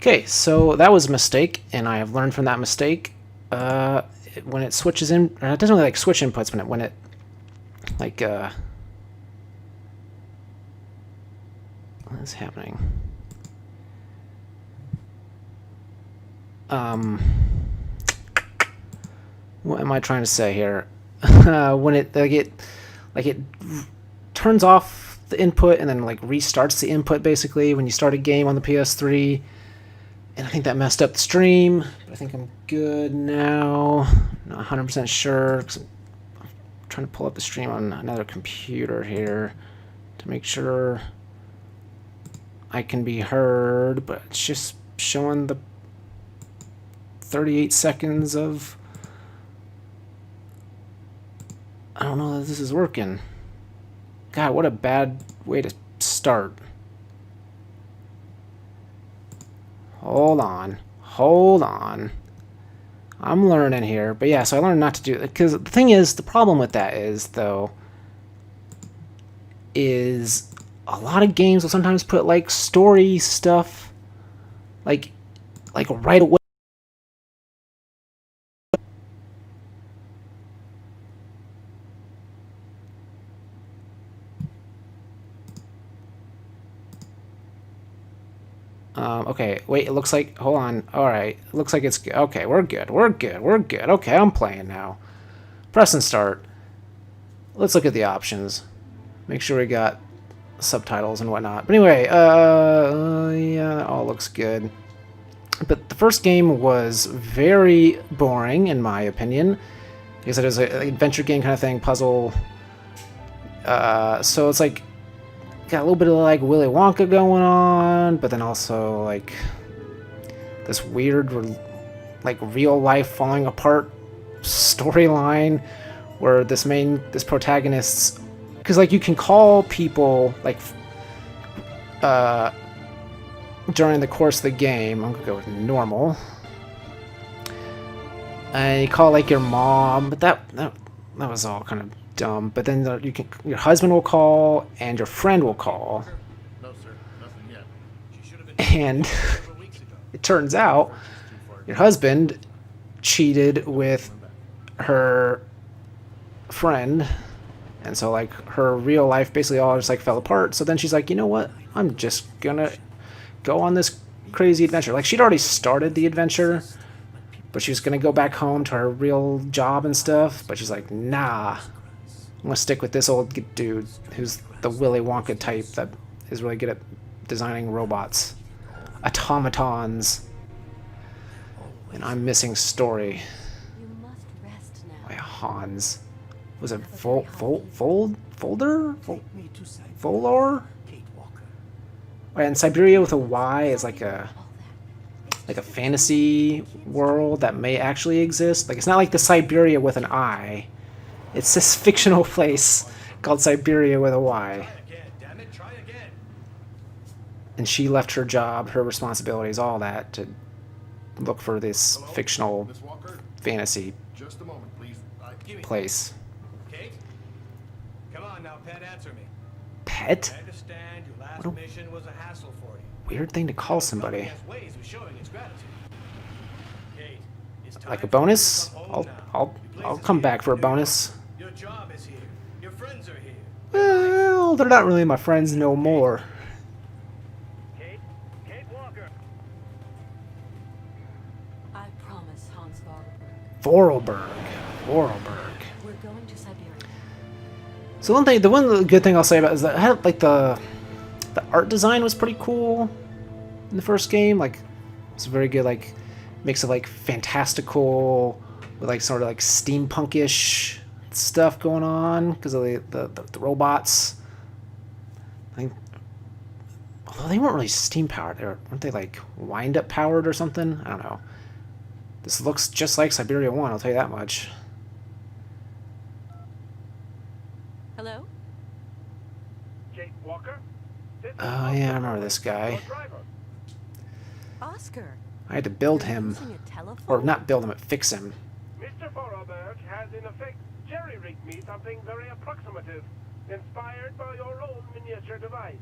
Okay, so that was a mistake, and I have learned from that mistake. When it switches in, it doesn't really like switch inputs when it like what is happening? What am I trying to say here? When it turns off the input and then like restarts the input basically when you start a game on the PS3. And I think that messed up the stream, but I think I'm good now. Not 100% sure, because I'm trying to pull up the stream on another computer here to make sure I can be heard, but it's just showing the 38 seconds of... I don't know that this is working. God, what a bad way to start. Hold on. I'm learning here. But yeah, so I learned not to do it. Because the thing is, the problem with that is, though, is a lot of games will sometimes put, like, story stuff, like right away. Okay, wait, it looks like... Hold on. Alright, it looks like it's... Okay, we're good. Okay, I'm playing now. Press and start. Let's look at the options. Make sure we got subtitles and whatnot. But anyway, yeah, that all looks good. But the first game was very boring, in my opinion. Because it was an adventure game kind of thing, puzzle. So it's like... Got a little bit of like Willy Wonka going on, but then also like this weird like real life falling apart storyline where this protagonist, because like you can call people like during the course of the game. I'm gonna go with normal, and you call like your mom, but that was all kind of dumb. But then your husband will call and your friend will call. No, sir, nothing yet. And it turns out your husband cheated with her friend, and so like her real life basically all just like fell apart. So then she's like, you know what? I'm just gonna go on this crazy adventure. Like she'd already started the adventure, but she was gonna go back home to her real job and stuff. But she's like, nah. I'm gonna stick with this old dude who's the Willy Wonka type that is really good at designing robots. Automatons. And I'm missing story. By Hans. Was it Volder? Volor? And Syberia with a Y is like a fantasy world that may actually exist. Like it's not like the Syberia with an I. It's this fictional place called Syberia with a Y. And she left her job, her responsibilities, all that, to look for this fictional fantasy place. Kate? Come on now, Pet, answer me. Pet? I understand your last mission was a hassle for you. Weird thing to call somebody. Ways of showing its gratitude. Kate, it's time like a bonus? I'll come back for a bonus. Your job is here. Your friends are here. Well, they're not really my friends no more. Kate Walker. I promise, Hans Vorarlberg. We're going to Siberia. So the one good thing I'll say about it is that it had, like the art design was pretty cool in the first game. Like it's very good, like mix of like fantastical with like sort of like steampunkish stuff going on because of the robots. I think, although they weren't really steam powered, weren't they like wind up powered or something? I don't know. This looks just like Syberia 1, I'll tell you that much. Hello? Kate Walker? Oh yeah, I remember this guy. Oscar. I had to build him, or not build him, but fix him. Mr. Vorarlberg has in effect jerry-rigged me something very approximative, inspired by your own miniature device.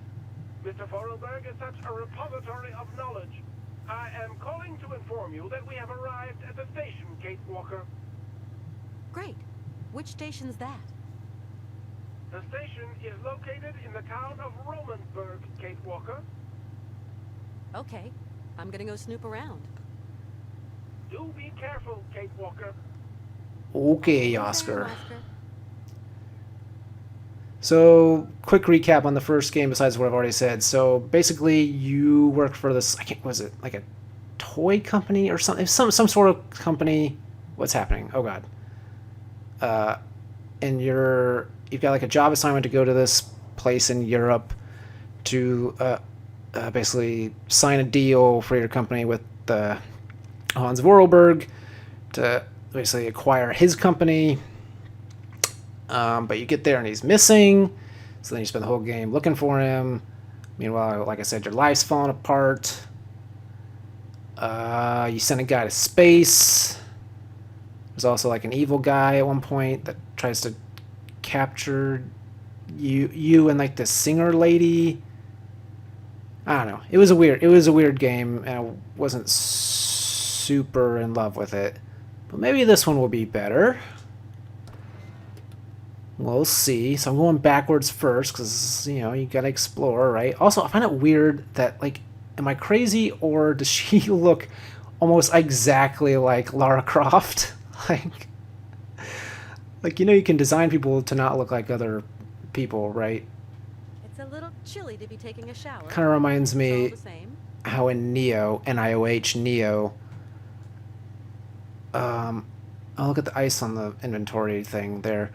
Mr. Vorarlberg is such a repository of knowledge. I am calling to inform you that we have arrived at the station, Kate Walker. Great. Which station's that? The station is located in the town of Romansburg, Kate Walker. Okay. I'm gonna go snoop around. Do be careful, Kate Walker. Okay, Over there, Oscar. So, quick recap on the first game besides what I've already said. So, basically, you work for this, I can't, was it like a toy company or something? Some sort of company. What's happening? Oh, God. And you've got like a job assignment to go to this place in Europe to basically sign a deal for your company with Hans Vorarlberg to basically acquire his company. But you get there and he's missing, so then you spend the whole game looking for him. Meanwhile, like I said, your life's falling apart. You send a guy to space. There's also like an evil guy at one point that tries to capture you and like the singer lady. I don't know. It was a weird game, and I wasn't super in love with it. But maybe this one will be better. We'll see. So I'm going backwards first because, you know, you gotta explore, right? Also, I find it weird that, like, am I crazy or does she look almost exactly like Lara Croft? Like, you know, you can design people to not look like other people, right? It's a little chilly to be taking a shower. Kind of reminds me It's all the same. how in Neo, Nioh, Neo, oh, look at the ice on the inventory thing there.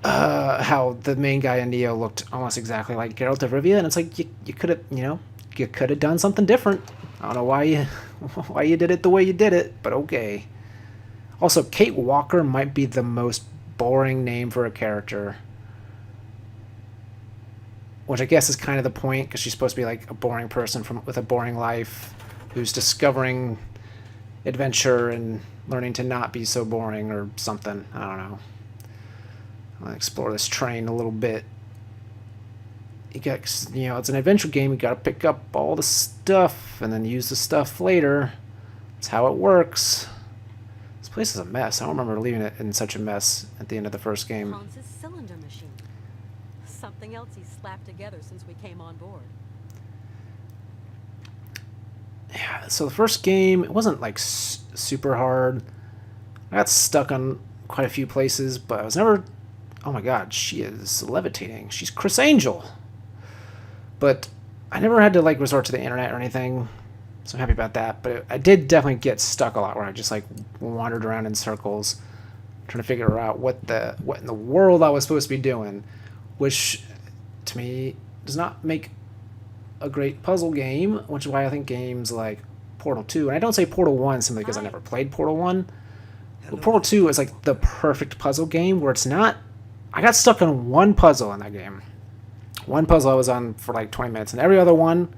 How the main guy in Neo looked almost exactly like Geralt of Rivia, and it's like you could have, you know, you could have done something different. I don't know why you did it the way you did it, but okay. Also, Kate Walker might be the most boring name for a character, which I guess is kind of the point because she's supposed to be like a boring person with a boring life who's discovering adventure and learning to not be so boring or something. I don't know. I'll explore this train a little bit. You got, you know, it's an adventure game. You got to pick up all the stuff and then use the stuff later. That's how it works. This place is a mess. I don't remember leaving it in such a mess at the end of the first game. Hans's cylinder machine. Something else he's slapped together since we came on board. Yeah, so the first game, it wasn't like super hard. I got stuck on quite a few places, but I was never... Oh my god, she is levitating. She's Chris Angel. But I never had to like resort to the internet or anything, so I'm happy about that. But I did definitely get stuck a lot where I just like wandered around in circles trying to figure out what in the world I was supposed to be doing, which to me does not make a great puzzle game, which is why I think games like Portal 2, and I don't say Portal 1 simply because I never played Portal 1, but Portal 2 is like the perfect puzzle game where it's not... I got stuck on one puzzle in that game. One puzzle I was on for like 20 minutes, and every other one,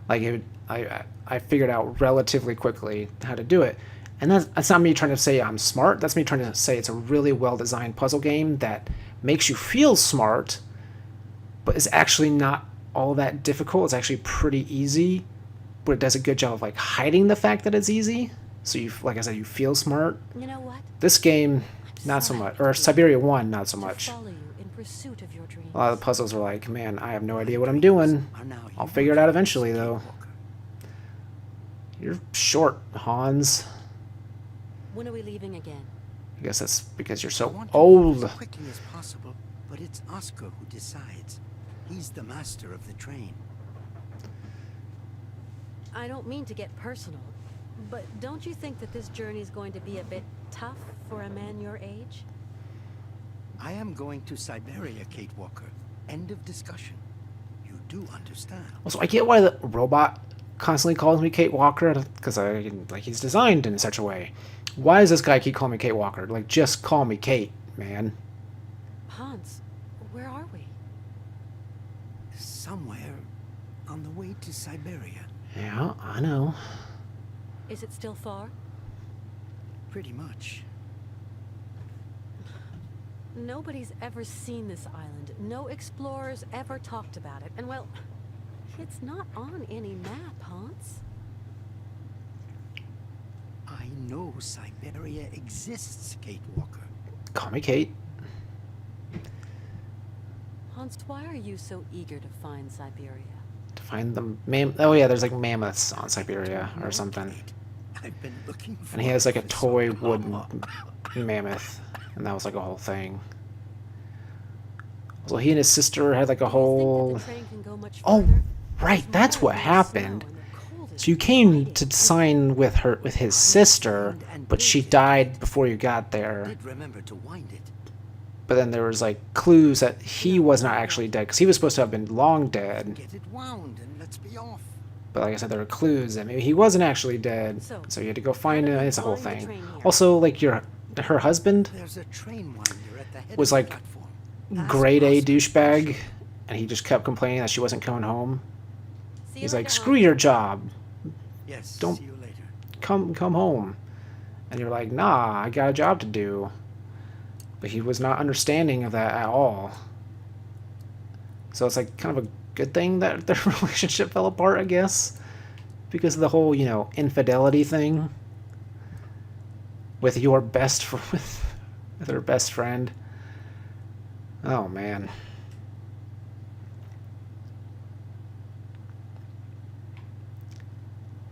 like I figured out relatively quickly how to do it. And that's not me trying to say I'm smart. That's me trying to say it's a really well-designed puzzle game that makes you feel smart, but is actually not all that difficult. It's actually pretty easy, but it does a good job of like hiding the fact that it's easy. So you, like I said, you feel smart. You know what? This game, not so much. Or Syberia 1, not so much. Follow you in pursuit of your dreams. A lot of the puzzles are like, man, I have no idea what I'm doing. I'll figure it out eventually, though. You're short, Hans. When are we leaving again? I guess that's because you're I so want to old. leave as quickly as possible, but it's Oscar who decides. He's the master of the train. I don't mean to get personal, but don't you think that this journey is going to be a bit tough for a man your age? I am going to Syberia, Kate Walker. End of discussion. You do understand. Also, I get why the robot constantly calls me Kate Walker, because like he's designed in such a way. Why does this guy keep calling me Kate Walker? Like, just call me Kate, man. Hans, where are we? Somewhere on the way to Syberia. Yeah, I know. Is it still far? Pretty much. Nobody's ever seen this island. No explorers ever talked about it. And well, it's not on any map, Hans. know Syberia exists, Kate Walker? Call me Kate. Hans, why are you so eager to find Siberia? To find the oh yeah, there's like mammoths on Siberia or something. Kate, I've been looking for And he has like a it for so toy long. wooden mammoth. And that was like a whole thing. So he and his sister had like a Do you think whole... that the train can go much Oh, further? right, There's that's more what and more happened. snow and the cold is So you came biting. to sign with his sister, but she died before you got there. Did remember to wind it. But then there was like clues that he was not actually dead, because he was supposed to have been long dead. Get it wound and let's be off. But like I said, there were clues that maybe he wasn't actually dead. So, So you had to go find how him. did It's a whole you find the thing. train here? Also, like her husband There's a train winder at the head was of the like platform. Ask grade A Oscar. douchebag, and he just kept complaining that she wasn't coming home. See you He's later, like, screw Hans. your job, Yes, Don't- see you later. come home. And you're like, nah, I got a job to do. But he was not understanding of that at all. So it's like kind of a good thing that their relationship fell apart, I guess, because of the whole, you know, infidelity thing with your best with her best friend. Oh man.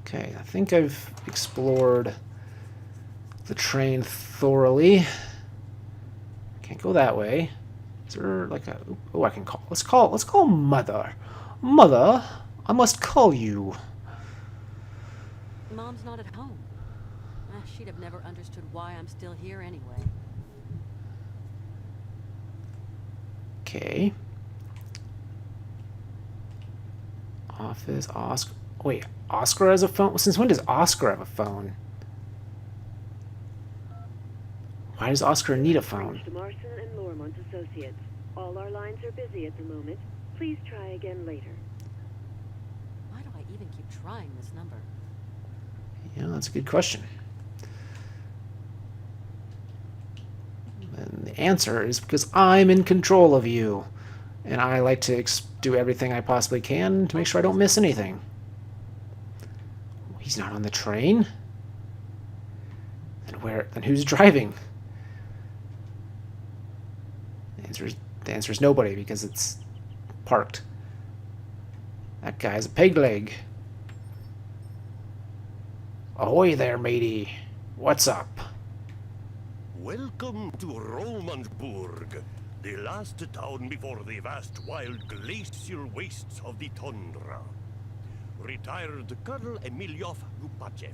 Okay, I think I've explored the train thoroughly. Can't go that way. Is there like a... Oh, I can call. Let's call Mother. Mother, I must call you. Mom's not at home. She'd have never understood why I'm still here anyway. Okay. Office, Oscar. Wait, Oscar has a phone? Since when does Oscar have a phone? Why does Oscar need a phone? To Marson and Lormont Associates. All our lines are busy at the moment. Please try again later. Why do I even keep trying this number? Yeah, that's a good question. And the answer is because I'm in control of you. And I like to do everything I possibly can to make sure I don't miss anything. He's not on the train? Then who's driving? The answer is nobody, because it's parked. That guy's a peg leg. Ahoy there, matey. What's up? Welcome to Romansburg, the last town before the vast wild glacial wastes of the tundra. Retired Colonel Emilov Gupachev,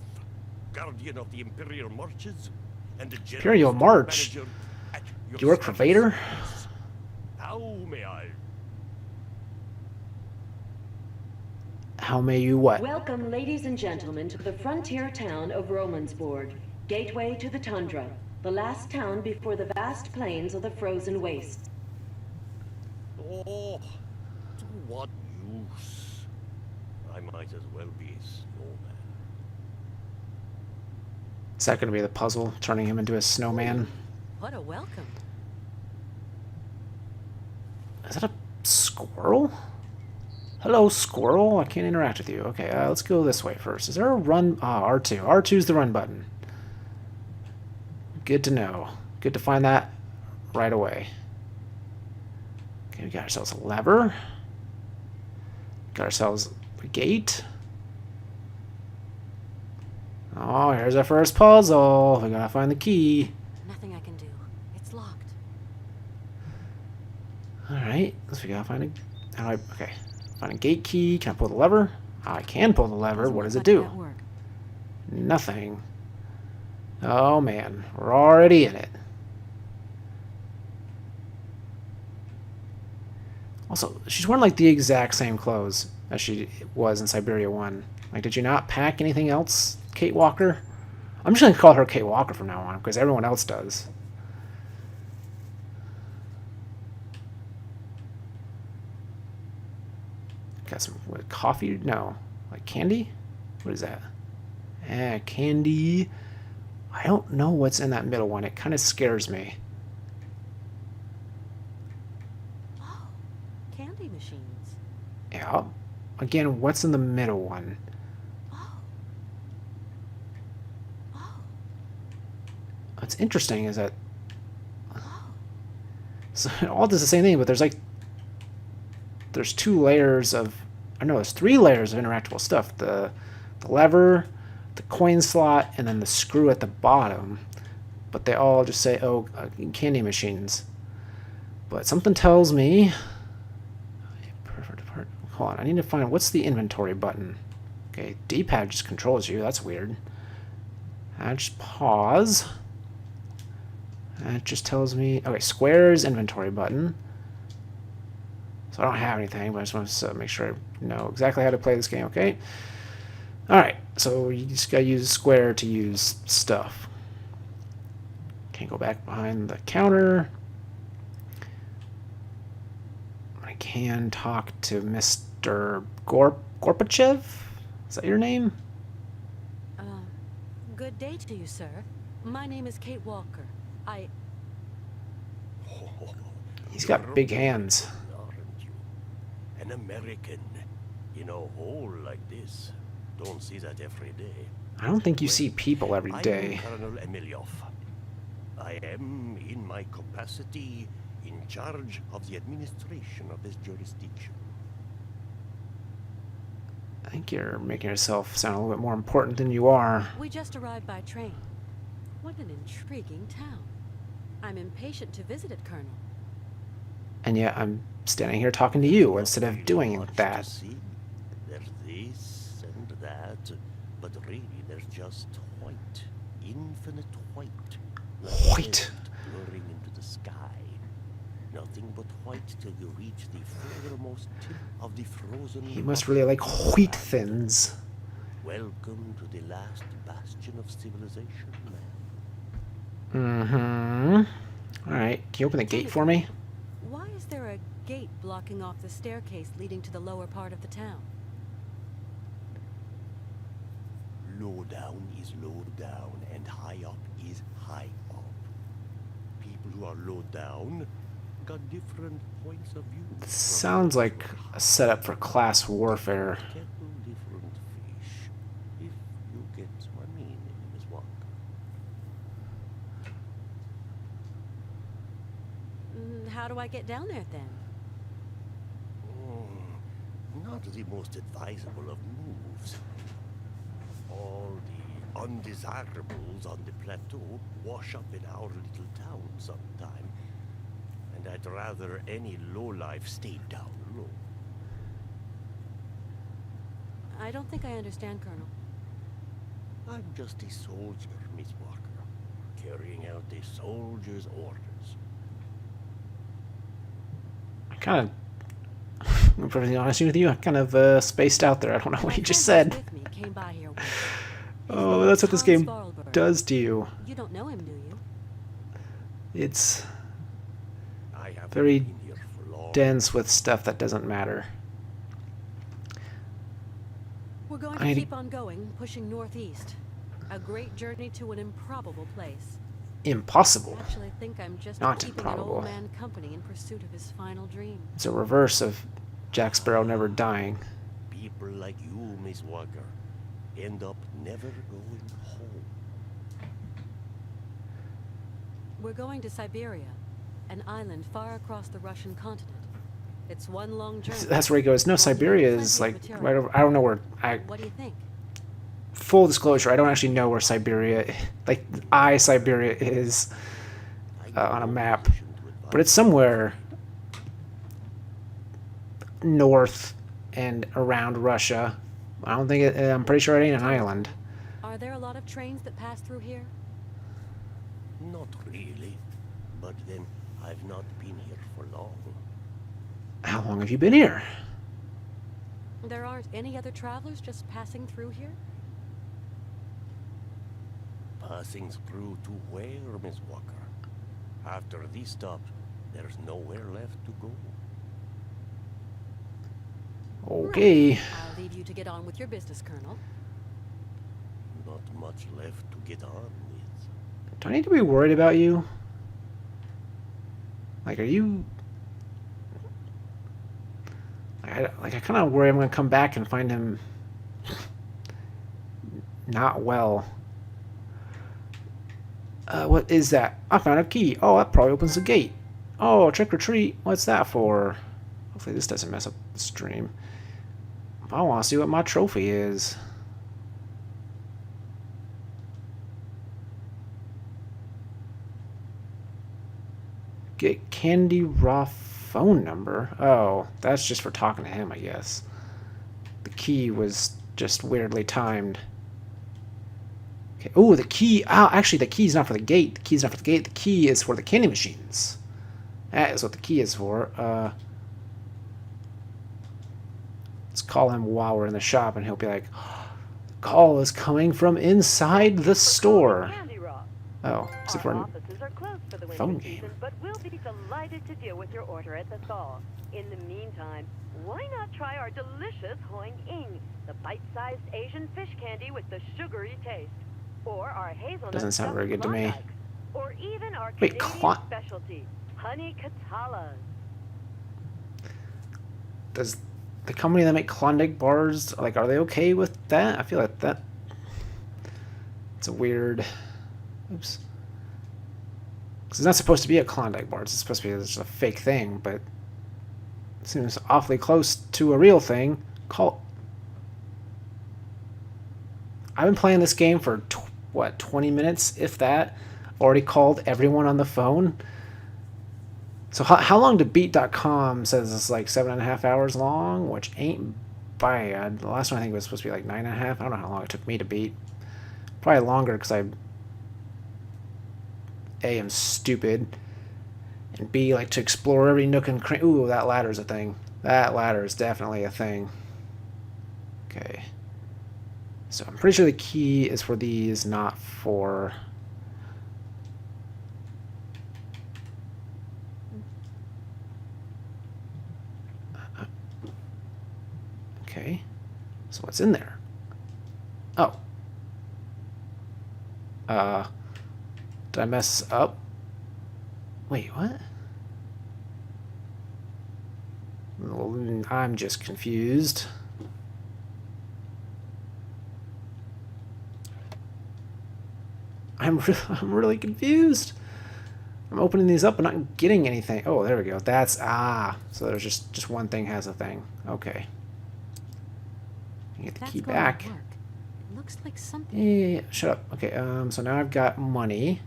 guardian of the Imperial Marches, and the General Imperial Store March? Manager at your Do you work for service. Vader? How may I? How may you what? Welcome, ladies and gentlemen, to the frontier town of Romansburg, gateway to the tundra, the last town before the vast plains of the frozen wastes. Oh, to what use? I might as well be a snowman. Is that going to be the puzzle, turning him into a snowman? What a welcome. Is that a squirrel? Hello, squirrel. I can't interact with you. Okay, let's go this way first. Is there a run? R2. R2's the run button. Good to know. Good to find that right away. Okay, we got ourselves a lever. Got ourselves a gate. Oh, here's our first puzzle. We gotta find the key. Nothing I can do. It's locked. Alright, so we gotta find a... okay. Find a gate key. Can I pull the lever? I can pull the lever. What does it do? That work. Nothing. Oh man, we're already in it. Also, she's wearing like the exact same clothes as she was in Syberia 1. Like, did you not pack anything else, Kate Walker? I'm just gonna call her Kate Walker from now on, because everyone else does. Got some what, coffee? No. Like candy? What is that? Candy. I don't know what's in that middle one. It kind of scares me. Oh, candy machines. Yeah. Again, what's in the middle one? Oh. Oh. What's interesting is that so it all does the same thing, but there's 2 layers of, I know there's 3 layers of interactable stuff. The lever, the coin slot, and then the screw at the bottom. But they all just say, oh, candy machines. But something tells me, hold on, I need to find, what's the inventory button? Okay, D-pad just controls you, that's weird. I just pause. That just tells me, okay, squares inventory button. So I don't have anything, but I just want to make sure I know exactly how to play this game, okay? Alright, so you just gotta use square to use stuff. Can't go back behind the counter. I can talk to Mr. Gorbachev? Is that your name? Good day to you, sir. My name is Kate Walker. He's got big hands. Aren't you? An American in a hole like this. Don't see that every day. I don't think you see people every day. I'm Colonel Emilioff. I am, in my capacity, in charge of the administration of this jurisdiction. I think you're making yourself sound a little bit more important than you are. We just arrived by train. What an intriguing town. I'm impatient to visit it, Colonel. And yet I'm standing here talking to you instead of doing Much to that. see. There's this and that, but really there's just white, infinite white. White. Blurring into the sky. Nothing but white till you reach the furthermost tip of the frozen. He must really like wheat thins. Welcome to the last bastion of civilization, man. Mm-hmm. Alright, can you open the gate for me? Why is there a gate blocking off the staircase leading to the lower part of the town? Low down is low down, and high up is high up. People who are low down got different points of view. Sounds like a setup for class warfare. Kettle different fish. If you get my meaning, Miss Walker. How do I get down there then? Not the most advisable of moves. All the undesirables on the plateau wash up in our little town sometime. And I'd rather any lowlife stayed down low. I don't think I understand, Colonel. I'm just a soldier, Miss Walker, carrying out a soldier's orders. I kind of, I'm perfectly honest with you, I kind of spaced out there. I don't know what My you just friend said. with me came by here once. His Oh, name that's is what this Hans game Vorarlberg. does to you. You don't know him, do you? It's I haven't very been here for long. dense with stuff that doesn't matter. We're going I to need to- keep on going, pushing northeast. A great journey to an improbable place. Impossible. Actually, I think I'm just Not keeping improbable. an old man company in pursuit of his final dream. It's a reverse of Jack Sparrow never dying. People like you, Miss Walker, end up never going home. We're going to Syberia, an island far across the Russian continent. It's one long journey. That's where he goes. No, Well, Siberia plenty is of like material. right over. I don't know where. What do you think? Full disclosure, I don't actually know where Siberia, like Siberia is on a map, but it's somewhere north and around Russia. I don't think it, I'm pretty sure it ain't an island. Are there a lot of trains that pass through here? Not really, but then I've not been here for long. How long have you been here? There aren't any other travelers just passing through here? Passing through to where, Miss Walker? After this stop, there's nowhere left to go. Okay. I'll leave you to get on with your business, Colonel. Not much left to get on with. Do I need to be worried about you? Like, are you... I kind of worry I'm going to come back and find him not well. What is that? I found a key. Oh, that probably opens the gate. Oh, trick or treat. What's that for? Hopefully this doesn't mess up the stream. I want to see what my trophy is. Get Candy Raw phone number. Oh, that's just for talking to him, I guess. The key was just weirdly timed. Okay. Oh, the key. Oh, actually, the key's not for the gate. The key's not for the gate. The key is for the candy machines. That is what the key is for. Let's call him while we're in the shop, and he'll be like, "The call is coming from inside the store." Oh, except for offices are closed for the phone winter game. season, but we'll be delighted to deal with your order at the thaw. In the meantime, why not try our delicious Hoing Ing, the bite-sized Asian fish candy with the sugary taste, or our hazelnut Doesn't sound very good to me. Klondikes, or even our Wait, Canadian specialty, honey Katalas. Does the company that make Klondike bars, like, are they okay with that? I feel like that. It's a weird. Oops. Because it's not supposed to be a Klondike bar. It's supposed to be just a fake thing, but it seems awfully close to a real thing. I've been playing this game for, what, 20 minutes, if that. Already called everyone on the phone. So how long did Beat.com says it's like 7.5 hours long, which ain't bad. The last one I think was supposed to be like 9.5. I don't know how long it took me to beat. Probably longer because I A, am stupid, and B, like to explore every nook and cranny. Ooh, that ladder's a thing. That ladder is definitely a thing. Okay. So I'm pretty sure the key is for these, not for... Okay. So what's in there? Oh. Did I mess up? Wait, what? Well, I'm just confused. I'm really confused. I'm opening these up but not getting anything. Oh, there we go. That's so there's just one thing has a thing. Okay. Get the key back. It looks like something. Yeah. Shut up. Okay. So now I've got money.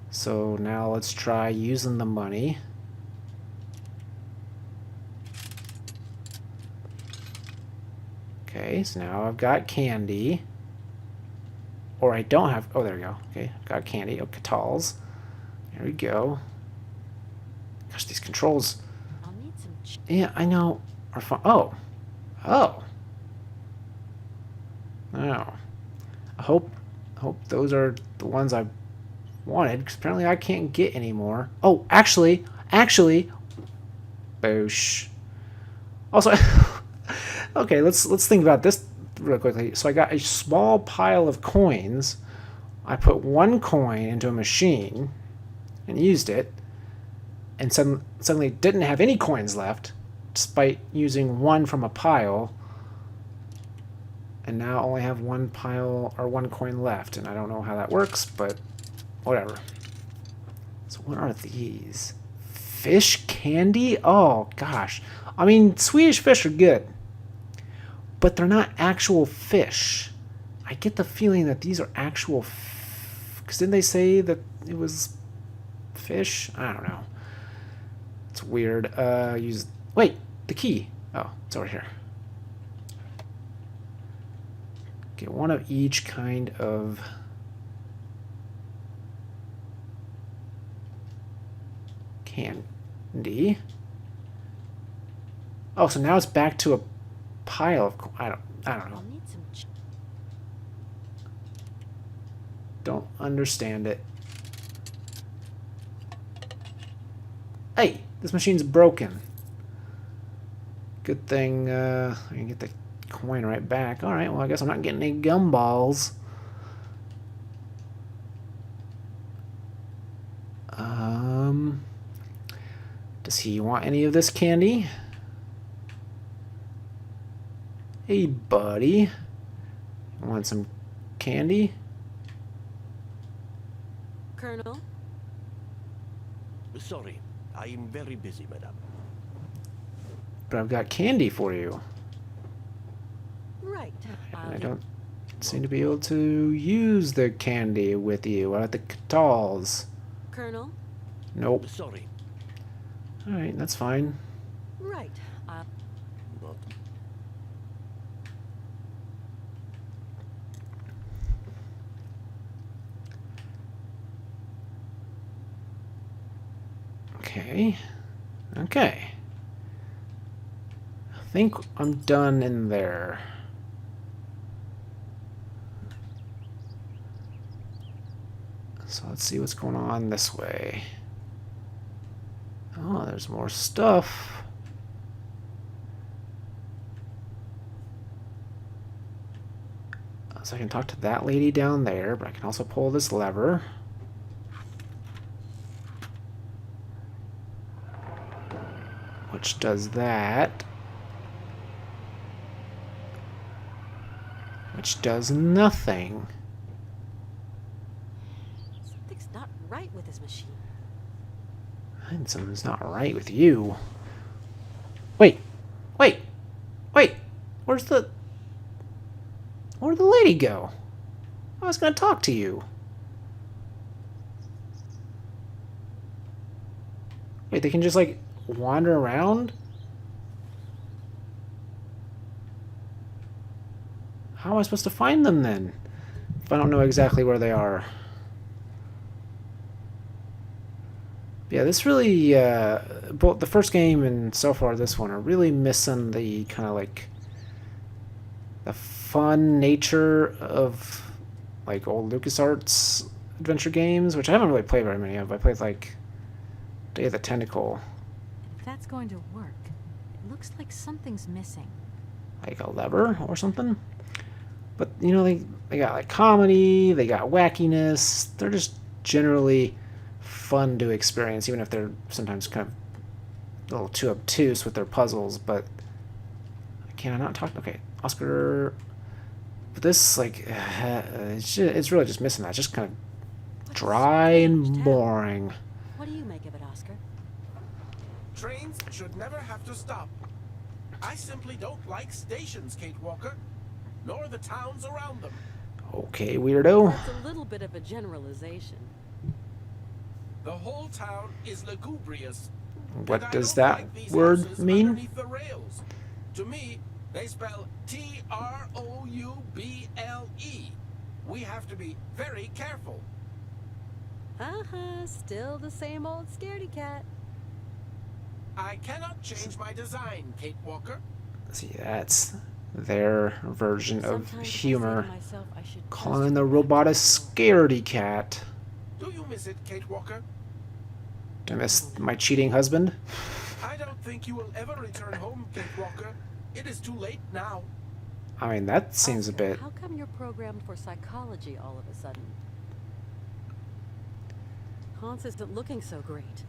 So now let's try using the money. Okay. So now I've got candy. Or I don't have. Oh, there we go. Okay. Got candy. Oh, Catals. There we go. Gosh, these controls. I'll need some. Yeah, I know. Are fun. Oh. Oh. Oh. I hope those are the ones I wanted, because apparently I can't get any more. Oh, actually, boosh. Also, okay, let's think about this real quickly. So I got a small pile of coins. I put one coin into a machine and used it, and suddenly didn't have any coins left, despite using one from a pile. And now I only have one pile or one coin left, and I don't know how that works, but whatever. So what are these? Fish candy? Oh gosh. I mean, Swedish fish are good, but they're not actual fish. I get the feeling that these are actual, because didn't they say that it was fish? I don't know. It's weird. Wait, the key. Oh, it's over here. Get one of each kind of candy. Oh, so now it's back to a pile of. I don't know. I'll need some. Don't understand it. Hey, this machine's broken. Good thing I can get the coin right back. Alright, well I guess I'm not getting any gumballs. Does he want any of this candy? Hey buddy. You want some candy? Colonel? Sorry, I am very busy, madame. But I've got candy for you. Right. And I don't seem to be able to use the candy with you out at the Catals. Colonel? Nope. Sorry. Alright, that's fine. Right. Not. Okay. Okay. I think I'm done in there. So let's see what's going on this way. Oh, there's more stuff. So I can talk to that lady down there, but I can also pull this lever. Which does that. Which does nothing. Something's not right with this machine. And something's not right with you. Wait. Wait. Wait. Where'd the lady go? I was gonna talk to you. Wait, they can just like wander around? How am I supposed to find them then? If I don't know exactly where they are. Yeah, this really, both the first game and so far this one are really missing the kind of like the fun nature of like old LucasArts adventure games, which I haven't really played very many of. I played like Day of the Tentacle. If that's going to work, it looks like something's missing. Like a lever or something. But, you know, they got like comedy, they got wackiness. They're just generally fun to experience, even if they're sometimes kind of a little too obtuse with their puzzles. But can I not talk? Okay, Oscar. But this, like, it's really just missing that. It's just kind of dry and boring. What do you make of it, Oscar? Trains should never have to stop. I simply don't like stations, Kate Walker, nor the towns around them. Okay, weirdo. That's a little bit of a generalization. The whole town is lugubrious. What and does I don't that like these word houses mean? underneath the rails. To me, they spell Trouble. We have to be very careful. Still the same old scaredy cat. I cannot change my design, Kate Walker. See, that's their version of Sometimes I say to humor. myself, I should Calling just the robot a scaredy cat. Do you miss it, Kate Walker? Do I miss my cheating husband? I don't think you will ever return home, Kate Walker. It is too late now. I mean, that seems a Oscar, bit... How come you're programmed for psychology all of a sudden? Hans isn't looking so great,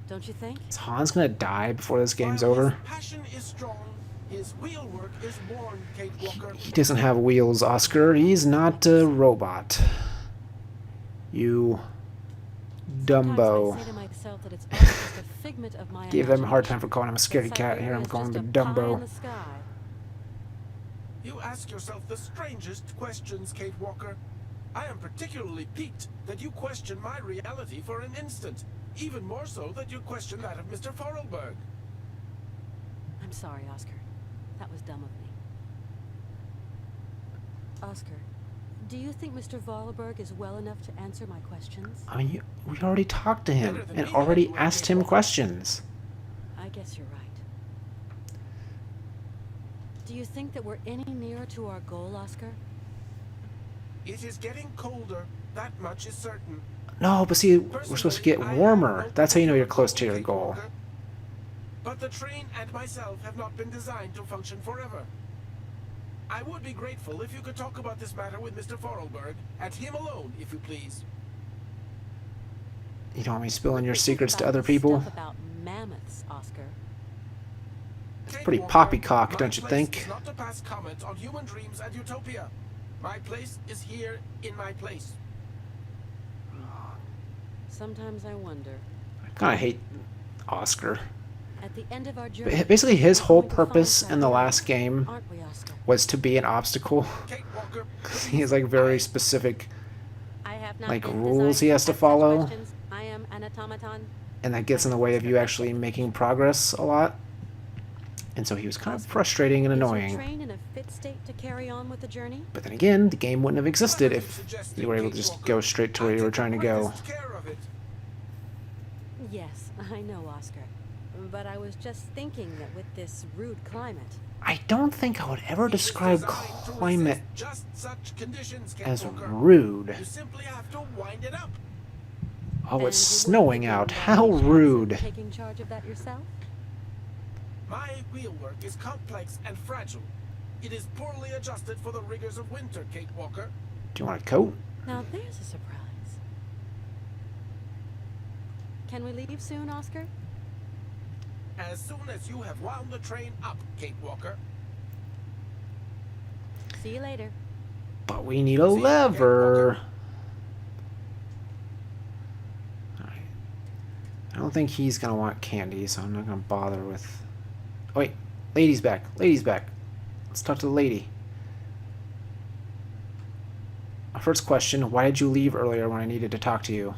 don't you think? Is Hans gonna die before this game's While over? His passion is strong. His wheelwork is worn, Kate Walker. He doesn't have wheels, Oscar. He's not a robot. You Dumbo. Sometimes I say to myself that it's all just a figment of my Gave them a hard time imagination. for calling him a scaredy That cat. Here Syberia I'm is calling just him a pie in Dumbo. the sky. You ask yourself the strangest questions, Kate Walker. I am particularly piqued that you question my reality for an instant. Even more so that you question that of Mr. Forelberg. I'm sorry, Oscar. That was dumb of me. Oscar, do you think Mr. Vorarlberg is well enough to answer my questions? I mean, we already talked to him and already asked him questions. I guess you're right. Do you think that we're any nearer to our goal, Oscar? It is getting colder, that much is certain. No, but see, we're supposed to get warmer. That's how you know you're close to your goal. But the train and myself have not been designed to function forever. I would be grateful if you could talk about this matter with Mr. Vorarlberg, and him alone, if you please. You don't want me spilling your This is secrets to about other the people? Stuff about mammoths, Oscar. It's pretty poppycock, don't you think? Is not to pass comment on human dreams and utopia. My place is here in my place. Sometimes I wonder. I kind of hate Oscar. At the end of our journey, Basically, his we're whole going to find purpose in the Syberia, last game aren't we, Oscar? was to be an obstacle. Kate Walker, He has like very specific, I have not like, been rules he designed has to ask such follow. questions. I am an automaton. and that gets in the way of you actually making progress a lot. And so he was kind of frustrating and Is your annoying. train in a fit state to carry on with the journey? But then again, the game wouldn't have existed what are you if suggesting, you were able to Kate just Walker? go straight to where I you were take trying to the go. quickest care of it. Yes, I know, Oscar. But I was just thinking that with this rude climate, I don't think I would ever It is describe designed to climate resist just such conditions, Kate as Walker. rude. You simply have to wind it up. Oh, And it's you snowing wouldn't out. begin by How any chance in rude. taking charge of that yourself? My wheelwork is complex and fragile. It is poorly adjusted for the rigors of winter, Kate Walker. Do you want a coat? Now there's a surprise. Can we leave soon, Oscar? As soon as you have wound the train up, Kate Walker. See you later. But we need a See you, Kate lever. Walker. Alright. I don't think he's gonna want candy, so I'm not gonna bother with... Oh, wait. Lady's back. Lady's back. Let's talk to the lady. Our first question, why did you leave earlier when I needed to talk to you?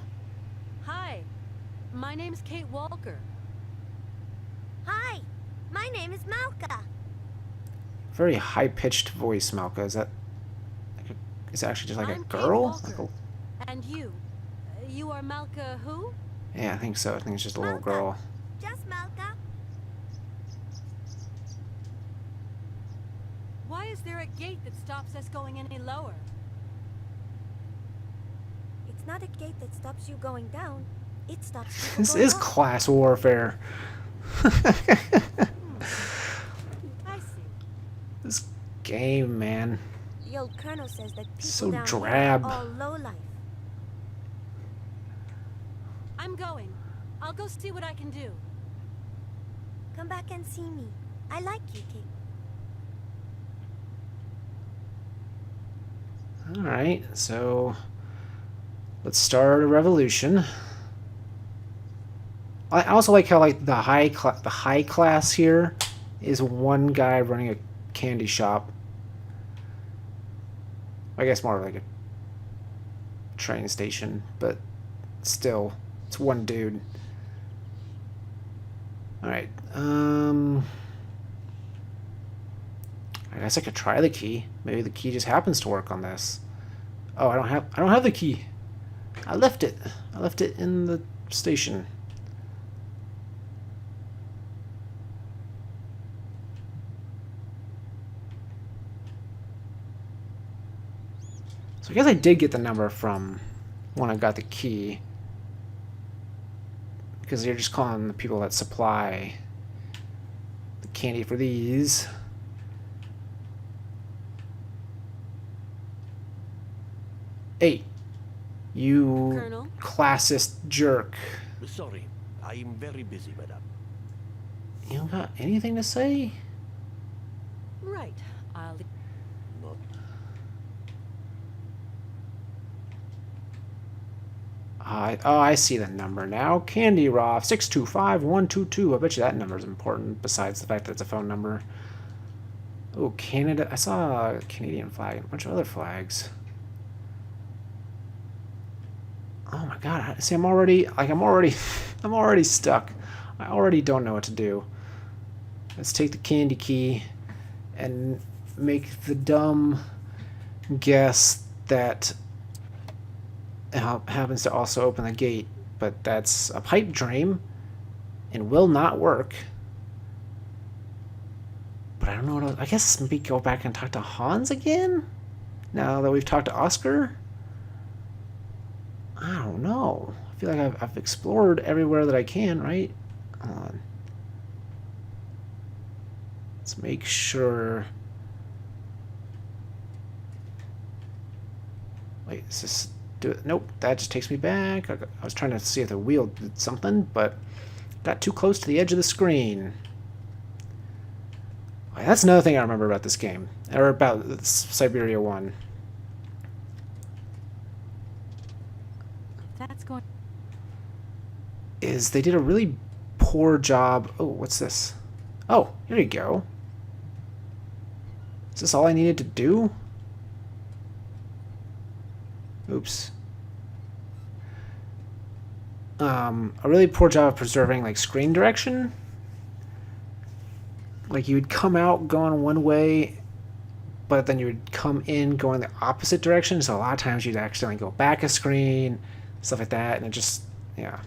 Hi, my name's Kate Walker. Hi, my name is Malka. Very high-pitched voice, Malka. Is that... Like a, is it actually just like I'm a Kate girl? Walker. Like a, And you? You are Malka who? yeah, I think so. I think it's just a little Malka. girl. Just Malka. Why is there a gate that stops us going any lower? It's not a gate that stops you going down. It stops people This going is up. class warfare. I see. This game, man. The old colonel says that people So down here drab. are all low life. I'm going. I'll go see what I can do. Come back and see me. I like you, Kate. Alright, so... Let's start a revolution. I also like how like the high class here is one guy running a candy shop. I guess more like a train station, but still, it's one dude. All right. I guess I could try the key. Maybe the key just happens to work on this. Oh, I don't have the key. I left it. I left it in the station. So I guess I did get the number from when I got the key. Because you're just calling the people that supply the candy for these. Hey, you Colonel? classist jerk. Sorry, I am very busy, madam. You got anything to say? Right. I'll... Not I see the number now. Candy Roth 625-122. I bet you that number is important, besides the fact that it's a phone number. Oh, Canada. I saw a Canadian flag and a bunch of other flags. Oh my god. See, I'm already I'm already stuck. I already don't know what to do. Let's take the candy key and make the dumb guess that it happens to also open the gate, but that's a pipe dream and will not work. But I don't know what else. I guess maybe go back and talk to Hans again now that we've talked to Oscar. I don't know. I feel like I've explored everywhere that I can, right? Hold on. Let's make sure. Wait, is this do it? Nope, that just takes me back. I was trying to see if the wheel did something, but got too close to the edge of the screen. Wait, that's another thing I remember about this game, or about Syberia I. That's going... is they did a really poor job. Oh, what's this? Oh, here you go. Is this all I needed to do? Oops. A really poor job of preserving like screen direction. Like you would come out going one way, but then you would come in going the opposite direction. So a lot of times you'd accidentally go back a screen, stuff like that, and it just, yeah.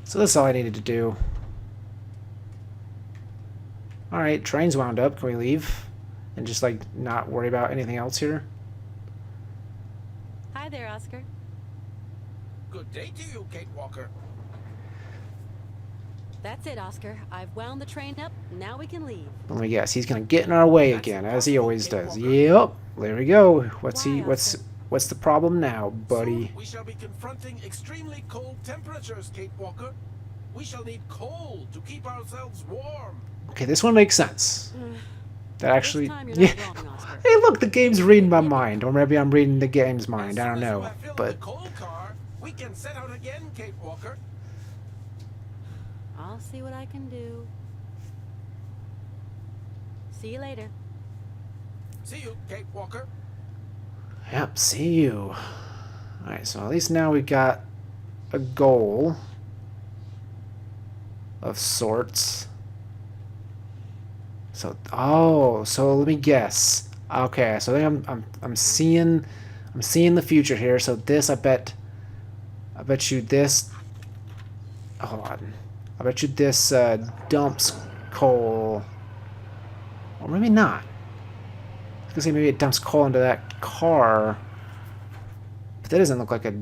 So that's all I needed to do. Alright, train's wound up. Can we leave? And just, like, not worry about anything else here? Hi there, Oscar. Good day to you, Kate Walker. That's it, Oscar. I've wound the train up. Now we can leave. Let me guess. He's gonna get in our way again, as he always does. Yep. There we go. What's the problem now, buddy? Soon we shall be confronting extremely cold temperatures, Kate Walker. We shall need coal to keep ourselves warm. Okay, this one makes sense. That actually, This time you're yeah. not wrong, Oscar. Hey, look, the game's reading my mind, or maybe I'm reading the game's mind. I don't know, As soon as you have filled but the coal car, we can set out again, Kate Walker. I'll see what I can do. See you later. See you, Kate Walker. yep. See you. All right, so at least now we got a goal of sorts. So, oh, so let me guess. Okay, so I think I'm seeing the future here. So this, I bet you this. Hold on. I bet you this dumps coal, or maybe not. I was gonna say maybe it dumps coal into that car, but that doesn't look like a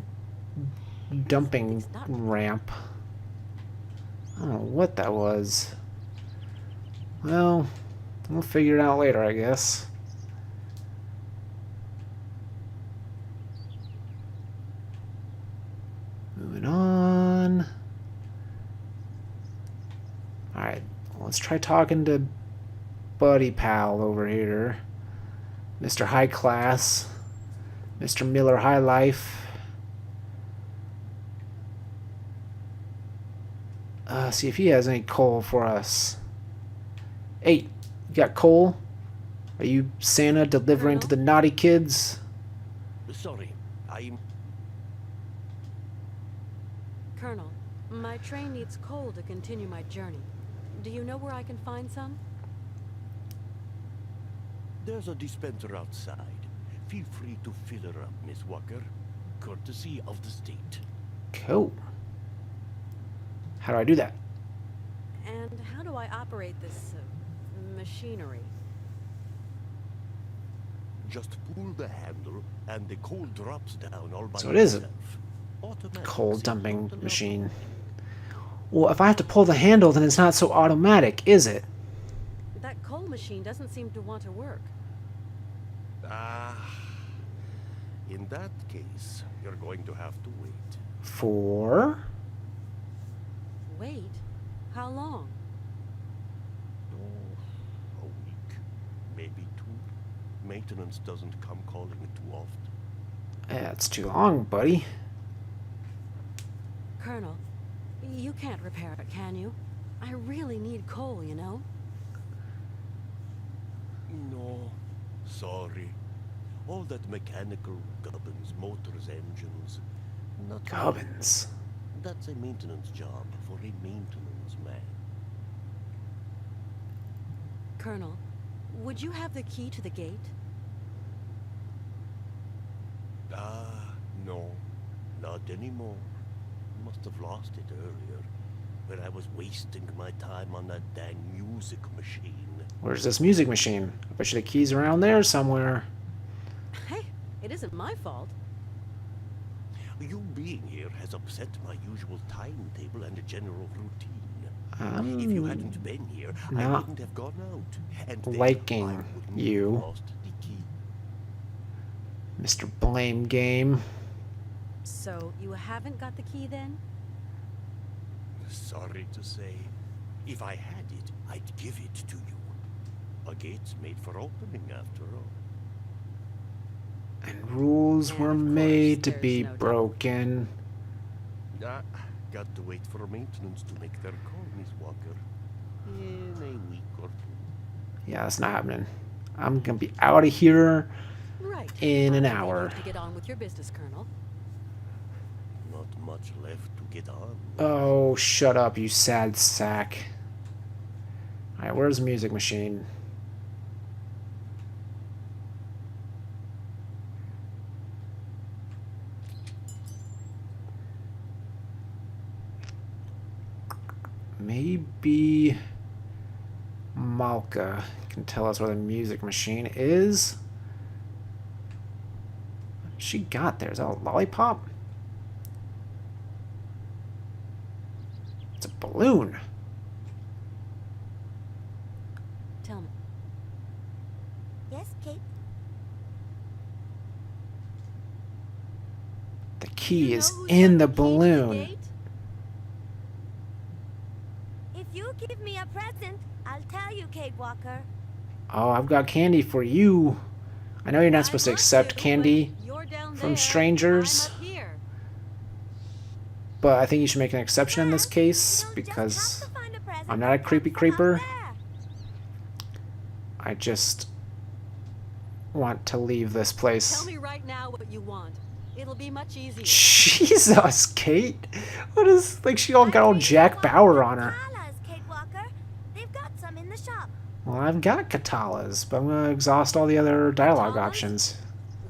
dumping ramp. I don't know what that was. Well, we'll figure it out later, I guess. Moving on. Alright, let's try talking to Buddy Pal over here. Mr. High Class. Mr. Miller High Life. See if he has any coal for us. Hey, you got coal? Are you Santa delivering to the naughty kids? Sorry, I'm... Colonel, my train needs coal to continue my journey. Do you know where I can find some? There's a dispenser outside. Feel free to fill her up, Miss Walker. Courtesy of the state. Cool. How do I do that? And how do I operate this machinery? Just pull the handle and the coal drops down all by So it is a itself. Automatic, coal see, dumping not a machine. Well, if I have to pull the handle, then it's not so automatic, is it? That coal machine doesn't seem to want to work. In that case, you're going to have to wait. For? Wait? How long? Oh, a week, maybe 2. Maintenance doesn't come calling it too often. Yeah, it's too long, buddy. Colonel, you can't repair it, can you? I really need coal, you know? No, sorry. All that mechanical gubbins, motors, engines. Not Gubbins. That's a maintenance job for a maintenance man. Colonel, would you have the key to the gate? No. Not anymore. Must have lost it earlier. When I was wasting my time on that dang music machine. Where's this music machine? I bet you the key's around there somewhere. Hey, it isn't my fault. You being here has upset my usual timetable and general routine. If you hadn't been here, I not wouldn't have gone out. And then liking I wouldn't you. have lost the key. Mr. Blame Game. So, you haven't got the key then? Sorry to say, if I had it, I'd give it to you. A gate's made for opening, after all. And rules And were of course, made to there's be no doubt. broken. Got to wait for maintenance to make their call, Miss Walker. In a week or two. Yeah, that's not happening. I'm gonna be out of here Right. in an I'll leave hour. you to get on with your business, Colonel. Not much left to get on. Oh, shut up, you sad sack. Alright, where's the music machine? Maybe Malka can tell us where the music machine is. What she got there? Is that a lollipop? It's a balloon. Tell me. Yes, Kate? The key You is know who's in got the key to balloon. gate? If you give me a present, I'll tell you, Kate Walker. Oh, I've got candy for you. I know you're not I supposed to must accept do, candy but you're down from there, strangers. I'm up here. But I think you should make an exception in this Well, case you'll just because have to find a present I'm not a that creepy comes from up creeper. there. I just want to leave this place. Tell me right now what you want. It'll be much easier. Jesus, Kate. What is, like, she all got all I really Jack want Bauer on her. Katalas, Kate Walker. They've got some in the shop. Well, I've got Katalas, but I'm gonna exhaust all the other dialogue Katalas? options.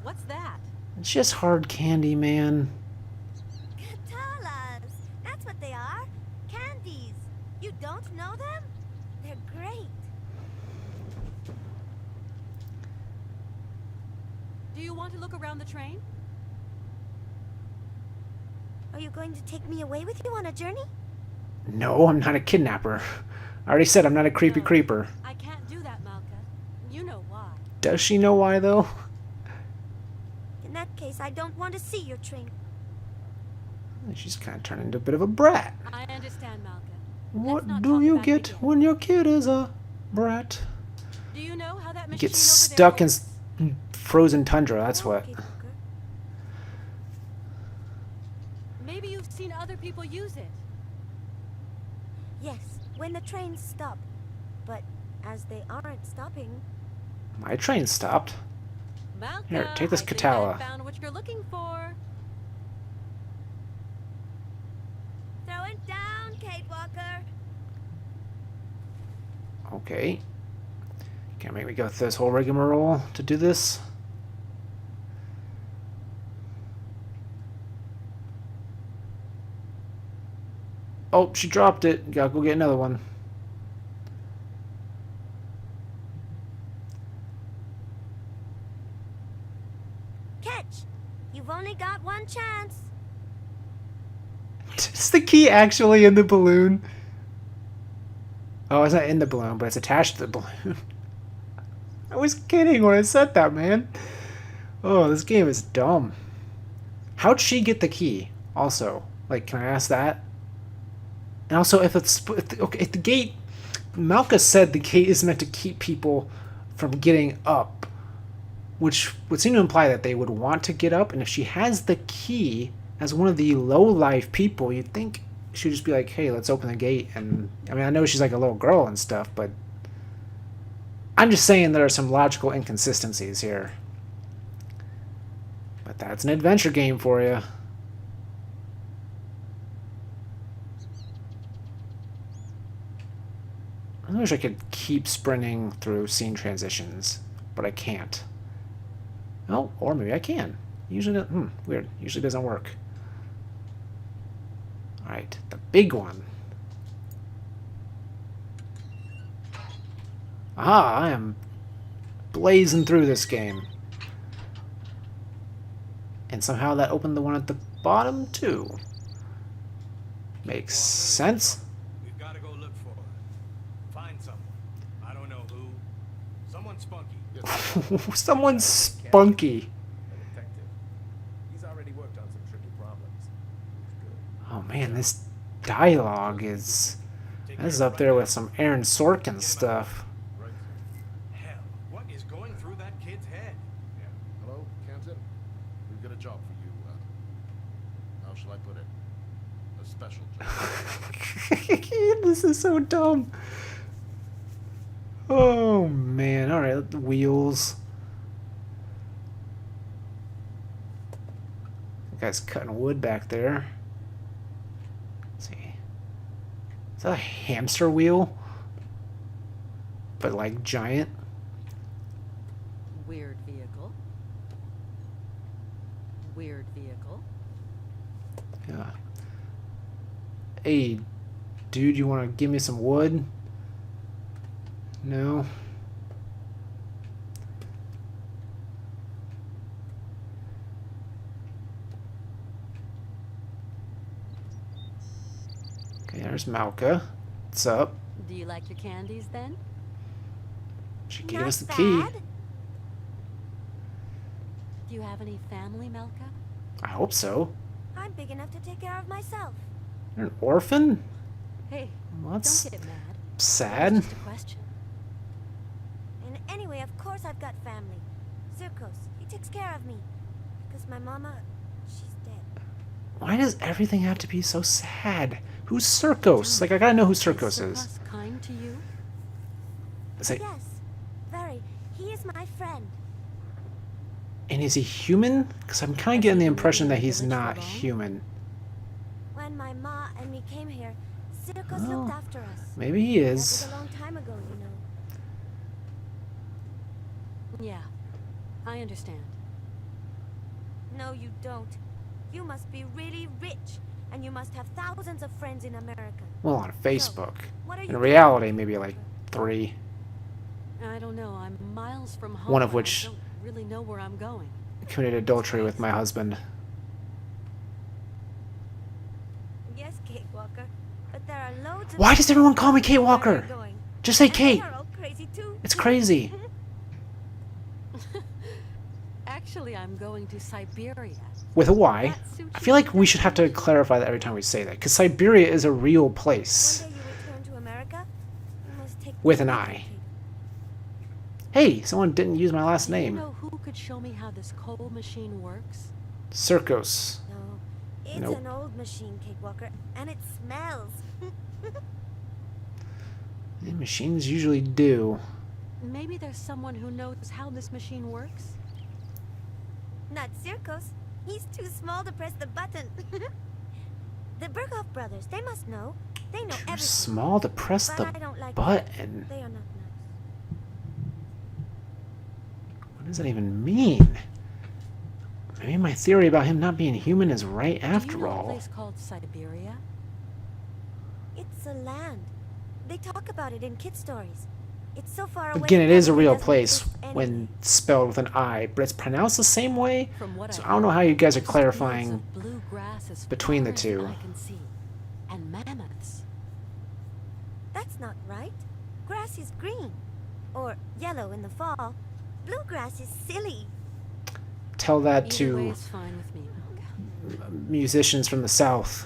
What's that? It's just hard candy, man. Katalas. That's what they are. Candies. You don't know them? They're great. Do you want to look around the train? Are you going to take me away with you on a journey? No, I'm not a kidnapper. I already said I'm not a creepy No. creeper. I can't do that, Malka. You know why. Does she know why, though? In that case, I don't want to see your train. She's kind of turned into a bit of a brat. I understand, Malka. What not do talk you about it get again. when your kid is a brat? Do you know how that You machine get over stuck there in works? frozen tundra, that's No, what. Kate Walker. Maybe you've seen other people use it. Yes, when the trains stop. But as they aren't stopping, My train stopped. Malka, Here, take this I think Katala. I found what you're looking for. throw it down, Kate Walker. Okay. Can't make me go through this whole rigmarole to do this. Oh, she dropped it. Gotta go get another one. Catch! You've only got one chance. Is the key actually in the balloon? Oh, it's not in the balloon, but it's attached to the balloon. I was kidding when I said that, man. Oh, this game is dumb. How'd she get the key? Also, like, can I ask that? And also, if the gate, Malka said the gate is meant to keep people from getting up, which would seem to imply that they would want to get up. And if she has the key as one of the low-life people, you'd think she'd just be like, "Hey, let's open the gate." And I mean, I know she's like a little girl and stuff, but I'm just saying there are some logical inconsistencies here. But that's an adventure game for you. I wish I could keep sprinting through scene transitions, but I can't. Oh, or maybe I can. Usually, weird. Usually doesn't work. All right, the big one. Aha! I am blazing through this game, and somehow that opened the one at the bottom too. Makes sense. We've got to go look for her. Find someone. I don't know who. Someone spunky. Someone's spunky. A detective. He's already worked on some tricky problems. He's good. Oh man, this dialogue is up there with some Aaron Sorkin stuff. Right. Hell, what is going through that kid's head? Yeah. Hello, Canton? We've got a job for you. How shall I put it? a special job. This is so dumb. Oh man! All right, the wheels. The guy's cutting wood back there. Let's see. Is that a hamster wheel? But like giant? Weird vehicle. Weird vehicle. Yeah. Hey, dude, you want to give me some wood? No. Okay, there's Malka. What's up? Do you like your candies then? She gave Not us the key. bad. Do you have any family, Melka? I hope so. I'm big enough to take care of myself. You're an orphan? Hey, Well, that's don't get mad. sad. It's just a question. And anyway, of course I've got family. Zirkos, he takes care of me. Because my mama, she's dead. Why does everything have to be so sad? Who's Circos? Like, I gotta know who Circos is. Circus kind to you? It's like, Yes, very. He is my friend. and is he human? Because I'm kind of getting the impression that he's not human. When my ma and me came here, Zirkos Oh, looked after us. Maybe he That is. was a long time ago, you know. Yeah, I understand. No, you don't. You must be really rich, and you must have thousands of friends in America. Well, on Facebook. What are you In doing? reality, maybe like 3. I don't know. I'm miles from home. One of and which- I don't really know where I'm going. Committed adultery with my husband. Yes, Kate Walker. But there are loads of Why does everyone call me Kate where Walker? they're going. Just say And they Kate. are all crazy too. It's crazy. Actually, I'm going to Siberia. With a Y. That suits I feel you like we should have to clarify that every time we say that. Because Siberia is a real One place. day you return to America, you must take With an me I. Kate. Hey, someone didn't use my last Do you name. know who could show me how this coal machine works? Circos. No, it's Nope. an old machine, Kate Walker, and it smells. Yeah, machines usually do. Maybe there's someone who knows how this machine works? Not Zirkos. He's too small to press the button. The Berghoff brothers, they must know. They know Too everything. small to press But the I don't like button. They are not nice. What does that even mean? Maybe my theory about him not being human is right Do you after know a all. place called Siberia? It's a land. They talk about it in kid stories. It's so far away. Again, it is a everyone real doesn't place exist anyway. when spelled with an I, but it's pronounced the same way. From what So I I don't know how you guys are there's fields clarifying. of blue grass as between the far as two. I can see, and mammoths. That's not right. Grass is green. Or yellow in the fall. Bluegrass is silly. Tell that Either way to is fine with me, Malka. musicians from the South.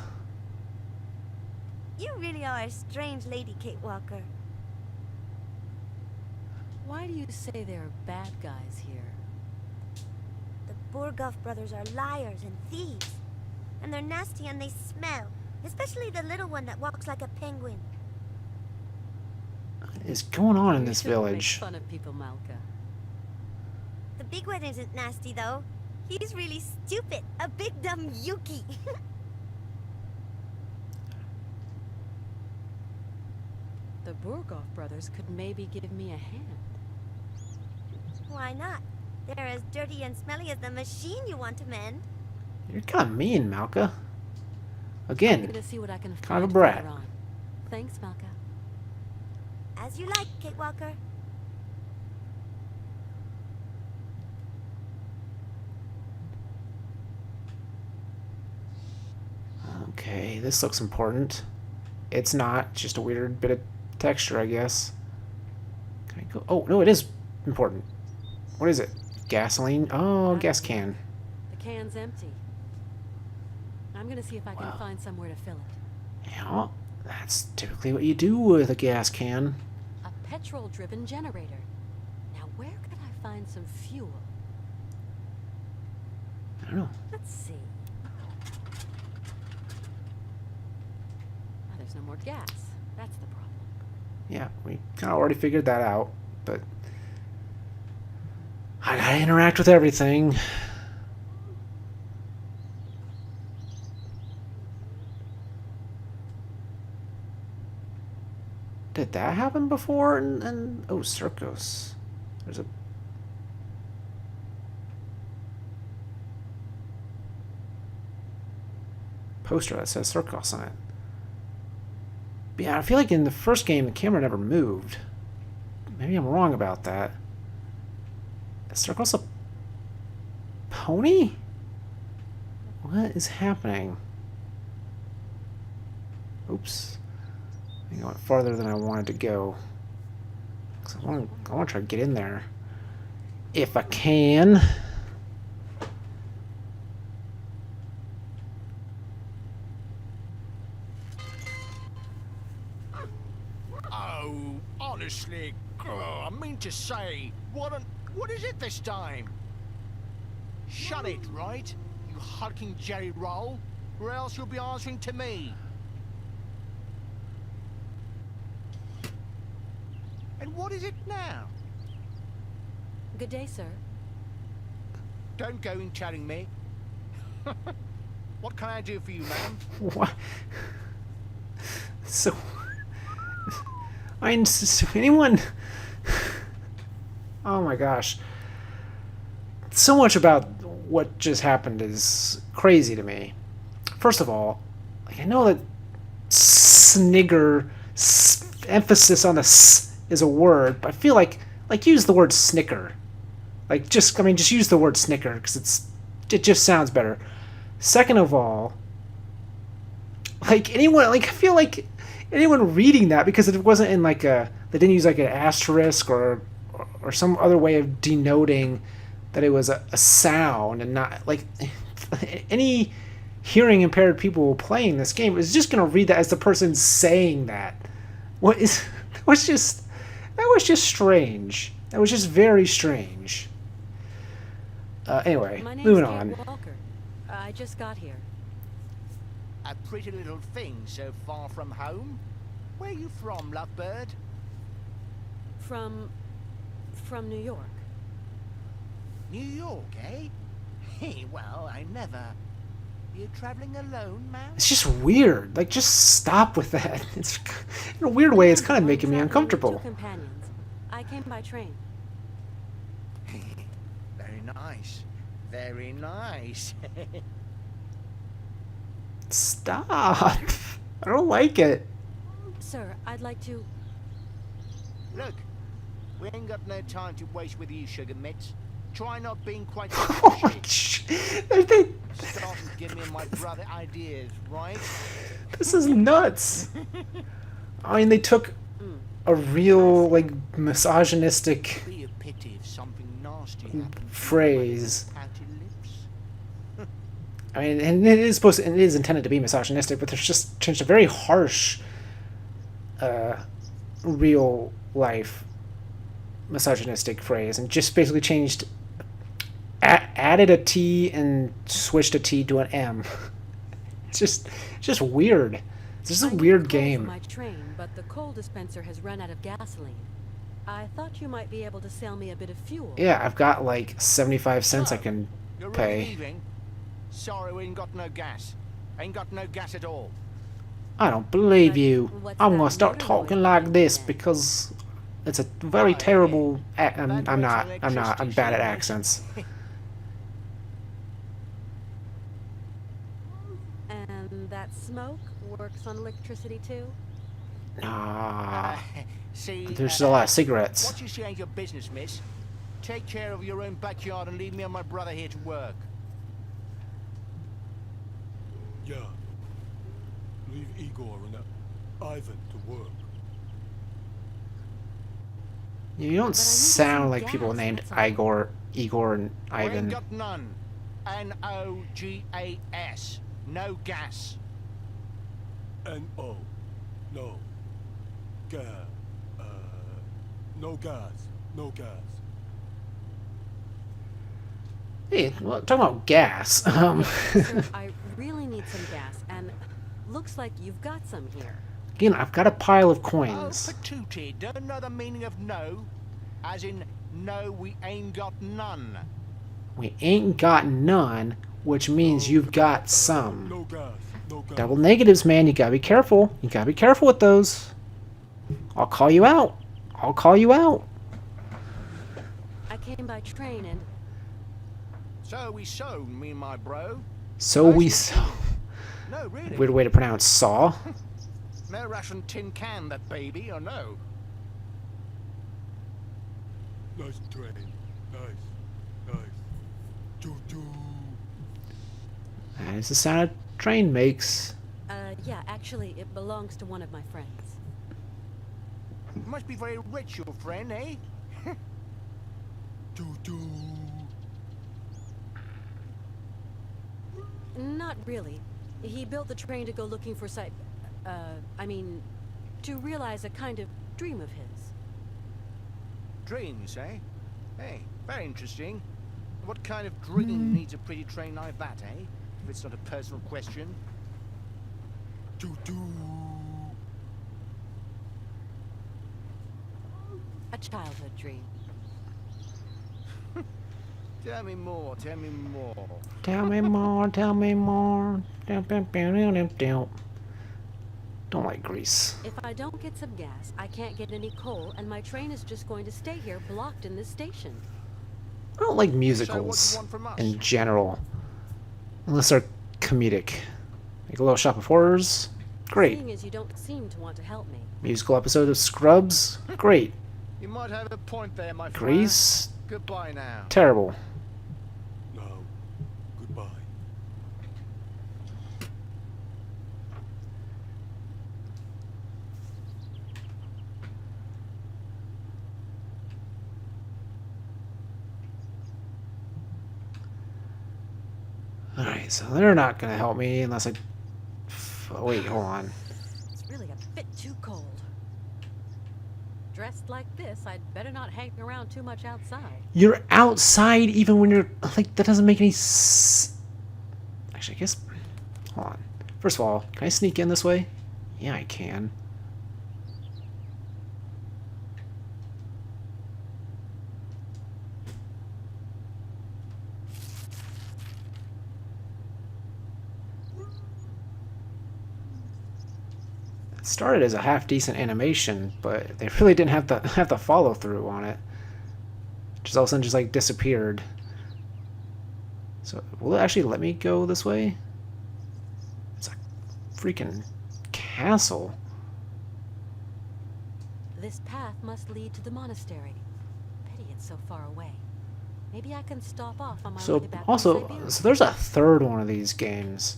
You really are a strange lady, Kate Walker. Why do you say there are bad guys here? The Burghoff brothers are liars and thieves. And they're nasty and they smell. Especially the little one that walks like a penguin. What is going on in You this shouldn't make village? fun of people, Malka. The big one isn't nasty, though. He's really stupid. A big dumb Yuki. The Burghoff brothers could maybe give me a hand. Why not? They're as dirty and smelly as the machine you want to mend. You're kind of mean, Malka. I'm Again, gonna see what I can kind of a find brat. further on. Thanks, Malka. As you like, Kate Walker. Okay, this looks important. It's not, just a weird bit of texture, I guess. Can I go? Oh, no, it is important. What is it? Gasoline? Oh, gas can. The can's empty. I'm gonna see if I can Wow. find somewhere to fill it. Yeah, that's typically what you do with a gas can. A petrol-driven generator. Now, where could I find some fuel? I don't know. Let's see. there's no more gas. That's the problem. Yeah, we kind of already figured that out, but I gotta interact with everything. Did that happen before? And oh, Circos. There's a poster that says Circos on it. But yeah, I feel like in the first game the camera never moved. Maybe I'm wrong about that. Is Circos a pony? What is happening? Oops. I went farther than I wanted to go. 'Cause I want to try to get in there. If I can. Oh, honestly, I mean to say, what is it this time? Shut it, right? You hulking jerry roll, or else you'll be answering to me. And what is it now? Good day, sir. Don't go in telling me. What can I do for you, ma'am? What? So, I mean, anyone? Oh my gosh! So much about what just happened is crazy to me. First of all, like, I know that snigger, emphasis on the s is a word, but I feel like use the word snicker. Like, just use the word snicker because it just sounds better. Second of all, like, anyone, like, I feel like anyone reading that, because it wasn't in like they didn't use like an asterisk or some other way of denoting that it was a sound, and not like any hearing impaired people playing this game is just gonna read that as the person saying that. That was just strange. That was just very strange. Anyway, My name's moving Kate on. Walker. I just got here. A pretty little thing so far from home. Where you from, lovebird? From New York. New York, eh? Hey, well, I never. You traveling alone, ma'am? It's just weird. Like, just stop with that. It's in a weird way. It's kind of I'm making me traveling with uncomfortable. 2 companions. I came by train. Very nice. Very nice. Stop. I don't like it. Sir, I'd like to... Look, we ain't got no time to waste with you, sugar mitts. Try not being quite Oh my they, starting to give me and my brother ideas, right? this is nuts. I mean, they took a real, like, misogynistic Be a pity if something nasty happened. phrase. Pouty lips. I mean, and it is intended to be misogynistic, but there's just changed a very harsh, real life misogynistic phrase, and just basically changed, added a T and switched a T to an M. It's just weird. This is a I need weird coal for game. my train, but the coal dispenser has run out of gasoline. I thought you might be able to sell me a bit of fuel. Yeah, I've got like 75 cents I can You're really pay. leaving? Sorry, we ain't got no gas. Ain't got no gas at all. I don't believe But you. what's I'm that gonna start motor talking noise like then? this because it's a very Right. terrible. I'm That not. makes I'm not. I'm bad at electricity, accents. And that smoke works on electricity too? Nah. See, There's a lot of cigarettes. what you say ain't your business, miss. Take care of your own backyard and leave me and my brother here to work. Yeah. Leave Igor and Ivan to work. You don't sound like people gas, named that's all. Igor, and We ain't Ivan. got none. N-O-G-A-S. No gas. N-O. No. Gas. No gas. No gas. Hey, well, talking about gas. Sir, I really need some gas, and looks like you've got some here. Again, I've got a pile of Oh, coins. patootie, don't know the meaning of no? As in, no, we ain't got none. We ain't got none, which means you've got some. No gas. No gas. Double negatives, man. You gotta be careful. You gotta be careful with those. I'll call you out. I'll call you out. I came by train and So we sow, me and my bro. So we saw. No, really. Weird way to pronounce saw. No Russian tin can, that baby, or no? Nice train. Nice. Choo-choo. That is the sound a train makes. yeah, actually, it belongs to one of my friends. Must be very rich, your friend, eh? Choo-choo. Not really. He built the train to go looking for to realize a kind of dream of his. Dreams, eh? Hey, very interesting. What kind of dream needs a pretty train like that, eh? If it's not a personal question. Choo-choo. A childhood dream. Tell me more, tell me more. Tell me more, tell me more. Don't like Greece. If I don't get some gas, I can't get any coal, and my train is just going to stay here blocked in this station. I don't like So what do musicals you want from us? in general. Unless they're comedic. Like a Little Shop of Horrors. Great. Seeing as you don't seem to want to help me. Musical episode of Scrubs. Great. You might have a point there, my friend. Grease. Goodbye now. Terrible. No. Goodbye. Alright, so they're not gonna help me unless I... Wait, hold on. It's really a bit too cold. Dressed like this, I'd better not hang around too much outside. You're outside even when you're... Like, that doesn't make any Actually, I guess... Hold on. First of all, can I sneak in this way? Yeah, I can. It started as a half-decent animation, but they really didn't have the follow-through on it. Just all of a sudden just like disappeared. So will it actually let me go this way? It's a freaking castle. This path must lead to the monastery. Pity it's so far away. Maybe I can stop off on my So way back also, to Syberia. so there's a third one of these games.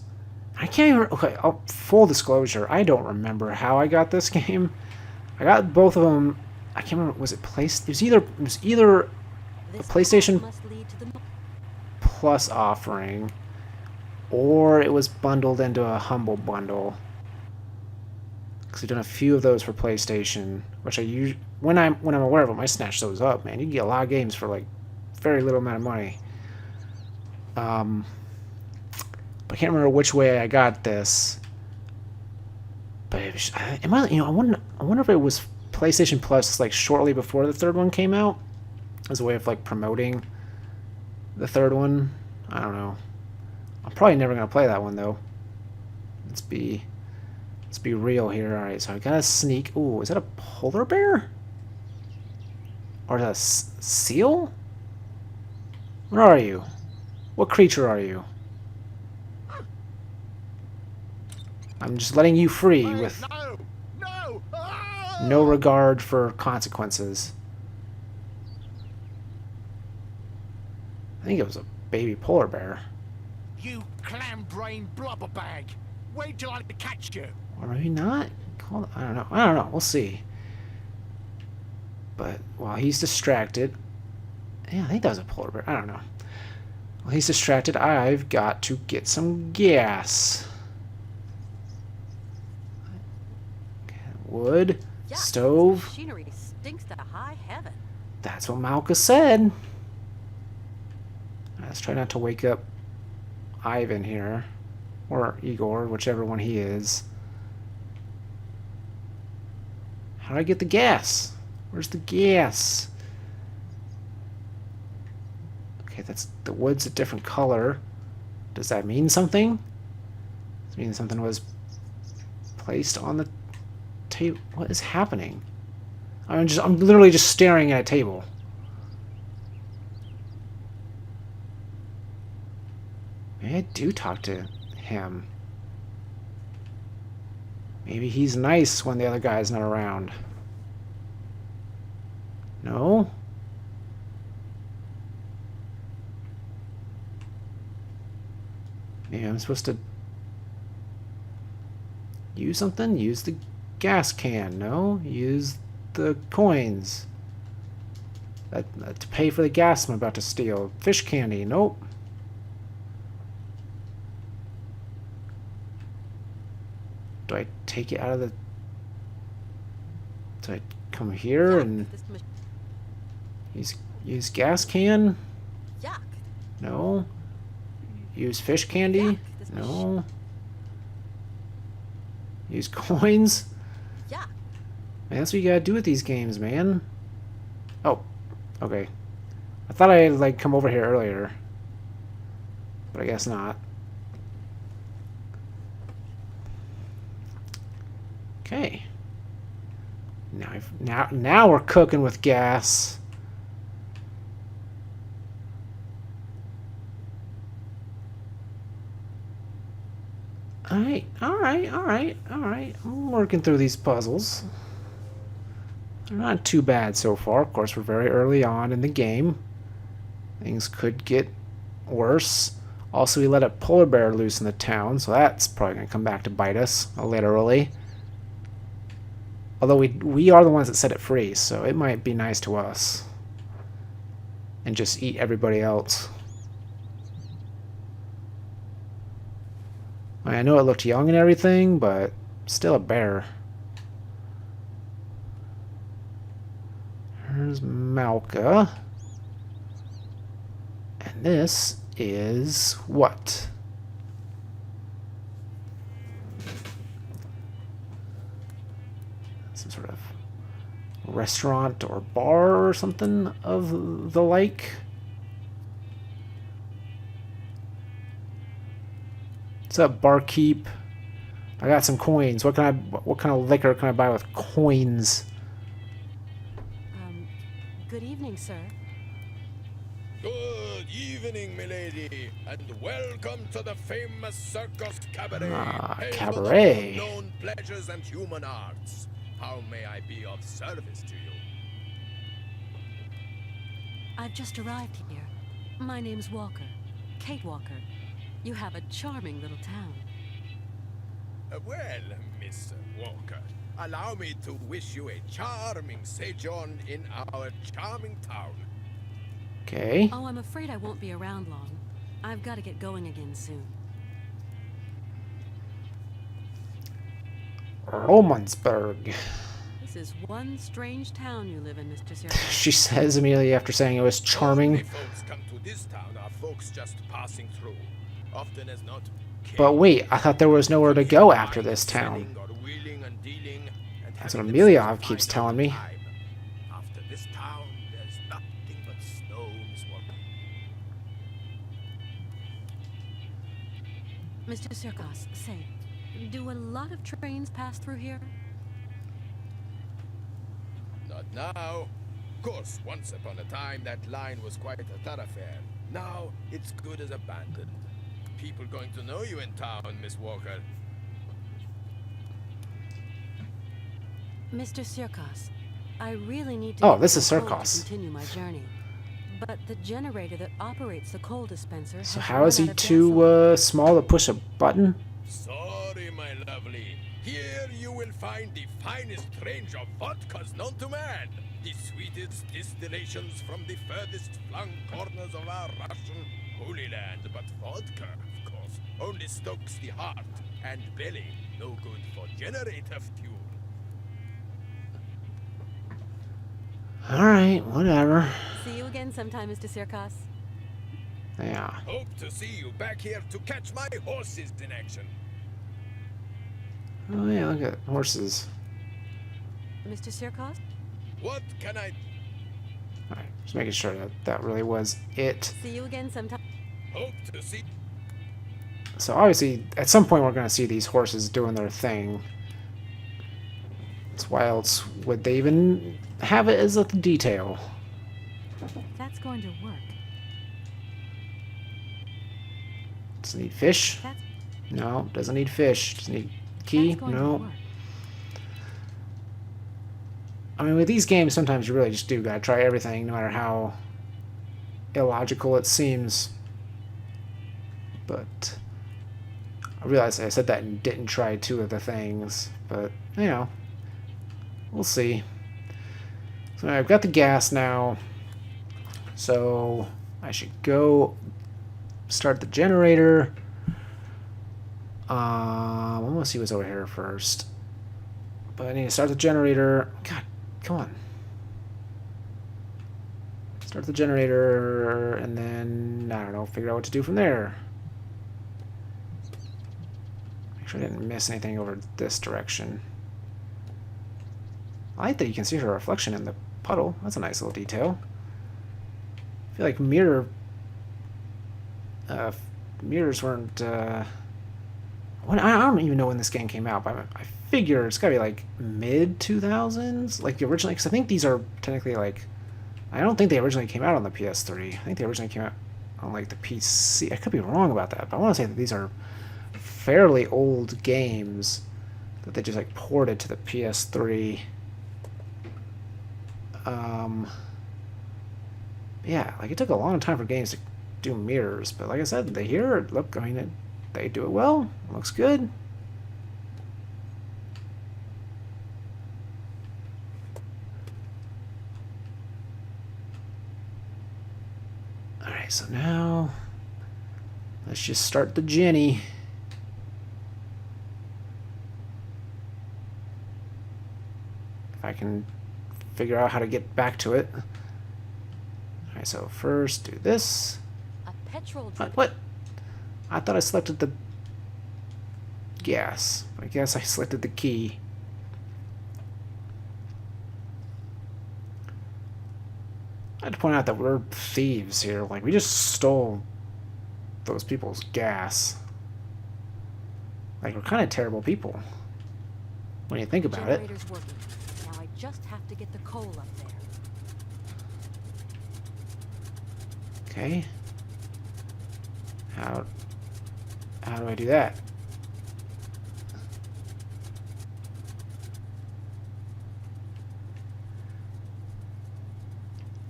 I can't even. Okay, full disclosure, I don't remember how I got this game. I got both of them. I can't remember. Was it placed? It was either a This PlayStation path must lead to the Plus offering, or it was bundled into a Humble Bundle. Because I've done a few of those for PlayStation, which I usually when I'm aware of them, I snatch those up. Man, you can get a lot of games for like very little amount of money. But I can't remember which way I got this. But it was, I wonder if it was PlayStation Plus like shortly before the third one came out, as a way of like promoting the third one. I don't know. I'm probably never gonna play that one though. Let's be real here. All right, so I gotta sneak. Ooh, is that a polar bear? Or is that a seal? What are you? What creature are you? I'm just letting you free Hey, with no! Ah! no regard for consequences. I think it was a baby polar bear. You clam-brain blubber bag! Wait till I catch you! Or maybe not? I don't know. I don't know. We'll see. But while he's distracted... Yeah, I think that was a polar bear. I don't know. While he's distracted, I've got to get some gas. Wood. Yuck, Stove. this machinery stinks to high heaven. That's what Malka said. Let's try not to wake up Ivan here. Or Igor, whichever one he is. How do I get the gas? Where's the gas? Okay, that's the wood's a different color. Does that mean something? Does it mean something was placed on the table? What is happening? I'm literally just staring at a table. Maybe I do talk to him. Maybe he's nice when the other guy's not around. No? Maybe I'm supposed to use something? Use the gas can. No? Use the coins. To pay for the gas I'm about to steal. Fish candy. Nope. Do I take it out of the... Do I come here and use gas can? Yuck. No. Use fish candy? No. Use coins? Yuck. Man, that's what you gotta do with these games, man. Oh, okay. I thought I had, like, come over here earlier. But I guess not. Okay. Now we're cooking with gas. Alright. I'm working through these puzzles. They're not too bad so far. Of course, we're very early on in the game. Things could get worse. Also, we let a polar bear loose in the town, so that's probably going to come back to bite us, literally. Although we are the ones that set it free, so it might be nice to us. And just eat everybody else. I know it looked young and everything, but still a bear. Here's Malka. And this is what? Some sort of restaurant or bar or something of the like. What's up, barkeep? I got some coins. What kind of liquor can I buy with coins? Good evening, sir. Good evening, milady, and welcome to the famous circus cabaret. Cabaret. Known pleasures and human arts. How may I be of service to you? I've just arrived here. My name's Walker. Kate Walker. You have a charming little town. Well, Miss Walker, allow me to wish you a charming sojourn in our charming town. Okay. Oh, I'm afraid I won't be around long. I've got to get going again soon. Romansburg. This is one strange town you live in, Mr. Sirkis. She says immediately after saying it was charming. Only folks come to this town are folks just passing through. Often as not. But wait, I thought there was nowhere to go after this town. That's what Amelia keeps telling me. After this town, there's nothing but snow, Miss Walker. Mr. Sirkis, say, do a lot of trains pass through here? Not now. Of course, once upon a time, that line was quite a thoroughfare. Now, it's good as abandoned. People going to know you in town, Miss Walker. Mr. Sirkis, I really need to this is to Sirkis. continue my journey. But the generator that operates the coal dispenser So has how run is he out of too gasoline. small to push a button? Sorry, my lovely. Here you will find the finest range of vodkas known to man. The sweetest distillations from the furthest flung corners of our Russian Holy Land. But vodka, of course, only stokes the heart and belly. No good for generator fuel. Alright, whatever. See you again sometime, Mr. Sirkis. Yeah. Hope to see you back here to catch my horses in action. Oh yeah, look at horses. Mr. Sirkos? What can I... Alright, just making sure that that really was it. See you again sometime. Hope to see... So obviously, at some point we're going to see these horses doing their thing. So why else would they even have it as a detail? That's going to work. Does it need fish? That's No, doesn't need fish. Does it need key? That's going to No. work. I mean, with these games, sometimes you really just do gotta try everything, no matter how illogical it seems. But I realized I said that and didn't try two of the things. But, you know, we'll see. So I've got the gas now. So I should go start the generator. I want to see what's over here first. But I need to start the generator. God, come on. Start the generator, and then, I don't know, figure out what to do from there. Make sure I didn't miss anything over this direction. I like that you can see her reflection in the puddle. That's a nice little detail. I feel like mirrors weren't... I don't even know when this game came out, but I figure it's gotta be like mid-2000s, like the original, because I think these are technically like, I don't think they originally came out on the PS3. I think they originally came out on like the PC. I could be wrong about that, but I want to say that these are fairly old games that they just like ported to the PS3. Yeah, like it took a long time for games to do mirrors, but like I said, they here look, I mean, they do it well. It looks good. Alright, so now let's just start the Jenny. If I can figure out how to get back to it. Alright, so first do this. A petrol What? I thought I selected the gas. I guess I selected the key. I had to point out that we're thieves here. Like, we just stole those people's gas. Like, we're kind of terrible people when you think about it. Generator's working. Now I just have to get the coal up there. Okay. How do I do that?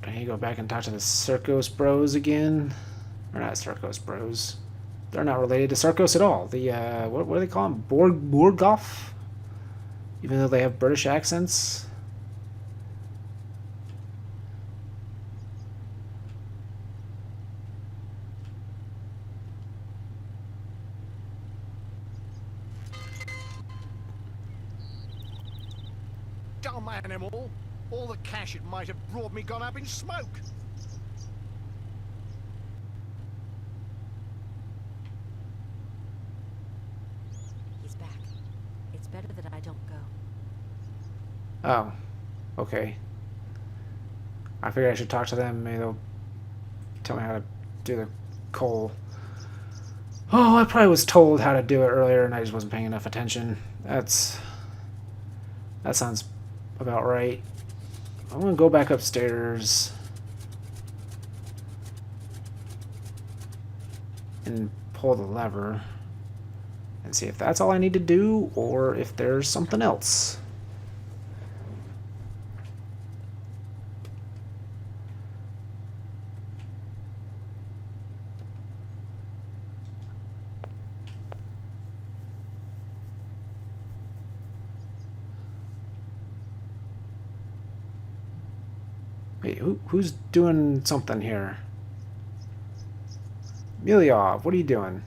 I need to go back and talk to the Sirkos Bros again. Or not Sirkos Bros. They're not related to Sirkos at all. The, what do they call them? Borgoff? Even though they have British accents. Dumb animal. All the cash it might have brought me gone up in smoke. He's back. It's better that I don't go. Oh. Okay. I figured I should talk to them. Maybe they'll tell me how to do the coal. Oh, I probably was told how to do it earlier and I just wasn't paying enough attention. That sounds about right. I'm gonna go back upstairs and pull the lever and see if that's all I need to do or if there's something else. Wait, who's doing something here? Milyov, what are you doing?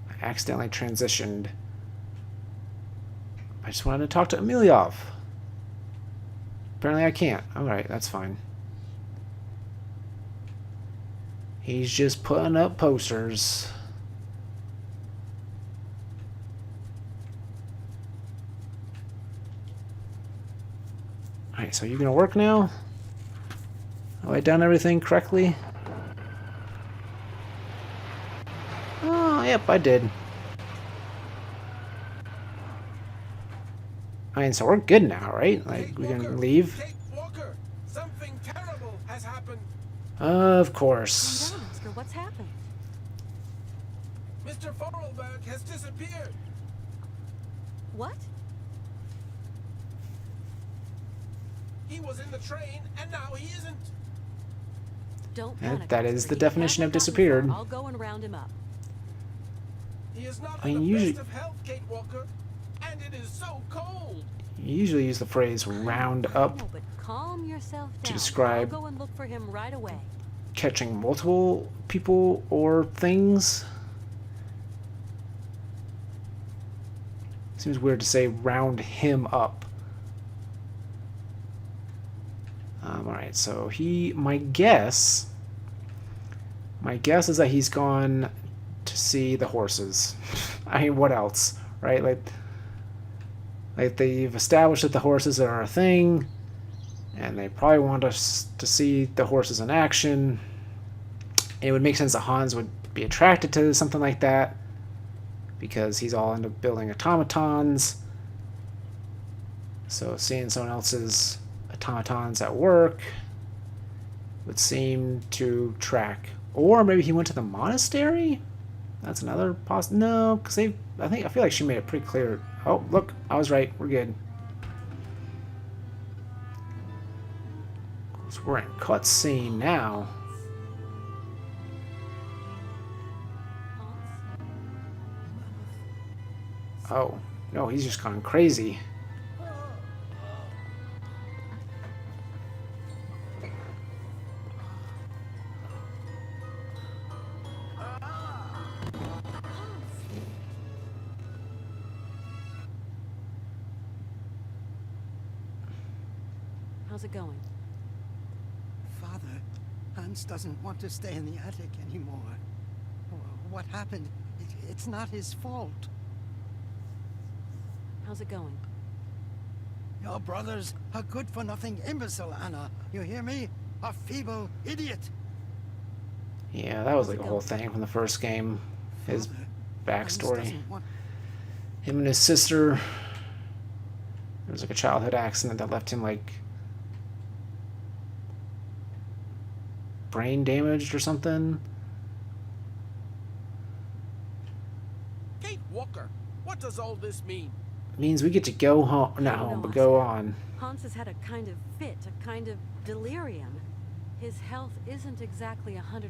I accidentally transitioned. I just wanted to talk to Milyov. Apparently I can't. Alright, that's fine. He's just putting up posters. Alright, so you gonna work now? Have I done everything correctly? Oh, yep, I did. I mean, so we're good now, right? Like, Kate we can Walker, leave? Kate Walker, something terrible has happened. Of course. Calm down, Oscar. What's happened? Mr. Forelberg has disappeared. What? He was in the train, and now he isn't. Don't Yeah, panic. that Oscar. is the He definition of hasn't gotten disappeared. far. I'll go and round him up. He is not I mean, in the usually- best of health, Kate Walker, and it is so cold. You usually use the phrase round up No, but calm yourself down. to describe I'll go and look for him right away. catching multiple people or things. Seems weird to say round him up. Alright, so my guess is that he's gone to see the horses. I mean, what else, right? Like they've established that the horses are a thing, and they probably want us to see the horses in action. It would make sense that Hans would be attracted to something like that, because he's all into building automatons. So seeing someone else's automatons at work would seem to track. Or maybe he went to the monastery? That's another no, because I feel like she made it pretty clear. Oh, look, I was right. We're good. So we're in cutscene now. Oh, no, he's just gone crazy. How's it going? Father, Hans doesn't want to stay in the attic anymore. What happened? It's not his fault. How's it going? Your brother's a good-for-nothing imbecile, Anna. You hear me? A feeble idiot. Yeah, that was like a whole thing from the first game. His Father, backstory. Hans doesn't want... Him and his sister. There was like a childhood accident that left him like brain damaged or something. Kate Walker, what does all this mean? It means we get to go home, not I don't home, know, but go Oscar. on. Hans has had a kind of fit, a kind of delirium. His health isn't exactly 100% right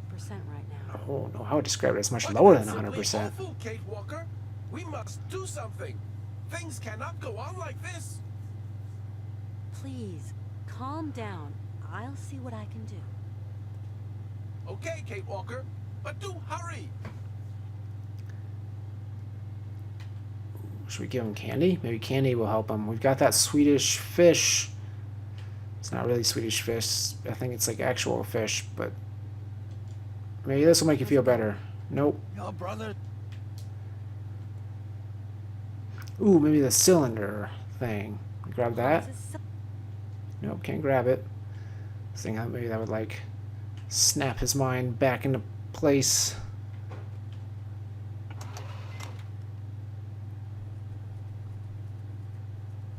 now. Oh no, I would describe it as much But lower than that's simply 100%. awful, Kate Walker. We must do something. Things cannot go on like this. Please, calm down. I'll see what I can do. Okay, Kate Walker, but do hurry. Should we give him candy? Maybe candy will help him. We've got that Swedish fish. It's not really Swedish fish. I think it's like actual fish, but maybe this will make you feel better. Nope. Your brother... Ooh, maybe the cylinder thing. Grab that. Hans is so- Nope, can't grab it. Think maybe that would like snap his mind back into place.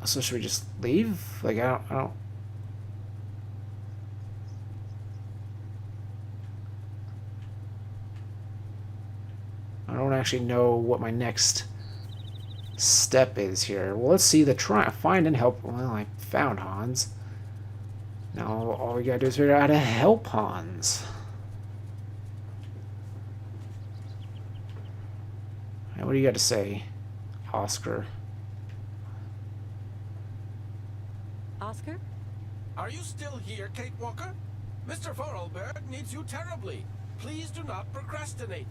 So should we just leave? Like I don't. I don't actually know what my next step is here. Well, let's see the find and help. Well, I found Hans. Now all we gotta do is figure out how to help Hans. And what do you got to say, Oscar? Oscar? Are you still here, Kate Walker? Mr. Forelberg needs you terribly. Please do not procrastinate.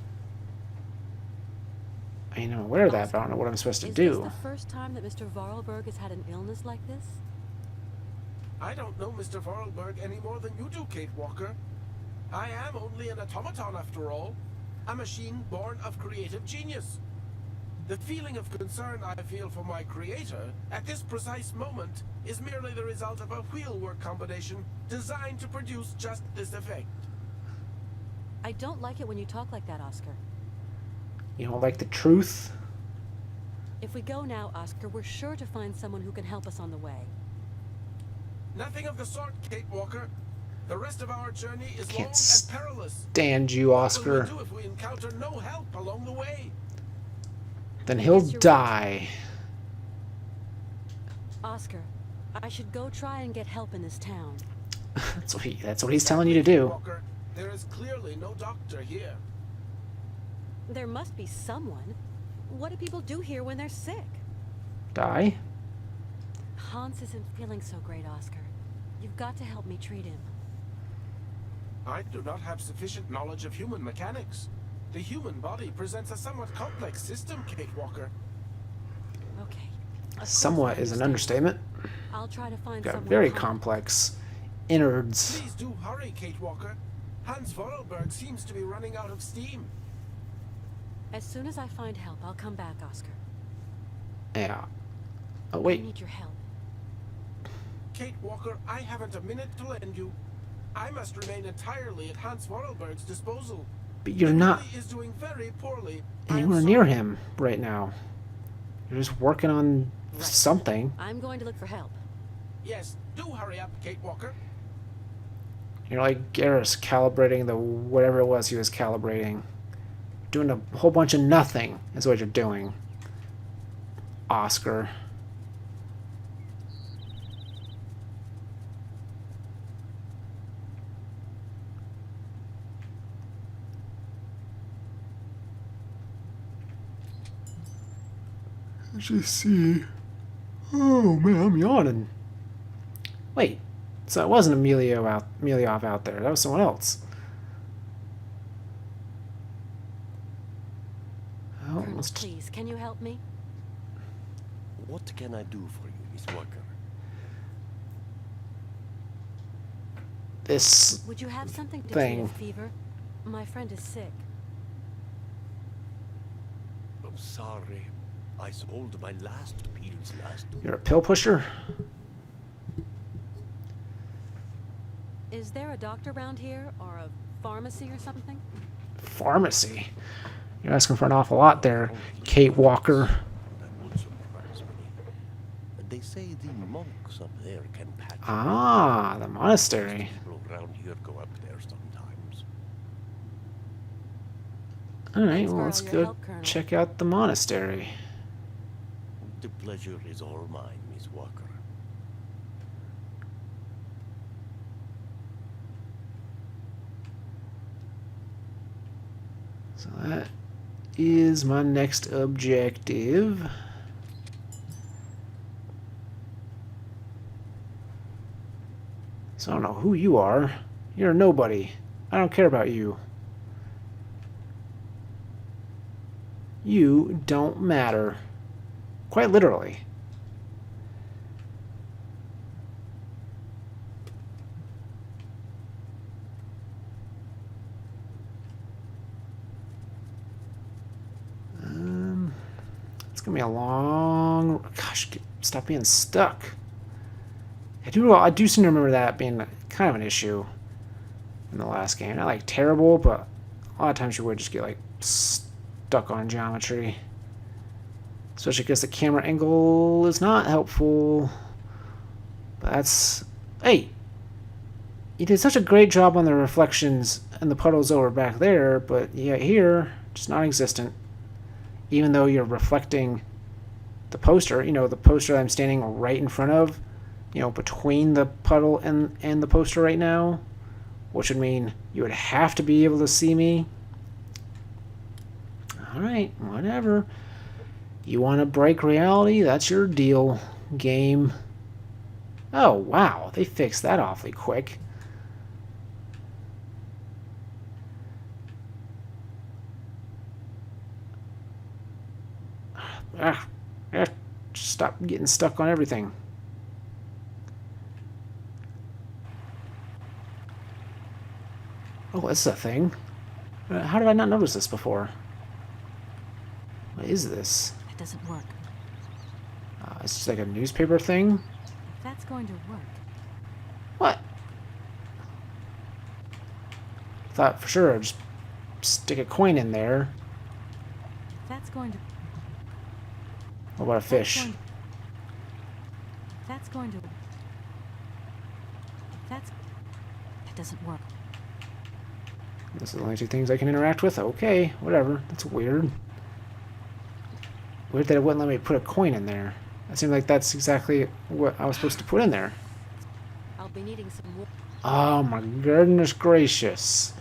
I mean, I'm aware of that, but I don't know what I'm supposed to Is do. this the first time that Mr. Vorarlberg has had an illness like this? I don't know Mr. Forelberg any more than you do, Kate Walker. I am only an automaton after all. A machine born of creative genius. The feeling of concern I feel for my creator at this precise moment is merely the result of a wheelwork combination designed to produce just this effect. I don't like it when you talk like that, Oscar. You don't like the truth? If we go now, Oscar, we're sure to find someone who can help us on the way. Nothing of the sort, Kate Walker. The rest of our journey is long Can't and perilous. stand you, What will Oscar. we do if we encounter no help along the way? Then I he'll guess you're right. die. Oscar, I should go try and get help in this town. That's what he's telling you to do. Walker, there is clearly no doctor here. There must be someone. What do people do here when they're sick? Die? Hans isn't feeling so great, Oscar. You've got to help me treat him. I do not have sufficient knowledge of human mechanics. The human body presents a somewhat complex system, Kate Walker. Okay. Of course Somewhat I is an understand. understatement. I'll try to find Got someone. very calm. complex innards. Please do hurry, Kate Walker. Hans Vorarlberg seems to be running out of steam. As soon as I find help, I'll come back, Oscar. Yeah. Oh, I wait. need your help. Kate Walker, I haven't a minute to lend you. I must remain entirely at Hans Vorarlberg's disposal. But you're not Emily is doing very poorly. I am anywhere near sorry. him right now. You're just working on Right. something. I'm going to look for help. Yes, do hurry up, Kate Walker. You're like Garrus calibrating the whatever it was he was calibrating. Doing a whole bunch of nothing is what you're doing, Oscar. Let's just see. Oh man, I'm yawning. Wait, so it wasn't Emilioff out there. That was someone else. Oh, Colonel, let's please, can you help me? What can I do for you, Miss Walker? this Would you have something to thing. treat a fever? My friend is sick. I'm sorry. I sold my last pills last week. You're a pill pusher? Is there a doctor around here, or a pharmacy or something? Pharmacy? You're asking for an awful lot there, Kate Walker. That would surprise me. They say the monks up there can patch. Ah, the monastery. People around here go up there sometimes. Alright, Thanks well, for let's all your go help, Colonel. check out the monastery. The pleasure is all mine, Miss Walker. So that is my next objective. So I don't know who you are. You're a nobody. I don't care about you. You don't matter. Quite literally. It's gonna be a long. Gosh, stop being stuck. I do seem to remember that being kind of an issue in the last game. Not like terrible, but a lot of times you would just get like stuck on geometry. Especially because the camera angle is not helpful. But that's... Hey! You did such a great job on the reflections and the puddles over back there, but yeah, here, just non-existent. Even though you're reflecting the poster, you know, the poster that I'm standing right in front of, you know, between the puddle and the poster right now, which would mean you would have to be able to see me. Alright, whatever. You want to break reality? That's your deal, game. Oh, wow, they fixed that awfully quick. Stop getting stuck on everything. Oh, this is a thing. How did I not notice this before? What is this? It doesn't work. It's just like a newspaper thing? If that's going to work, What? Thought for sure I'd just stick a coin in there. if that's going to... What about a fish? If that's going to... If that's... That doesn't work. Those are the only two things I can interact with? Okay, whatever. That's weird. Weird that it wouldn't let me put a coin in there. It seemed like that's exactly what I was supposed to put in there. I'll be needing some more... Oh my goodness gracious.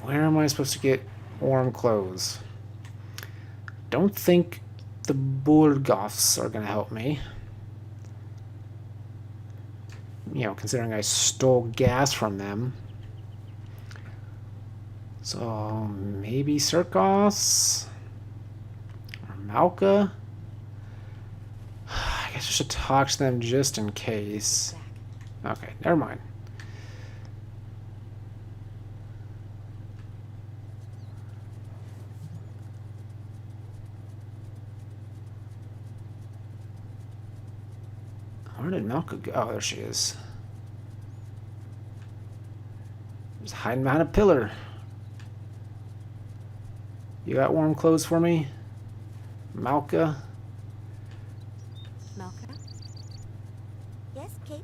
Where am I supposed to get warm clothes? Don't think the Burgoffs are going to help me. You know, considering I stole gas from them. So, maybe Circos? Or Malka? I guess I should talk to them just in case. Okay, never mind. Where did Malka go? Oh, there she is. Just hiding behind a pillar. You got warm clothes for me? Malka? Malka? Yes, Kate?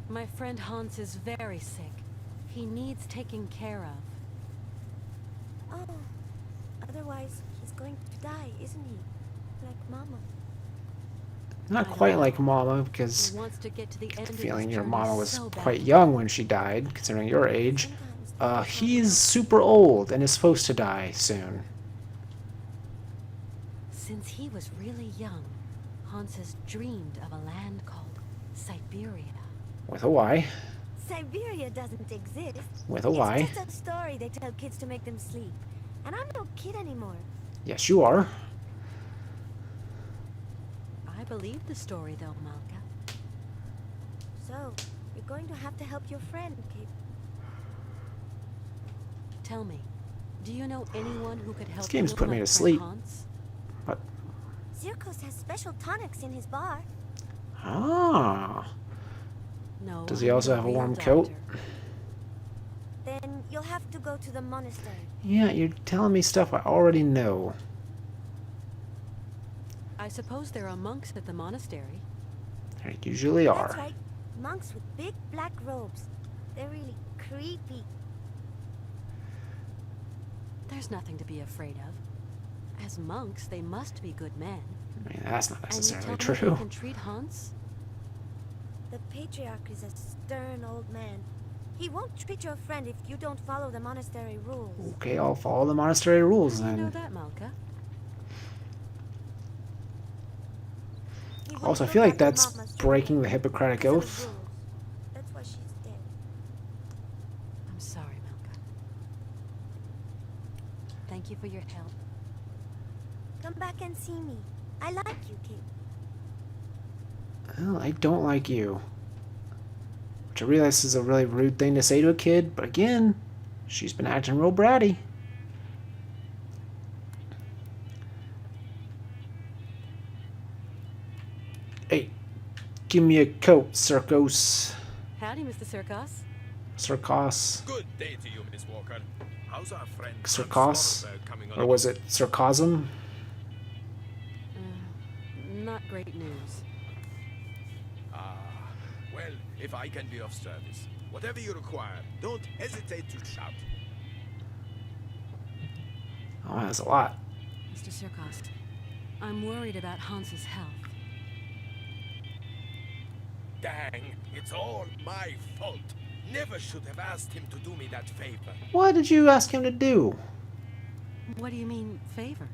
My friend Hans is very sick. He needs taking care of. Oh, otherwise he's going to die, isn't he? Like Mama. Not quite like Mama, because He wants to get to the I end get the of feeling his your journey mama was so quite badly. young when she died, considering your age. Sometimes He's super old and is supposed to die soon. Since he was really young, Hans has dreamed of a land called Syberia. With a Y. Siberia doesn't exist. With a Y. It's just a story they tell kids to make them sleep. And I'm no kid anymore. Yes, you are. I believe the story, though, Malka. So, you're going to have to help your friend, Kate. Tell me, do you know anyone who could help game's heal put my me to friend sleep. Hans? But, Zirkos has special tonics in his bar. ah. No. Does he I'm also no have a real warm coat? doctor. Then you'll have to go to the monastery. Yeah, you're telling me stuff I already know. I suppose there are monks at the monastery. There usually are. That's right. Monks with big black robes. They're really creepy. There's nothing to be afraid of. As monks, they must be good men. I mean, that's not And you necessarily tell me true. they can treat Hans? The patriarch is a stern old man. He won't treat your friend if you don't follow the monastery rules. Okay, I'll follow the monastery rules How do you know then. that, Malka? He won't Also, I look feel like after that's Mama straight breaking away the Hippocratic because of Oath. the rules. That's why she's dead. I'm sorry, Malka. Thank you for your help. Come back and see me. I like you, Kate. Well, I don't like you. Which I realize is a really rude thing to say to a kid, but again, she's been acting real bratty. Hey, give me a coat, Circos. Howdy, Mr. Circos. Circos. Good day to you, Miss Walker. How's our friend Circos? coming on? Or was it sarcasm? Not great news. Ah, well, if I can be of service, whatever you require, don't hesitate to shout. Oh, that's a lot. Mr. Circos, I'm worried about Hans's health. Dang, it's all my fault. Never should have asked him to do me that favor. What did you ask him to do? What do you mean, favor?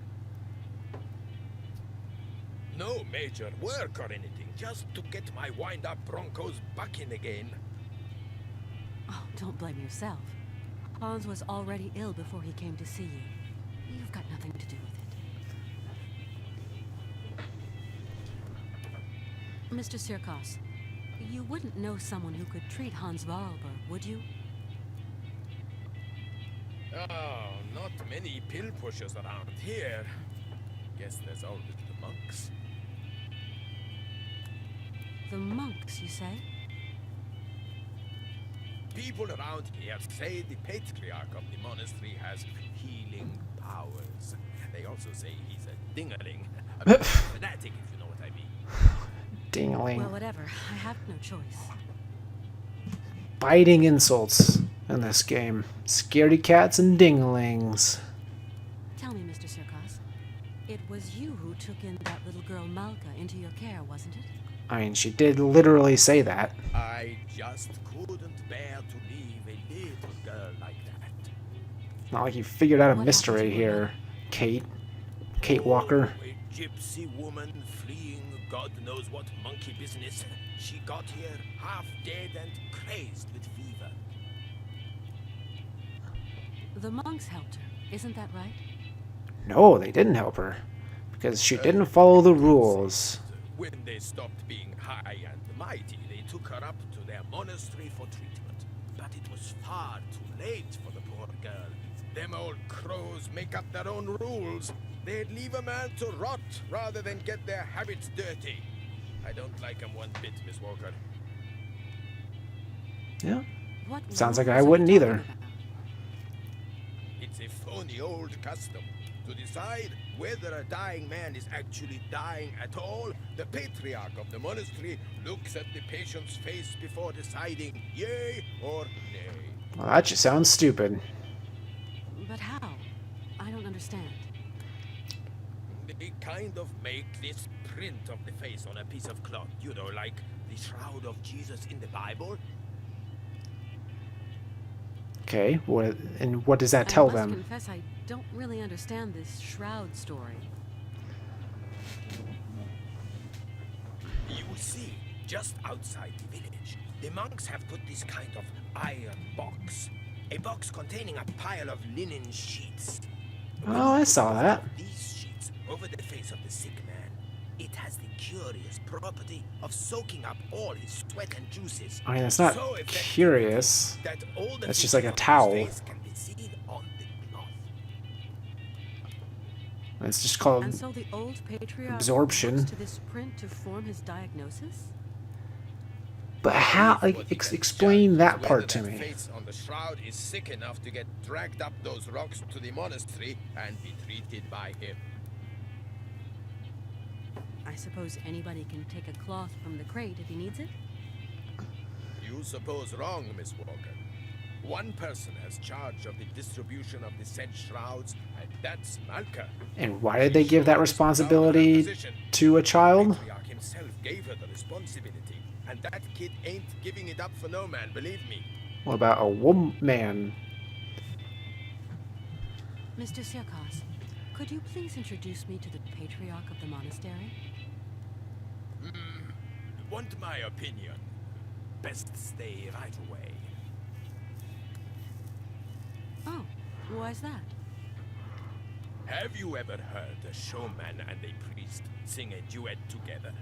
No major work or anything, just to get my wind-up Broncos back in again. Oh, don't blame yourself. Hans was already ill before he came to see you. You've got nothing to do with it. Mr. Circos, you wouldn't know someone who could treat Hans Vorarlberg, would you? Oh, not many pill pushers around here. Guess there's always the monks. The monks, you say? People around here say the patriarch of the monastery has healing powers. They also say he's a dingaling. A bit of a fanatic, if you know what I mean. Dingling. Well, whatever. I have no choice. Biting insults in this game. Scaredy cats and dinglings. Tell me, Mr. Sirkos, it was you who took in that little girl Malka into your care, wasn't it? I mean, she did literally say that. I just couldn't bear to leave a little girl like that. Not like you figured out a What mystery happened to her? here, Kate. Kate Walker. Oh, a gypsy woman fleeing God knows what monkey business. She got here half dead and crazed with fever. The monks helped her, isn't that right? No, they didn't help her. Because she didn't follow the rules. When they stopped being high and mighty, they took her up to their monastery for treatment. But it was far too late for the poor girl. Them old crows make up their own rules. They'd leave a man to rot rather than get their habits dirty. I don't like them one bit, Miss Walker. Yeah. What Sounds like rules I are you wouldn't talking either. about? It's a phony old custom. To decide whether a dying man is actually dying at all, the patriarch of the monastery looks at the patient's face before deciding yay or nay. Well, that just sounds stupid. But how? I don't understand. They kind of make this print of the face on a piece of cloth, you know, like the shroud of Jesus in the Bible. Okay, and what does that tell I them? must confess I don't really understand this shroud story. You see, just outside the village, the monks have put this kind of iron box. A box containing a pile of linen sheets. Oh, I saw that. These sheets over the face of the sick man. It has the curious property of soaking up all his sweat and juices. I mean, it's not So effectively curious. that all the That's just like a features of his towel. face can be seen on the cloth. It's just called And so the old patriarch absorption. looks to this print to form his diagnosis? But how? Like, explain that part to Whether me. face on the shroud is sick enough to get dragged up those rocks to the monastery and be treated by him. I suppose anybody can take a cloth from the crate if he needs it? You suppose wrong, Miss Walker. One person has charge of the distribution of the said shrouds, and that's Malka. And why did they give that responsibility to a child? The patriarch himself gave her the responsibility, and that kid ain't giving it up for no man, believe me. What about a woman? Mr. Sirkos, could you please introduce me to the patriarch of the monastery? Want my opinion? Best stay right away. Oh, why's that? Have you ever heard a showman and a priest sing a duet together?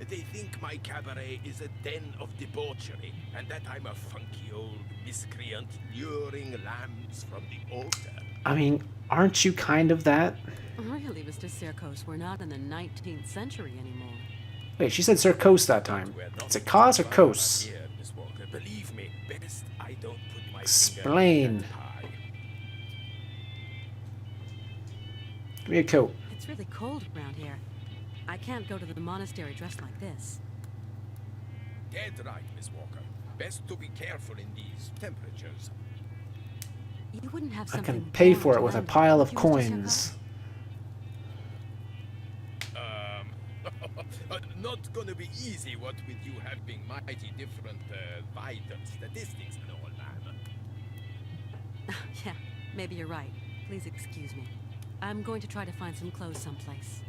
They think my cabaret is a den of debauchery, and that I'm a funky old miscreant luring lambs from the altar. I mean, aren't you kind of that? Really, Mr. Sirkos, we're not in the 19th century anymore. Wait, she said Sir Coast that time. Is it Cos or Coast? Here, Miss Walker, believe me, best I don't put my Explain. finger in that pie. Give me a coat. It's really cold around here. I can't go to the monastery dressed like this. Dead right, Miss Walker. Best to be careful in these temperatures. You wouldn't have I something can pay warm for to it with a lend me, pile would of you, Mr. coins. Not gonna be easy, what with you having mighty different vital statistics and all that. Sirkos? Yeah, maybe you're right. Please excuse me. I'm going to try to find some clothes someplace.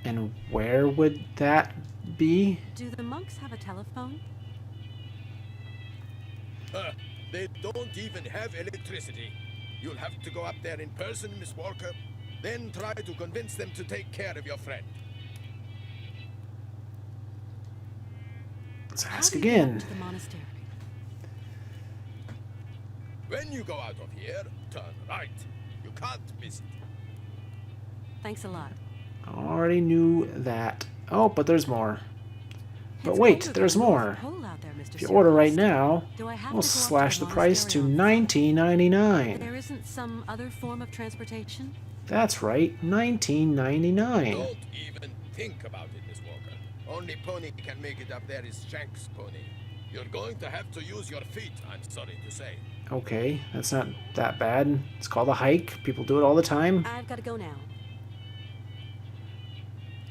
And where would that be? Do the monks have a telephone? They don't even have electricity. You'll have to go up there in person, Miss Walker. Then try to convince them to take care of your friend. Let's How ask do you get up again. to the monastery? When you go out of here, turn right. You can't miss it. Thanks a lot. I already knew that. Oh, but there's more. But It's wait, colder there's than the North more. Pole out there, Mr. If you order right Sirkos. now, Do I have we'll to go up to slash the price to monastery on foot? $19.99. There isn't some other form of transportation? That's right, $19.99. Don't even think about it, Miss Walker. Only pony can make it up there is Shank's pony. You're going to have to use your feet, I'm sorry to say. Okay, that's not that bad. It's called a hike. People do it all the time. I've got to go now.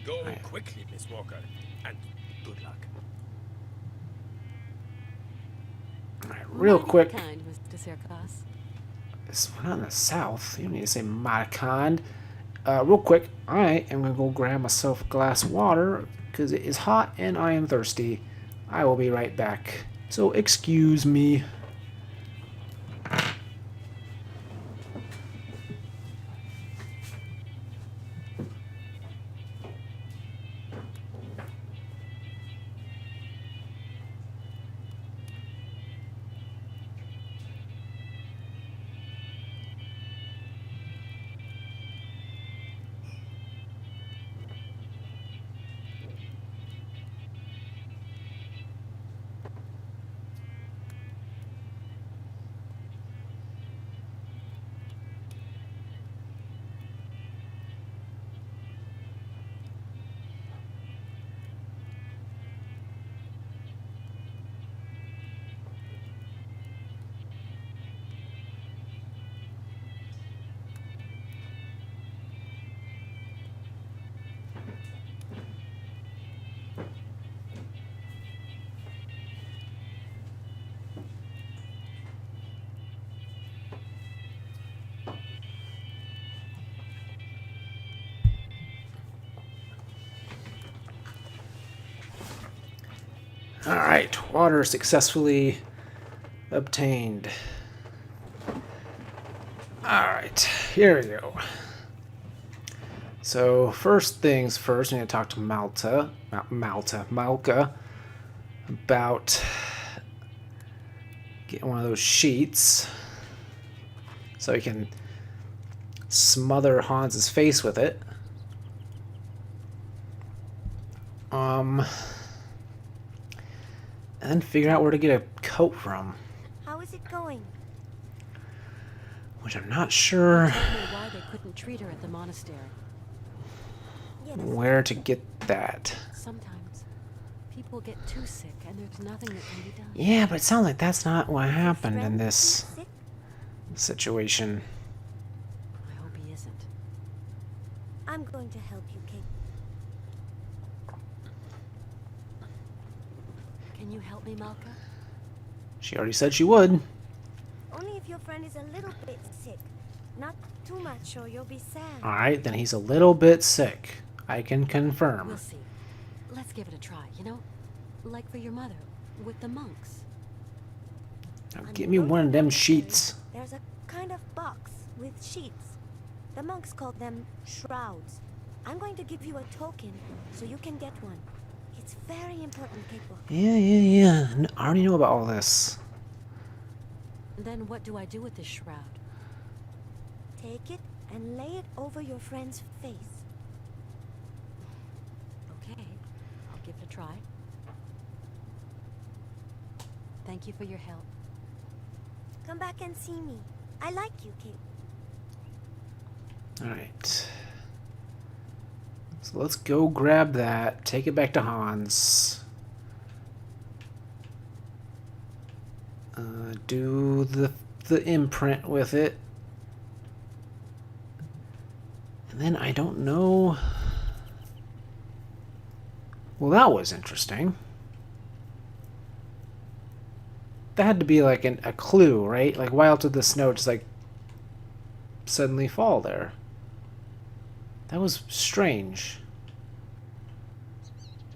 Go Right. quickly, Miss Walker, and good luck. All right, real Mighty quick. kind, Mr. Sirkos. We're not in the south. You don't need to say Marikand. Real quick, I am going to go grab myself a glass of water because it is hot and I am thirsty. I will be right back. So excuse me. Alright, water successfully obtained. Alright, here we go. So, first things first, we need to talk to Malka, about getting one of those sheets so he can smother Hans's face with it. And then figure out where to get a coat from, How is it going? which I'm not sure Tell me why they couldn't treat her at the monastery. Yes. where to get that. Sometimes people get too sick and there's nothing that can be done. Yeah, but it sounds like that's not what happened in Friend this sick? situation. I hope he isn't. I'm going to help you, Kate. Can you help me, Malka? She already said she would. Only if your friend is a little bit sick. Not too much, or you'll be sad. Alright, then he's a little bit sick. I can confirm. We'll see. Let's give it a try, you know? Like for your mother, with the monks. Now On get the me road one to of them the sheets. monastery, There's a kind of box with sheets. The monks call them shrouds. I'm going to give you a token so you can get one. It's very important, Cakewalk. Yeah. I already know about all this. Then what do I do with this shroud? Take it and lay it over your friend's face. Okay, I'll give it a try. Thank you for your help. Come back and see me. I like you, Kate. Alright. So let's go grab that. Take it back to Hans. Do the imprint with it. And then I don't know. Well, that was interesting. That had to be like a clue, right? Like, why else did the snow just like suddenly fall there? That was strange.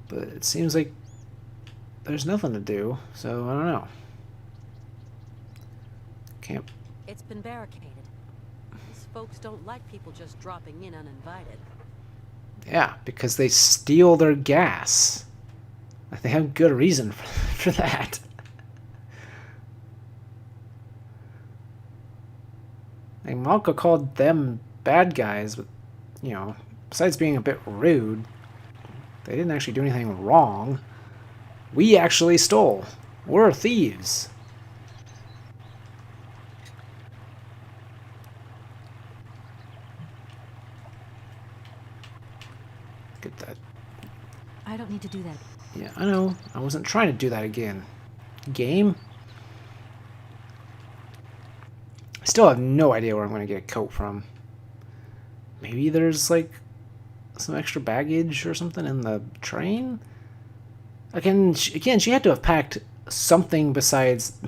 But it seems like there's nothing to do, so I don't know. Can't. It's been barricaded. These folks don't like people just dropping in uninvited. Yeah, because they steal their gas. Like, they have good reason for that. Like, Malka called them bad guys, but, you know, besides being a bit rude, they didn't actually do anything wrong. We actually stole. We're thieves. Get that. I don't need to do that. Yeah, I know. I wasn't trying to do that again. Game? I still have no idea where I'm going to get a coat from. Maybe there's, like, some extra baggage or something in the train? Again, she had to have packed something besides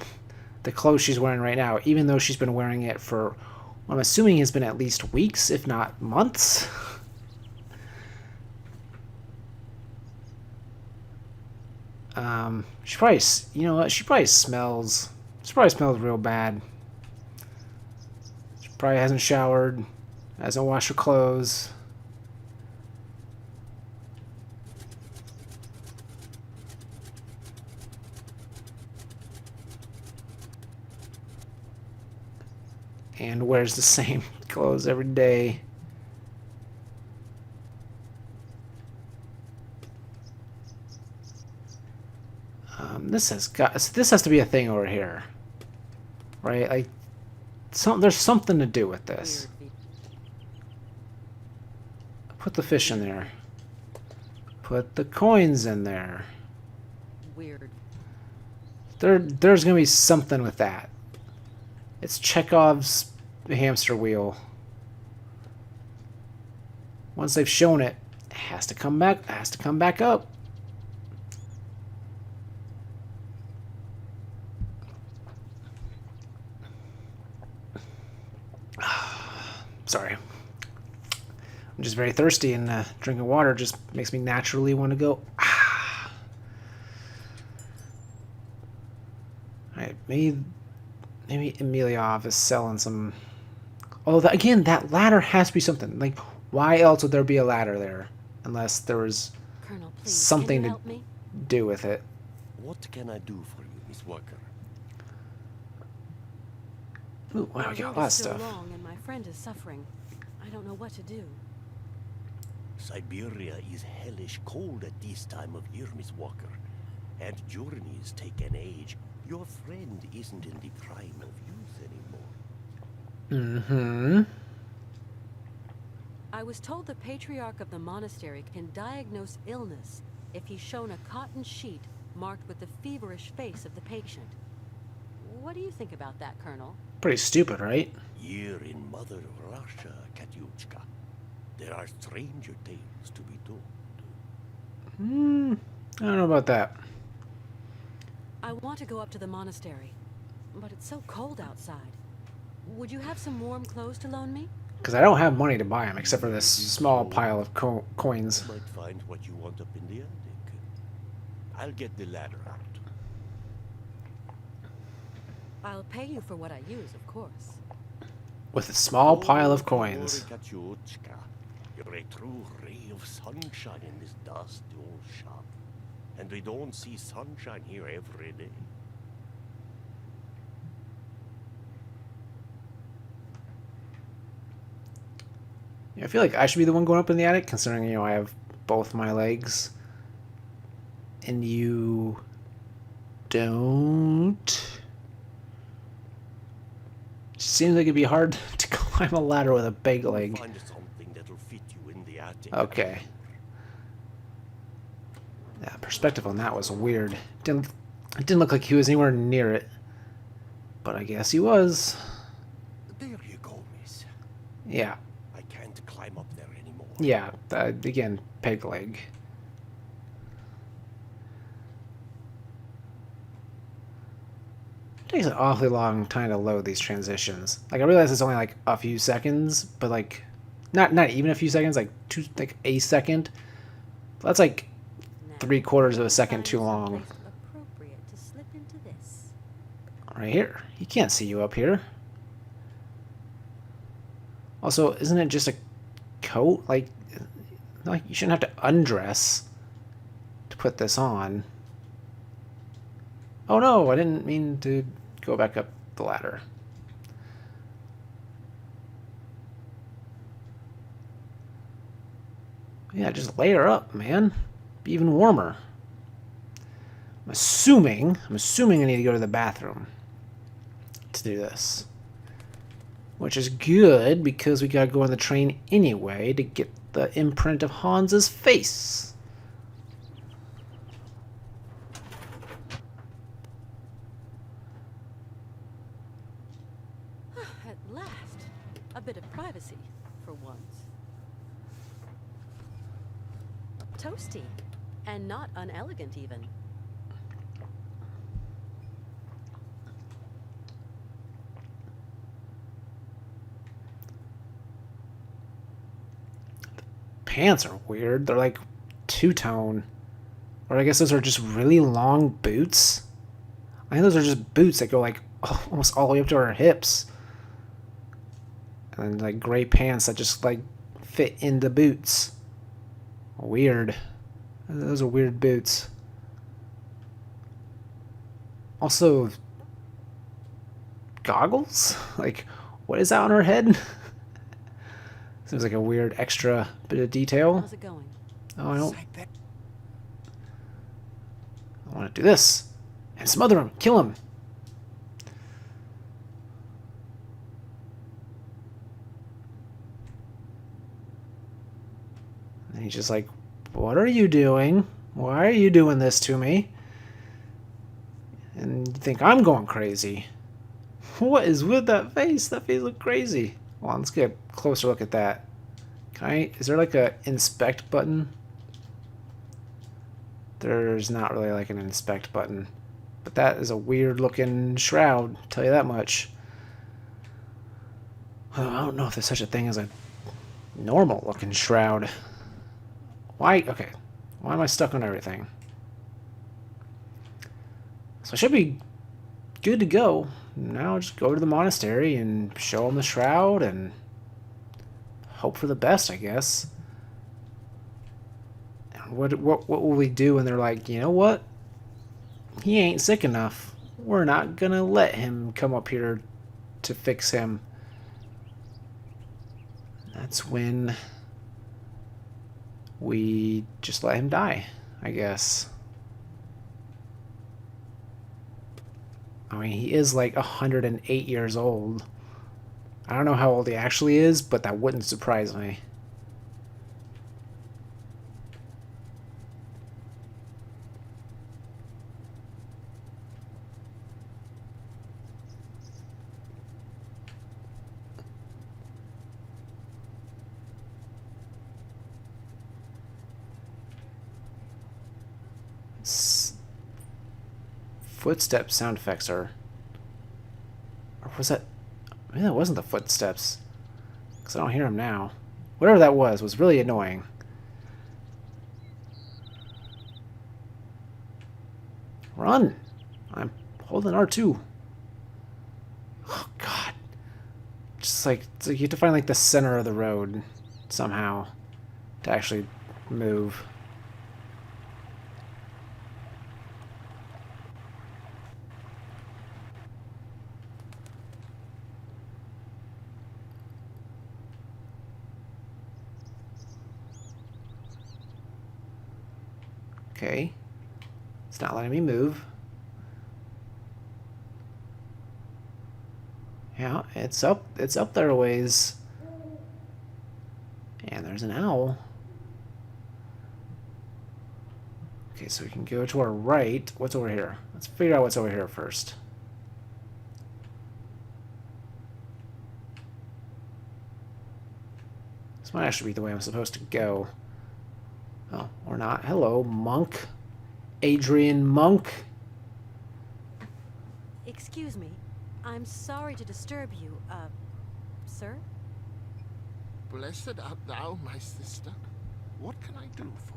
the clothes she's wearing right now, even though she's been wearing it for, what I'm assuming has been at least weeks, if not months. She probably, you know what, she probably smells real bad. She probably hasn't showered, hasn't washed her clothes. And wears the same clothes every day. This has to be a thing over here, right? Like, there's something to do with this. Put the fish in there. Put the coins in there. Weird. There's gonna be something with that. It's Chekhov's hamster wheel. Once they've shown it, it has to come back. It has to come back up. Sorry. I'm just very thirsty, and drinking water just makes me naturally want to go. Alright, maybe Emiliov is selling some. Although, again, that ladder has to be something. Like, why else would there be a ladder there? Unless there was Colonel, please, something to help me? do with it. What can I do for you, Miss Walker? Ooh, wow, we got a lot of stuff. Long and my friend is suffering. I don't know what to do. Syberia is hellish cold at this time of year, Miss Walker. And journeys take an age. Your friend isn't in the prime of youth anymore. Mm-hmm. I was told the patriarch of the monastery can diagnose illness if he's shown a cotton sheet marked with the feverish face of the patient. What do you think about that, Colonel? Pretty stupid, right? Here in Mother Russia, Katyushka, there are stranger tales to be told. I don't know about that. I want to go up to the monastery, but it's so cold outside. Would you have some warm clothes to loan me? Because I don't have money to buy them, except for this small pile of coins. You might find what you want up in the attic. I'll get the ladder out. I'll pay you for what I use, of course. With a small pile of coins. Katyushka, you're a true ray of sunshine in this dusty old shop. And we don't see sunshine here every day. Yeah, I feel like I should be the one going up in the attic, considering, you know, I have both my legs. And you don't. Seems like it'd be hard to climb a ladder with a big leg. Find something that'll fit you in the attic. Okay. Yeah, perspective on that was weird. It didn't look like he was anywhere near it. But I guess he was. There you go, miss. Yeah. I can't climb up there anymore. Yeah, again, peg leg. It takes an awfully long time to load these transitions. Like, I realize it's only like a few seconds, but like, not even a few seconds, like a second. That's like 3/4 of a second too long. Appropriate to slip into this. Right here. He can't see you up here. Also, isn't it just a coat? Like you shouldn't have to undress to put this on. Oh no, I didn't mean to go back up the ladder. Yeah, just layer up, man. Be even warmer. I'm assuming I need to go to the bathroom to do this. Which is good, because we gotta go on the train anyway to get the imprint of Hans's face. At last, a bit of privacy, for once. Toasty, and not unelegant even. Pants are weird. They're like two-tone. Or I guess those are just really long boots. I think those are just boots that go like almost all the way up to our hips. And like gray pants that just like fit in the boots. Weird. Those are weird boots. Also, goggles? Like, what is that on her head? Seems like a weird extra bit of detail. How's it going? Oh, I want to do this. And smother him. Kill him. And he's just like, what are you doing? Why are you doing this to me? And you think I'm going crazy. What is with that face? That face looked crazy. Well, let's get a closer look at that. Is there like a inspect button? There's not really like an inspect button. But that is a weird looking shroud, I'll tell you that much. I don't know if there's such a thing as a normal looking shroud. Why? Okay. Why am I stuck on everything? So I should be good to go. Now just go to the monastery and show them the shroud and hope for the best, I guess. And what will we do when they're like, you know what? He ain't sick enough. We're not gonna let him come up here to fix him. That's when we just let him die, I guess. I mean, he is like 108 years old. I don't know how old he actually is, but that wouldn't surprise me. Footstep sound effects are... Or was that... Maybe that wasn't the footsteps. Because I don't hear them now. Whatever that was really annoying. Run! I'm holding R2. Oh, God. Just like, it's like you have to find like the center of the road somehow to actually move. Okay. It's not letting me move. Yeah, it's up there a ways. And there's an owl. Okay, so we can go to our right. What's over here? Let's figure out what's over here first. This might actually be the way I'm supposed to go. Oh, or not. Hello, monk. Adrian Monk. Excuse me. I'm sorry to disturb you, sir? Blessed art thou, my sister. What can I do for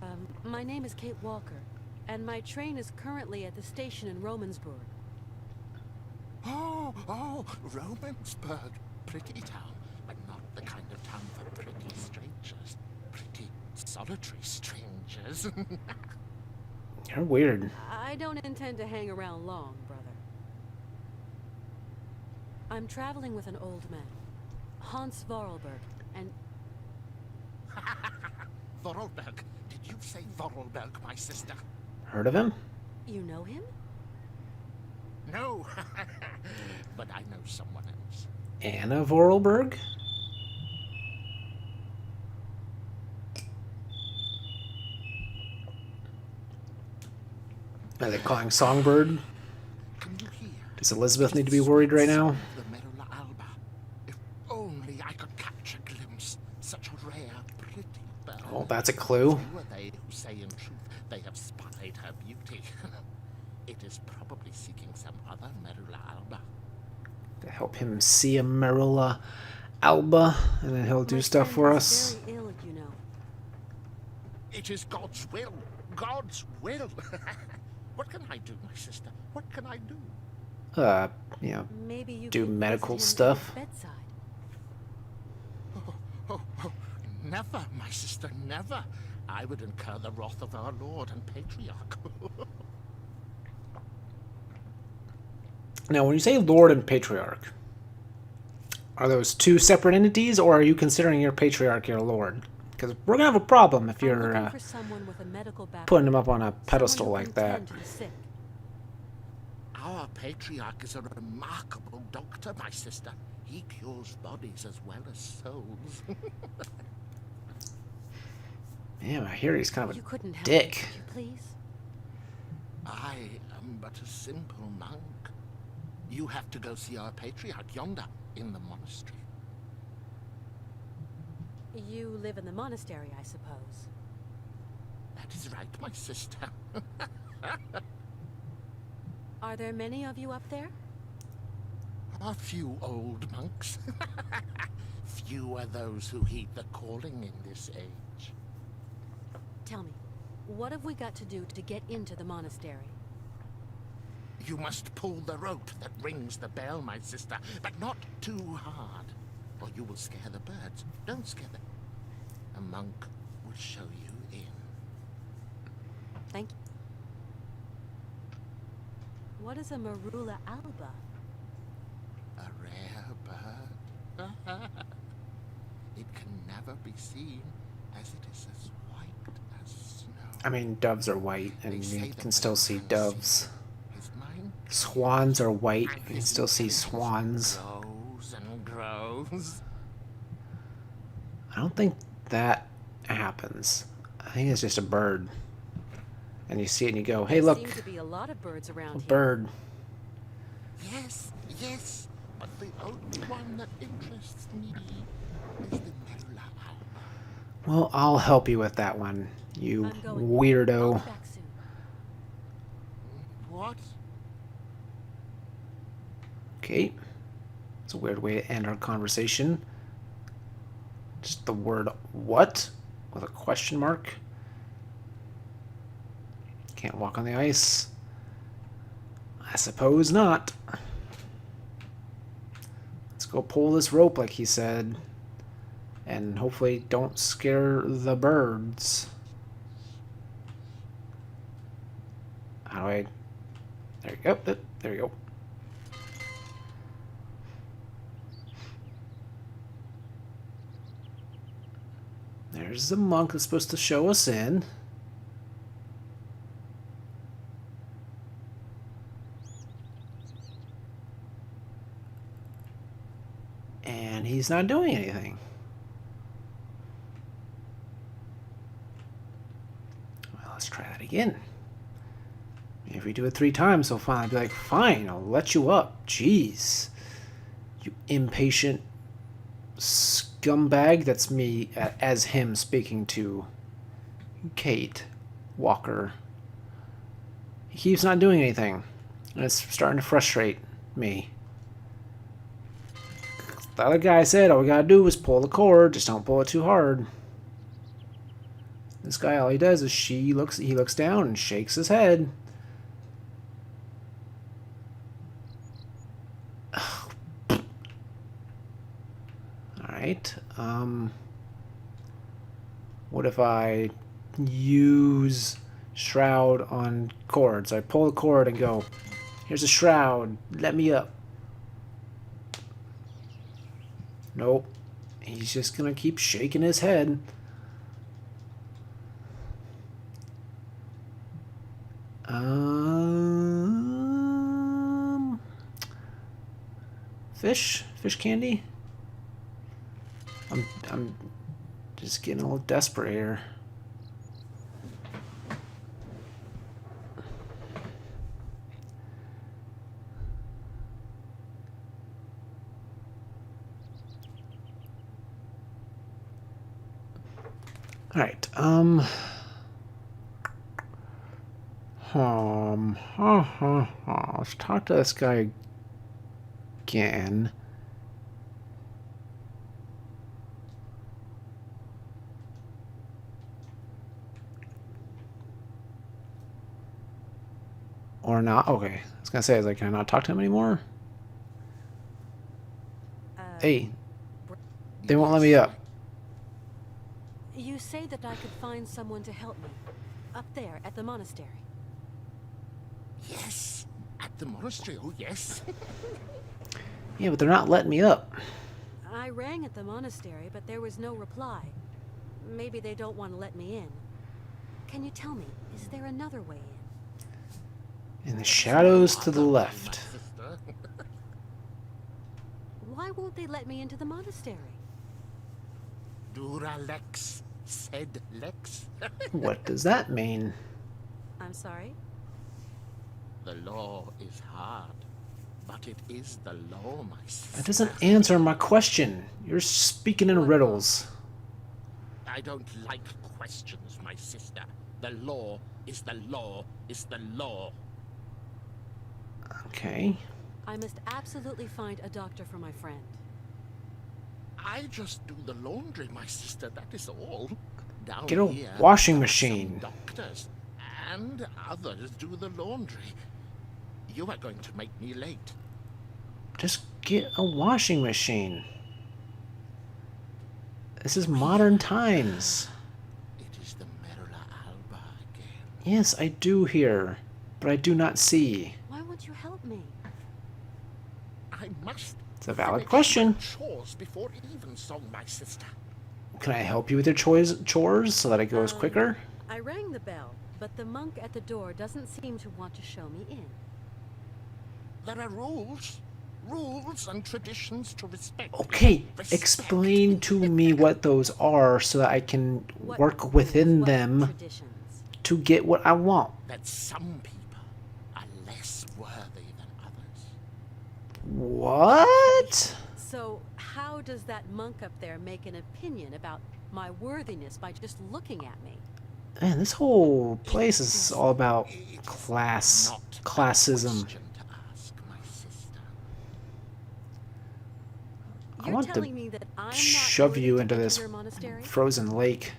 you? My name is Kate Walker, and my train is currently at the station in Romansburg. Oh, Romansburg. Pretty town, but not the kind of town for pretty strangers. Pretty solitary strangers. You're weird. I don't intend to hang around long, brother. I'm traveling with an old man, Hans Vorarlberg. And Vorarlberg. Did you say Vorarlberg, my sister? Heard of him? you know him? No. But I know someone else. Anna Vorarlberg? Are they calling Songbird? Can you hear? Does Elizabeth need to be worried right now? The Merula alba. If only I could catch a glimpse. Such a rare, pretty bird. Oh, that's a clue. Who are they who say in truth they have spied her beauty? It is probably seeking some other Merula alba. To help him see a Merula alba, and then he'll do My stuff for friend is us. very ill, you know. It is God's will. God's will. What can I do, my sister? What can I do? You know, Maybe you do could medical visit him stuff. at his bedside. Oh, never, my sister, never. I would incur the wrath of our Lord and Patriarch. Now, when you say Lord and Patriarch, are those two separate entities, or are you considering your Patriarch your Lord? Because we're gonna have a problem if I'm you're looking for someone with a medical background. putting him up on a Someone pedestal who like can that. tend to the sick. Our Patriarch is a remarkable doctor, my sister. He cures bodies as well as souls. Man, I hear he's kind of You a couldn't help dick. me, could you please? I am but a simple monk. You have to go see our Patriarch yonder in the monastery. You live in the monastery, I suppose. That is right, my sister. Are there many of you up there? A few old monks. Few are those who heed the calling in this age. Tell me, what have we got to do to get into the monastery? You must pull the rope that rings the bell, my sister, but not too hard, or you will scare the birds. Don't scare them. A monk will show you in. Thank you. What is a Merula alba? A rare bird. It can never be seen, as it is as white as snow. I mean, doves are white, and They say you that can when still a see man doves. sees his mind Swans are white, and you can his still see intelligence swans. grows and grows. I don't think that happens. I think it's just a bird. And you see it and you go, hey, There look, seem to be a lot of birds a around here. bird. Yes, yes, but the only one that interests me is the Merula alba. Well, I'll help you with that one, you I'm going. I'll weirdo. be back soon. What? Okay. It's a weird way to end our conversation. Just the word what with a question mark. Can't walk on the ice. I suppose not. Let's go pull this rope like he said. And hopefully don't scare the birds. How do I... There you go. There you go. There's the monk that's supposed to show us in. And he's not doing anything. Well, let's try that again. If we do it 3 times, he'll finally be like, fine, I'll let you up. Jeez. You impatient scumbag. That's me as him speaking to Kate Walker. He keeps not doing anything. And it's starting to frustrate me. The other guy said all we gotta do is pull the cord, just don't pull it too hard. This guy, all he does is he looks down and shakes his head. Alright, what if I use shroud on cords? I pull the cord and go, here's a shroud, let me up. Nope. He's just gonna keep shaking his head. Fish candy. I'm just getting a little desperate here. All right. Let's talk to this guy again. Or not. Okay. I was gonna say, I was like, can I not talk to him anymore? Hey. They won't let me up. You say that I could find someone to help me. Up there, at the monastery. Yes, at the monastery, oh yes. Yeah, but they're not letting me up. I rang at the monastery, but there was no reply. Maybe they don't want to let me in. Can you tell me, is there another way in? In the shadows to the left. Why won't they let me into the monastery? Dura lex, sed lex. What does that mean? I'm sorry? The law is hard, but it is the law, my sister. That doesn't answer my question. You're speaking in riddles. I don't like questions, my sister. The law is the law is the law. Okay. I must absolutely find a doctor for my friend. I just do the laundry, my sister, that is all. Down Get a here, washing some machine. doctors and others do the laundry. You are going to make me late. Just get a washing machine. This is modern times. It is the Merula Alba again. Yes, I do hear, but I do not see. Why won't you help me? I must. It's a valid finish question. my chores before even so, my sister. Can I help you with your chores so that it goes quicker? I rang the bell, but the monk at the door doesn't seem to want to show me in. There are rules and traditions to respect. Okay, Respect. explain to me what those are so that I can What work rules, within what them traditions? to get what I want. That some people are less worthy than others. What? So, how does that monk up there make an opinion about my worthiness by just looking at me? Man, this whole place is all about classism. Question to ask, my sister. I You're want to telling me that I'm not shove worthy you to into enter this your monastery? frozen lake.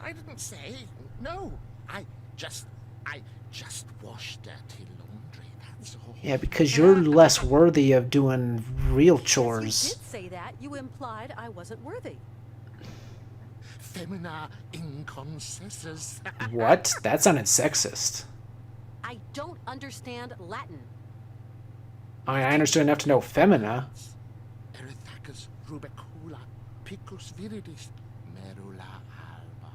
I didn't say no. I just wash dirty laundry. That's all. Yeah, because you're less worthy of doing real Yes, chores. you did say that. You implied I wasn't worthy. Femina inconcessus. What? That sounded sexist. I don't understand Latin. I understood enough to know femina. Erithacus rubecula picus viridis merula alba.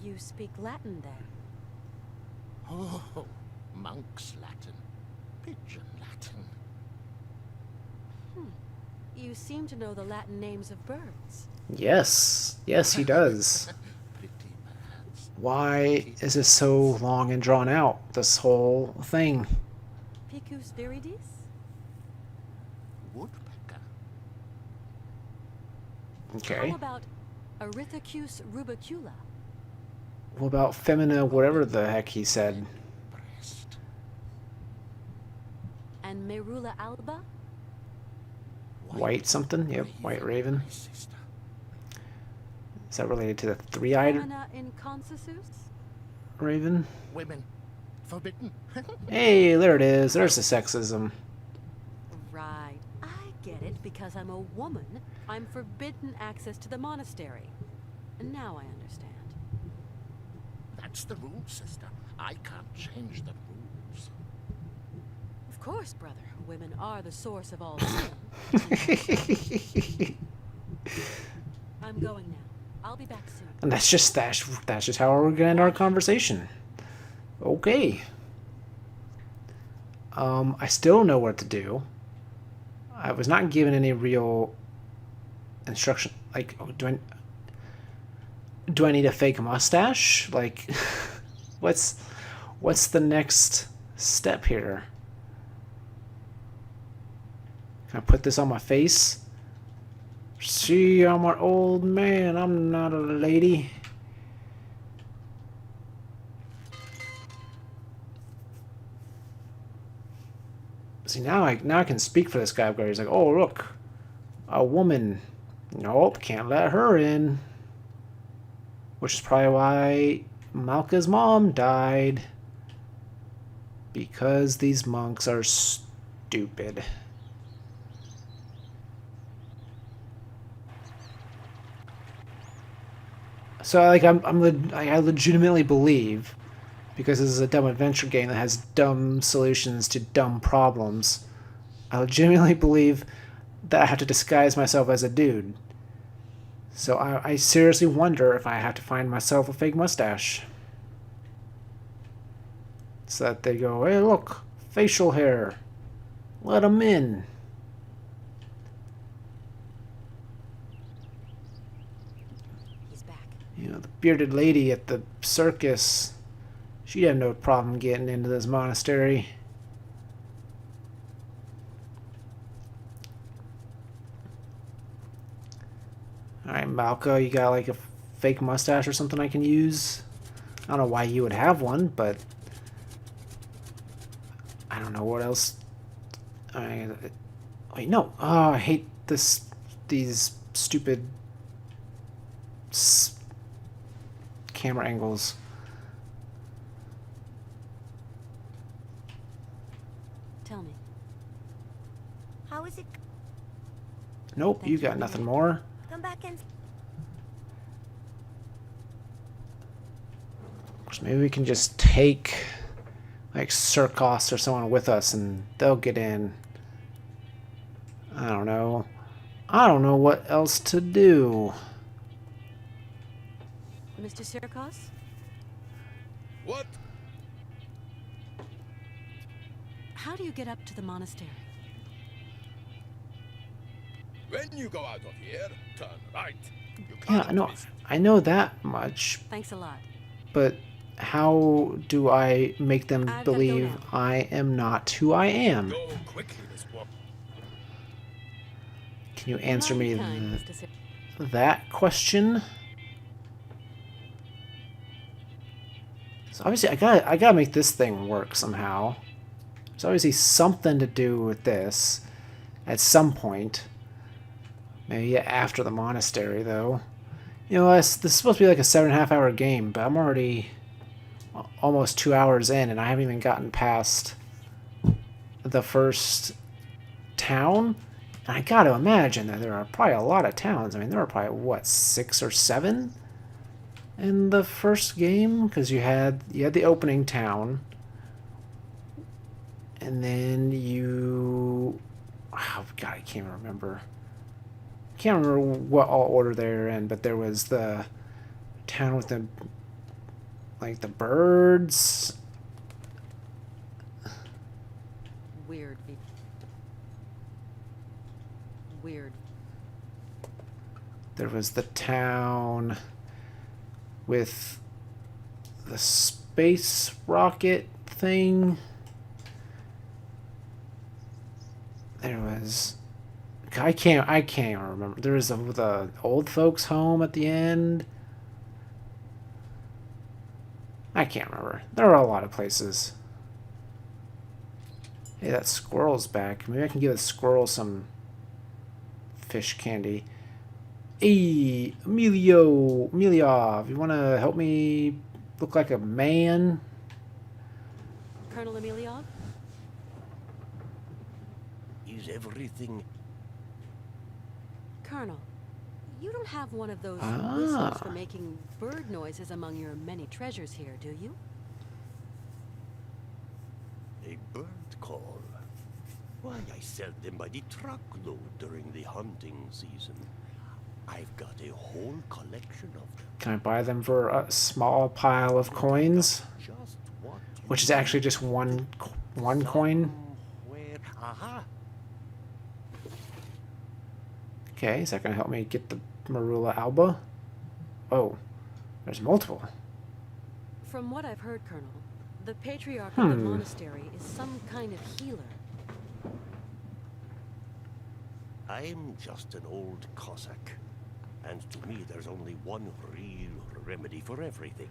You speak Latin then? Oh, monk's Latin, pigeon Latin. You seem to know the Latin names of birds. Yes. Yes, he does. Pretty birds. Why is this so long and drawn out? This whole thing. Picus viridis? Woodpecker. Okay. How about Erithacus rubicula? What about femina, whatever the heck he said? Breast. And Merula alba? White something? Yep, white raven. My sister. Is that related to the three-eyed Femina inconcessus? raven? Women. Forbidden. Hey, there it is. There's the sexism. Right. I get it. Because I'm a woman, I'm forbidden access to the monastery. And now I understand. That's the rule, sister. I can't change the rules. Of course, brother. women are the source of all sin. I'm going now. I'll be back soon. And that's just how we're gonna end our conversation. Okay. I still don't know what to do. I was not given any real instruction. Like, do I need a fake mustache? Like, what's the next step here? Can I put this on my face? See, I'm an old man. I'm not a lady. See, now I can speak for this guy. He's like, oh, look, a woman. Nope, can't let her in. Which is probably why Malka's mom died. Because these monks are stupid. So, like, I legitimately believe, because this is a dumb adventure game that has dumb solutions to dumb problems, I legitimately believe that I have to disguise myself as a dude. So I seriously wonder if I have to find myself a fake mustache. So that they go, hey, look, facial hair. Let them in. He's back. You know, the bearded lady at the circus, she'd have no problem getting into this monastery. Alright, Malka, you got like a fake mustache or something I can use? I don't know why you would have one, but I don't know what else. Wait, no. Oh, I hate these stupid camera angles. Tell me. How is it? Nope, Thank you you got anyway. nothing more. Come back and... So maybe we can just take like Circos or someone with us and they'll get in. I don't know. I don't know what else to do. Mr. Sirkos? What? How do you get up to the monastery? When you go out of here, turn right. You Yeah, can't miss it. I know that much, Thanks a lot. but how do I make them I've gotta go believe now. I am not who I am? Go quickly, Miss Walker. Can you answer Mighty me kind, Mr. Sir. that question? So obviously I gotta make this thing work somehow. There's obviously something to do with this at some point. Maybe after the monastery, though. You know, this is supposed to be like a 7.5 hour game, but I'm already almost 2 hours in, and I haven't even gotten past the first town. And I gotta imagine that there are probably a lot of towns. I mean, there were probably, what, 6 or 7 in the first game? Because you had the opening town. And then you... Oh, God, I can't remember. Can't remember what all order they were in, but there was the town with the the birds. Weird. Weird. There was the town with the space rocket thing. There was... I can't even remember. There was the old folks' home at the end. I can't remember. There are a lot of places. Hey, that squirrel's back. Maybe I can give a squirrel some fish candy. Hey, Emiliov, you want to help me look like a man? Colonel Emiliov? Is everything... Colonel, you don't have one of those Ah. whistles for making bird noises among your many treasures here, do you? a bird call? Why, I sell them by the truckload during the hunting season. I've got a whole collection of them. Can I buy them for a small pile of coins? Just what Which is actually just one coin. somewhere. Aha! Okay, is that going to help me get the Marula Alba? Oh, there's multiple. From what I've heard, Colonel, the patriarch of the monastery is some kind of healer. I'm just an old Cossack. And to me, there's only one real remedy for everything.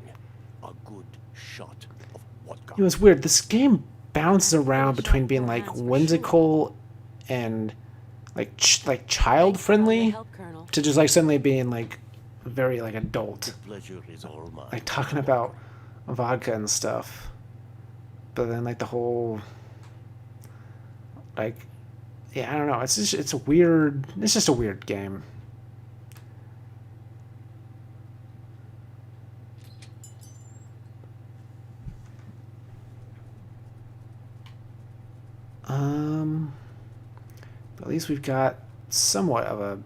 A good shot of vodka. You know, it's weird. This game bounces around between being like whimsical and like child friendly to just like suddenly being like very like adult. Pleasure is all mine. Like talking about vodka and stuff. But then like the whole like yeah, I don't know. It's just a weird. It's just a weird game. But at least we've got somewhat of a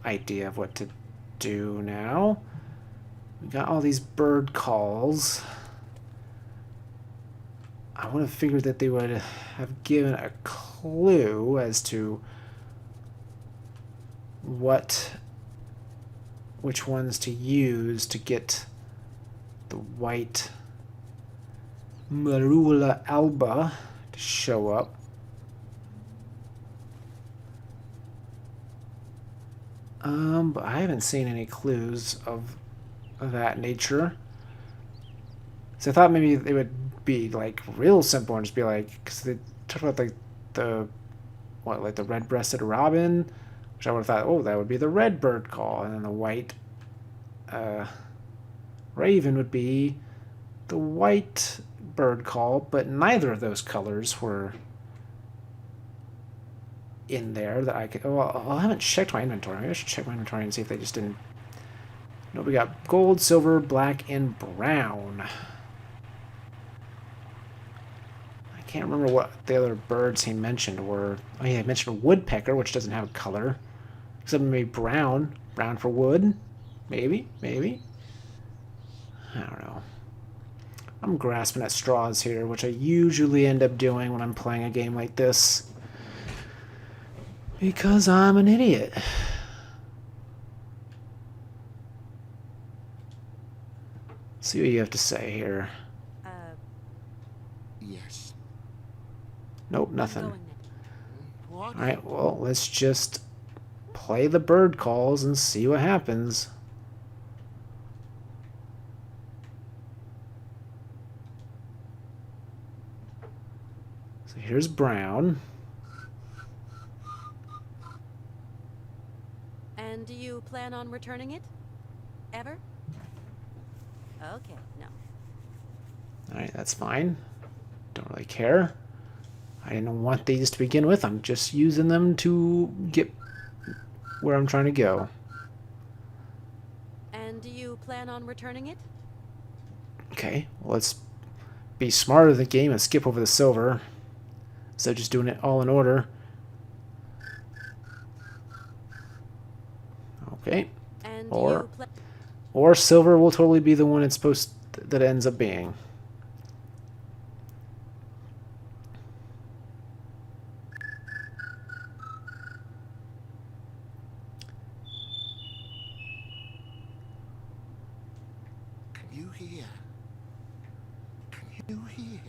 idea of what to do now. We got all these bird calls. I would have figured that they would have given a clue as to which ones to use to get the white Marula Alba to show up. But I haven't seen any clues of that nature. So I thought maybe they would be like real simple and just be like, because they talked about like the red-breasted robin, which I would have thought, oh, that would be the red bird call, and then the white raven would be the white bird call, but neither of those colors were in there that I could. Oh, I haven't checked my inventory. Maybe I should check my inventory and see if they just didn't. No, we got gold, silver, black, and brown. I can't remember what the other birds he mentioned were. Oh yeah, he mentioned a woodpecker, which doesn't have a color, except maybe brown. Brown for wood, maybe. I don't know. I'm grasping at straws here, which I usually end up doing when I'm playing a game like this. Because I'm an idiot. See what you have to say here. Yes. Nope, nothing. What? Alright, well, let's just play the bird calls and see what happens. So here's brown. And do you plan on returning it? Ever? Okay, no. Alright, that's fine. Don't really care. I didn't want these to begin with. I'm just using them to get where I'm trying to go. And do you plan on returning it? Okay, well, let's be smarter than the game and skip over the silver. Instead of just doing it all in order. Okay. And Or silver will totally be the one it's supposed that ends up being. Can you hear? Can you hear?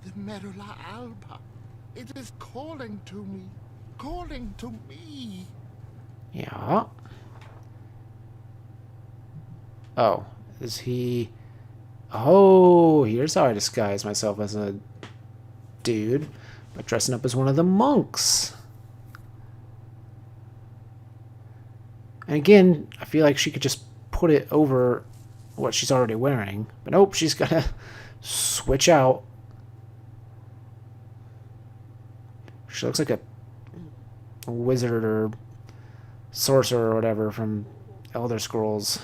The Merula Alba. It is calling to me. Calling to me. Yeah. Oh, is he... Oh, here's how I disguise myself as a dude. By dressing up as one of the monks. And again, I feel like she could just put it over what she's already wearing. But nope, she's got to switch out. She looks like a wizard or sorcerer or whatever from Elder Scrolls.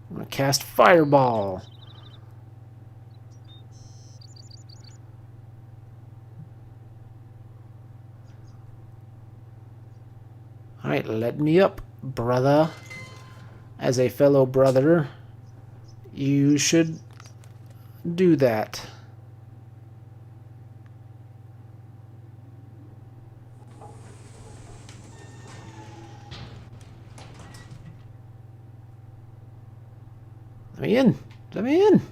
I'm gonna cast Fireball. Alright, let me up, brother. As a fellow brother, you should do that. Let me in. Let me in.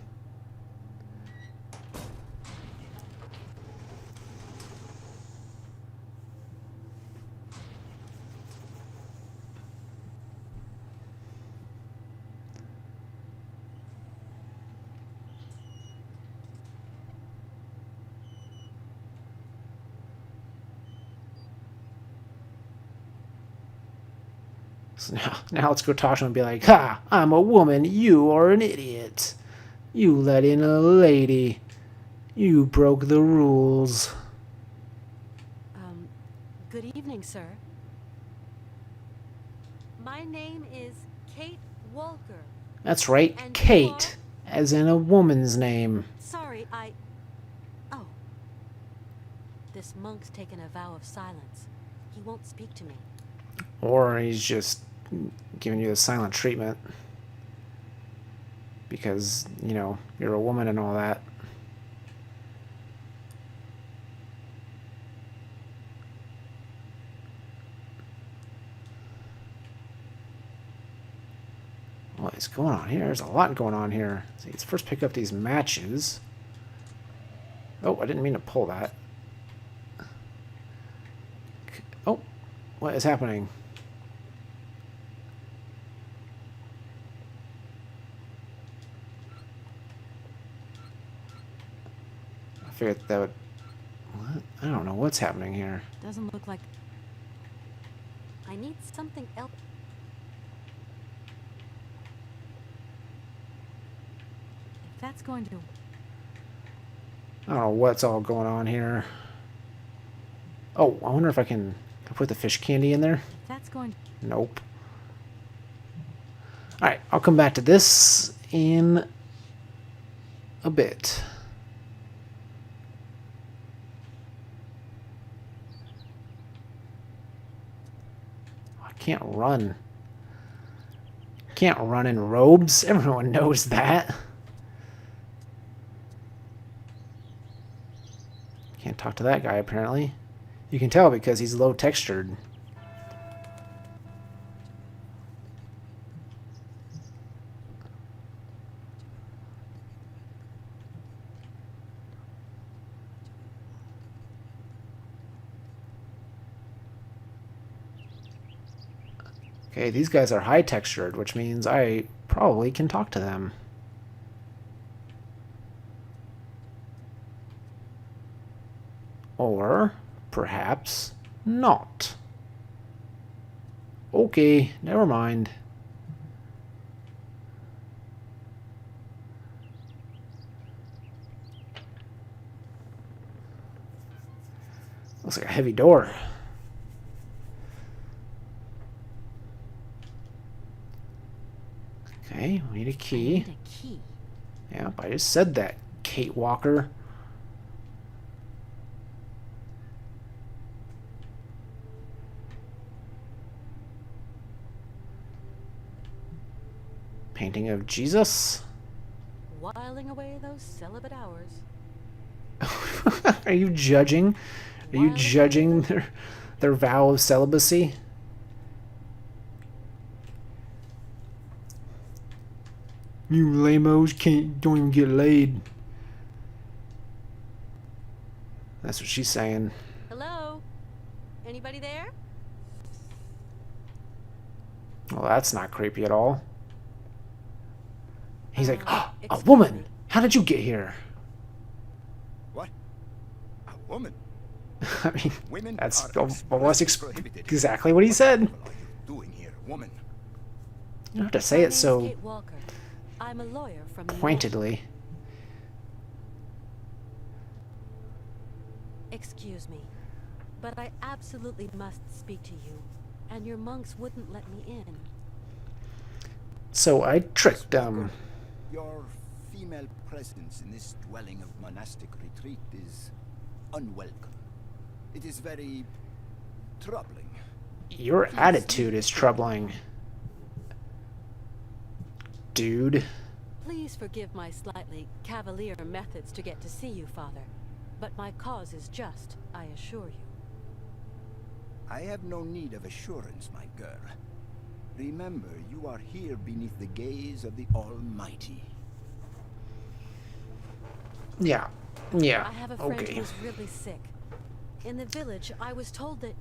So now let's go talk to him and be like, "Ha! I'm a woman. You are an idiot. You let in a lady. You broke the rules." Good evening, sir. My name is Kate Walker. That's right, And Kate, as in a woman's name. Sorry, Oh. This monk's taken a vow of silence. He won't speak to me. Or he's just giving you the silent treatment. Because, you know, you're a woman and all that. What is going on here? There's a lot going on here. So let's first pick up these matches. Oh, I didn't mean to pull that. Oh, what is happening? I figured that would... What? I don't know what's happening here. Doesn't look like... I need something else. If that's going to... I don't know what's all going on here. Oh, I wonder if I can put the fish candy in there. If that's going to... Nope. Alright, I'll come back to this in a bit. I can't run. Can't run in robes. Everyone knows that. Can't talk to that guy, apparently. You can tell because he's low textured. Okay, these guys are high textured, which means I probably can talk to them. Or perhaps not. Okay, never mind. Looks like a heavy door. Okay, we need a key. I need a key. Yep, I just said that, Kate Walker. Painting of Jesus. Whiling away those celibate hours. Are you judging? Are you judging their vow of celibacy? You lamos don't even get laid. That's what she's saying. Hello? Anybody there? Well, that's not creepy at all. He's like, oh, a excuse woman! me. How did you get here? What? A woman? I mean, Women that's are almost prohibited. exactly what he said. What are you doing here, woman? You don't have to say My it name's so Kate Walker. I'm a lawyer from New York. pointedly. Excuse me, but I absolutely must speak to you, and your monks wouldn't let me in. So I tricked them. Your female presence in this dwelling of monastic retreat is unwelcome. It is very troubling. Your attitude is troubling, dude. Please forgive my slightly cavalier methods to get to see you, Father. But my cause is just, I assure you. I have no need of assurance, my girl. Remember, you are here beneath the gaze of the Almighty. Yeah. Yeah. I have a friend Okay. who's really sick. In the village, I was told that...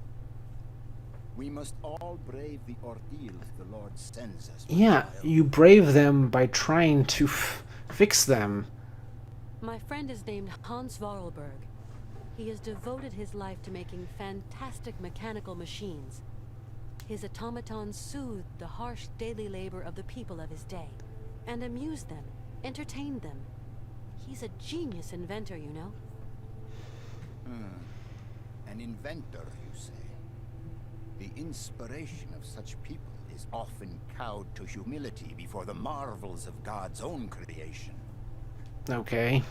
We must all brave the ordeals the Lord sends us. my Yeah, child. you brave them by trying to fix them. My friend is named Hans Vorarlberg. He has devoted his life to making fantastic mechanical machines. His automatons soothed the harsh daily labor of the people of his day, and amused them, entertained them. He's a genius inventor, you know. An inventor, you say? The inspiration of such people is often cowed to humility before the marvels of God's own creation. Okay.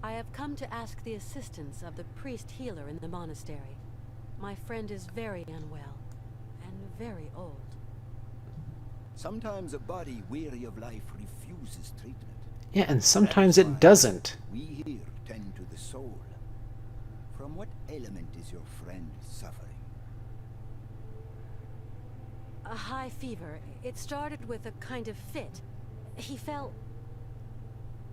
I have come to ask the assistance of the priest healer in the monastery. My friend is very unwell, and very old. Sometimes a body weary of life refuses treatment. Yeah, and sometimes That is it why doesn't. We here tend to the soul. From what ailment is your friend suffering? A high fever. It started with a kind of fit. He fell...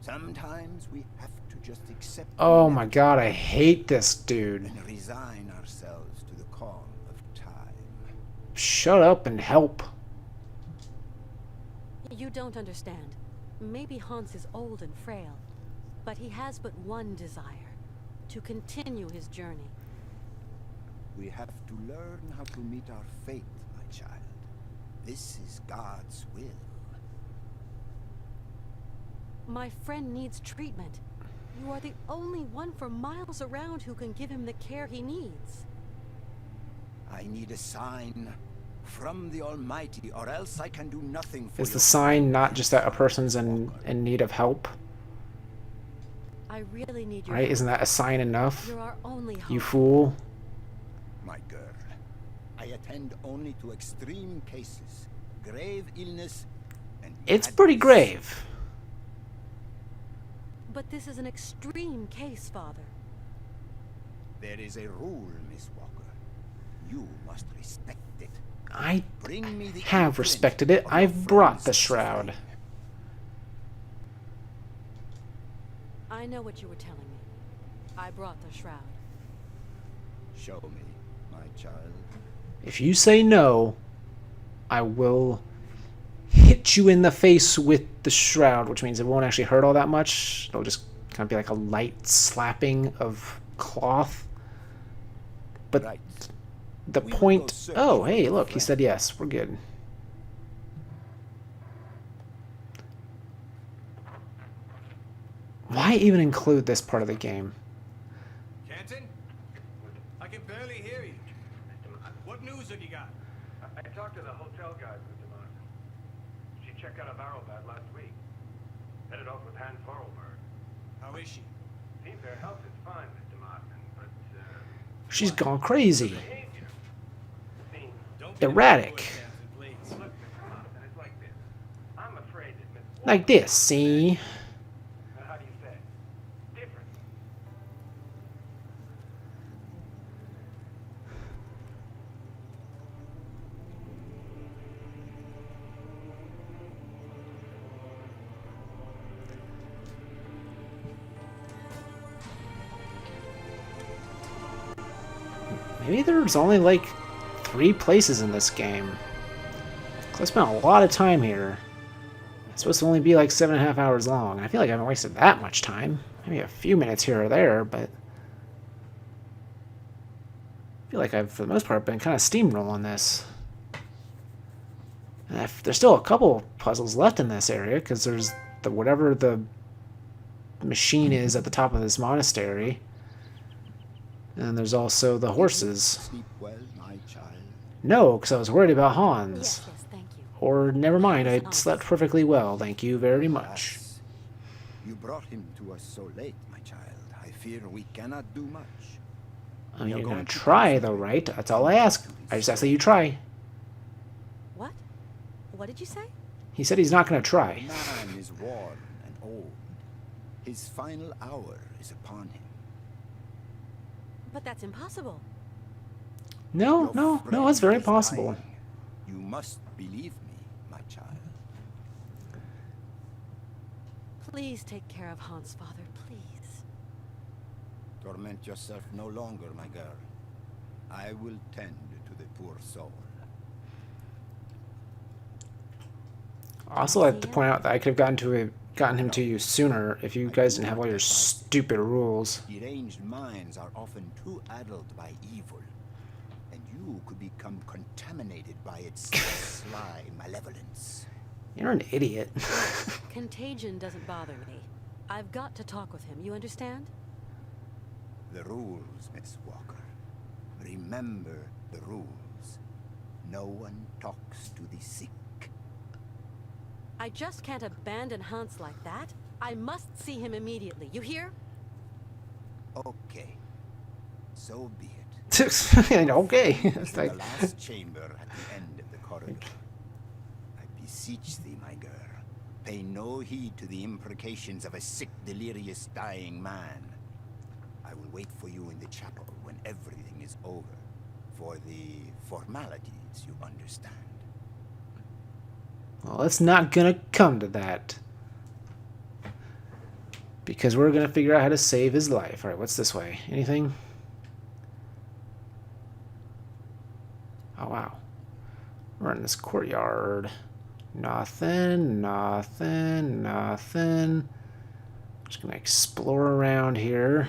Sometimes we have to just accept Oh my god, I hate this dude. and resign ourselves to the call of time. Shut up and help. You don't understand. Maybe Hans is old and frail, but he has but one desire: to continue his journey. We have to learn how to meet our fate, my child. This is God's will. My friend needs treatment. You are the only one for miles around who can give him the care he needs. I need a sign from the Almighty, or else I can do nothing for Is your the sign not friend, just that a person's Walker. in need of help? I really need your Right? help. Isn't that a sign enough? You're our only hope. You fool. My girl, I attend only to extreme cases, grave illness, and It's pretty madness. grave. But this is an extreme case, Father. There is a rule, Miss Walker. You must respect it. I Bring me the have imprint respected it. of your I've brought friend's the shroud. suffering. I know what you were telling me. I brought the shroud. Show me, my child. If you say no, I will hit you in the face with the shroud, which means it won't actually hurt all that much. It'll just kind of be like a light slapping of cloth. But Right. the We will go point... search Oh, for hey, your look, he friend. said yes. We're good. Why even include this part of the game? Canton? I can barely hear you. What news have you got? I talked to the hotel guys, Mr. Martin. She checked out of Arrowbad last week. Headed off with Hans Vorarlberg. How is she? Seems their health is fine, Mr. Martin, but, She's gone crazy. behavior seems... Don't get Erratic. into it, Canton, please. Look, Mr. Martin, it's like this. I'm afraid that Miss Like Walker- this, see? How do you say? Different. Maybe there's only like 3 places in this game. 'Cause I spent a lot of time here. It's supposed to only be like 7.5 hours long. I feel like I haven't wasted that much time. Maybe a few minutes here or there, but I feel like I've, for the most part, been kind of steamrolling this. And there's still a couple puzzles left in this area, because there's the whatever the machine is at the top of this monastery. And there's also the horses. Sleep well, my child. No, because I was worried about Yes, Hans. yes, thank you. Or never mind, I Hans. slept perfectly well, thank you very much. Alas, you brought him to us so late, my child. I fear we cannot do much. I mean, you're gonna try though, right? That's all I ask. I just ask that you try. What? What did you say? He said he's not gonna try. The man is worn and old. His final hour is upon him. But that's impossible. No, no, no, it's very possible. You must believe me, my child. Please take care of Hans, father, please. Torment yourself no longer, my girl. I will tend to the poor soul. Also, I'd like to point out that I could have gotten him to you sooner if you guys didn't have all your stupid rules. Deranged minds are often too addled by evil, and you could become contaminated by its sly malevolence. You're an idiot. Contagion doesn't bother me. I've got to talk with him, you understand? The rules, Miss Walker. Remember the rules. No one talks to the sick. I just can't abandon Hans like that. I must see him immediately. You hear? Okay. So be it. Okay. It's like the last chamber at the end of the corridor. I beseech thee, my girl. Pay no heed to the imprecations of a sick, delirious, dying man. I will wait for you in the chapel when everything is over. For the formalities, you understand. Well, it's not gonna come to that. Because we're gonna figure out how to save his life. Alright, what's this way? Anything? Oh, wow. We're in this courtyard. Nothing, nothing, nothing. Just gonna explore around here.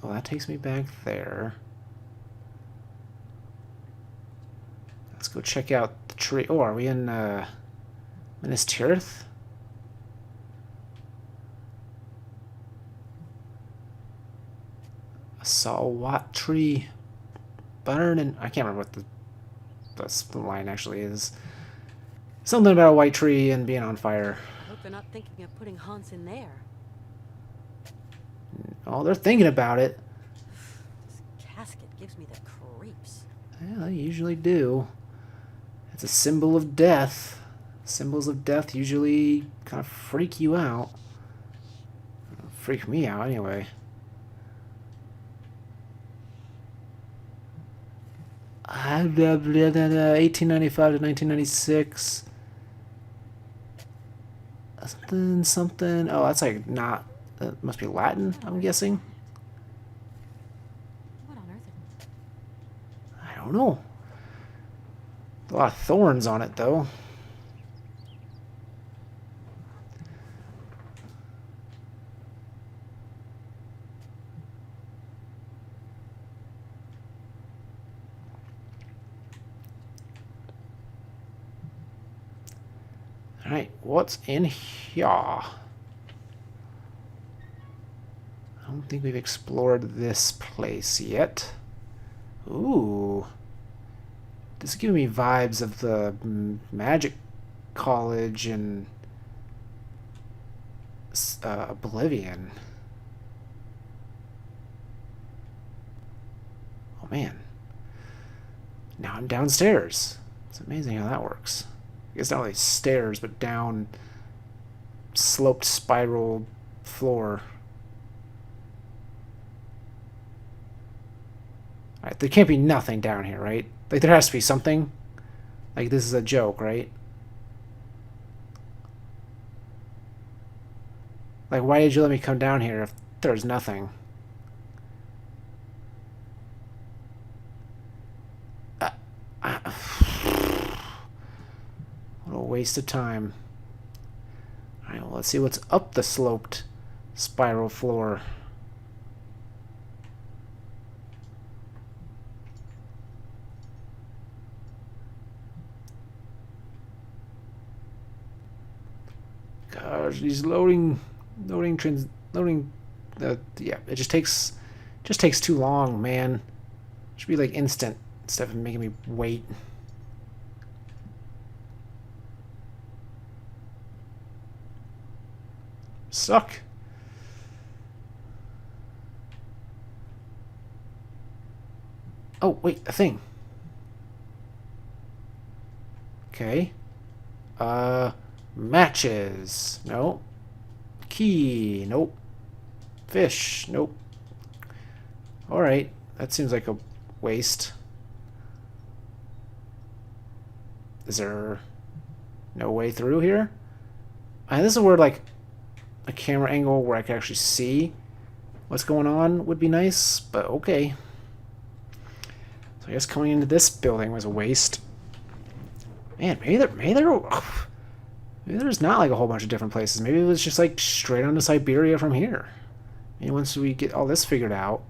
Well, that takes me back there. Let's go check out the tree. Oh, are we in Minas Tirith? I saw a Watt tree burning. I can't remember what the line actually is. Something about a white tree and being on fire. I hope they're not thinking of putting Hans in there. Oh, they're thinking about it. This casket gives me the creeps. Yeah, they usually do. It's a symbol of death. Symbols of death usually kind of freak you out. Freak me out, anyway. 1895 to 1996. Something. Oh, that's like not. That must be Latin, I'm guessing. What on earth? I don't know. A lot of thorns on it, though. Alright, what's in here? I don't think we've explored this place yet. Ooh. This is giving me vibes of the Magic College and Oblivion. Oh man. Now I'm downstairs. It's amazing how that works. I guess not only stairs, but down sloped spiral floor. Alright, there can't be nothing down here, right? Like, there has to be something. Like, this is a joke, right? Like, why did you let me come down here if there's nothing? What a waste of time. Alright, well, let's see what's up the sloped spiral floor. Gosh, these loading. Yeah, it just takes too long, man. It should be like instant instead of making me wait. Suck. Oh, wait, a thing. Okay. Matches. No. Key. Nope. Fish. Nope. Alright. That seems like a waste. Is there no way through here? This is where, like, a camera angle where I can actually see what's going on would be nice, but okay. So I guess coming into this building was a waste. Man, maybe there's not like a whole bunch of different places. Maybe it was just like straight on to Syberia from here. Maybe once we get all this figured out,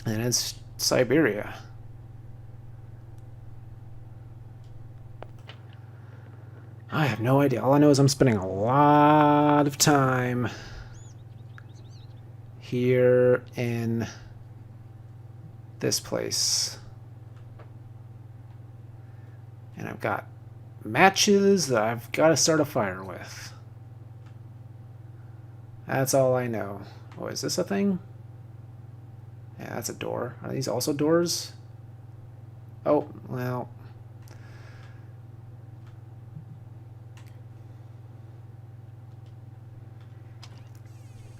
then it's Syberia. I have no idea. All I know is I'm spending a lot of time here in this place. And I've got matches that I've got to start a fire with. That's all I know. Oh, is this a thing? Yeah, that's a door. Are these also doors? Oh, well.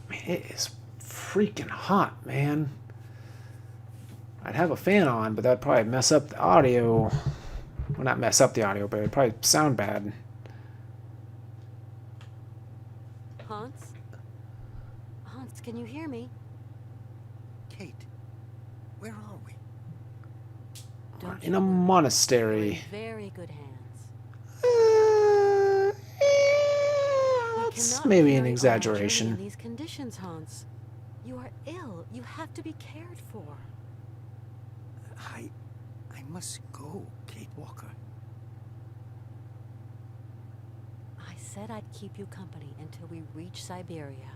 Man, it is freaking hot, man. I'd have a fan on, but that'd probably mess up the audio. Well, not mess up the audio, but it'd probably sound bad. Hans? Hans, can you hear me? Kate, where are we? We're in a monastery. Very good hands. That's maybe an exaggeration. In these conditions, Hans, you are ill. You have to be cared for. I must go, Kate Walker. I said I'd keep you company until we reach Syberia.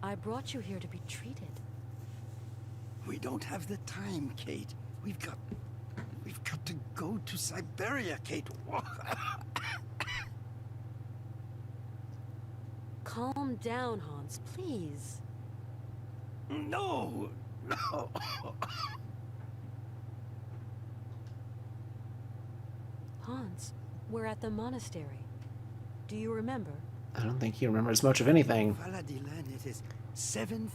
I brought you here to be treated. We don't have the time, Kate. We've got to go to Syberia, Kate Walker. Calm down, Hans, please. No. Hans, we're at the monastery. Do you remember? I don't think he remembers much of anything. Valadilan, it is 7:15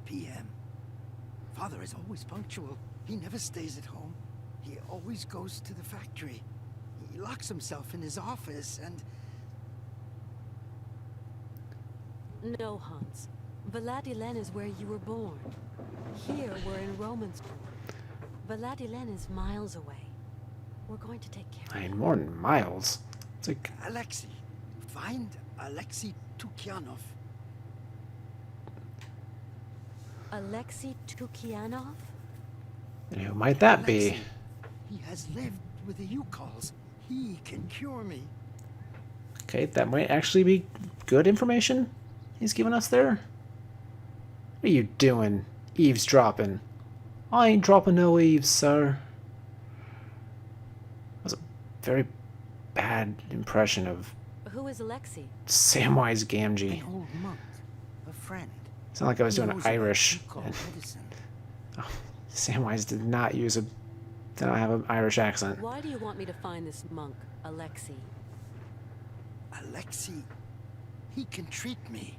p.m. Father is always punctual. He never stays at home. He always goes to the factory. He locks himself in his office and... No, Hans. Valadilan is where you were born. Here, we're in Romansburg. Valadilan is miles away. We're going to take care of it. More than miles. It's like... Alexei. Find Alexei Tukyanov. Alexei Tukyanov? And who might that be? He has lived with the Yukols. He can cure me. Okay, that might actually be good information he's giving us there. What are you doing? Eavesdropping. I ain't dropping no eaves, sir. That was a very bad impression of Who is Alexei? Samwise Gamgee. An old monk, a friend. It's not like I was doing Knows Irish. about medicine. Oh, Samwise did not have an Irish accent. Why do you want me to find this monk, Alexei? Alexei, he can treat me.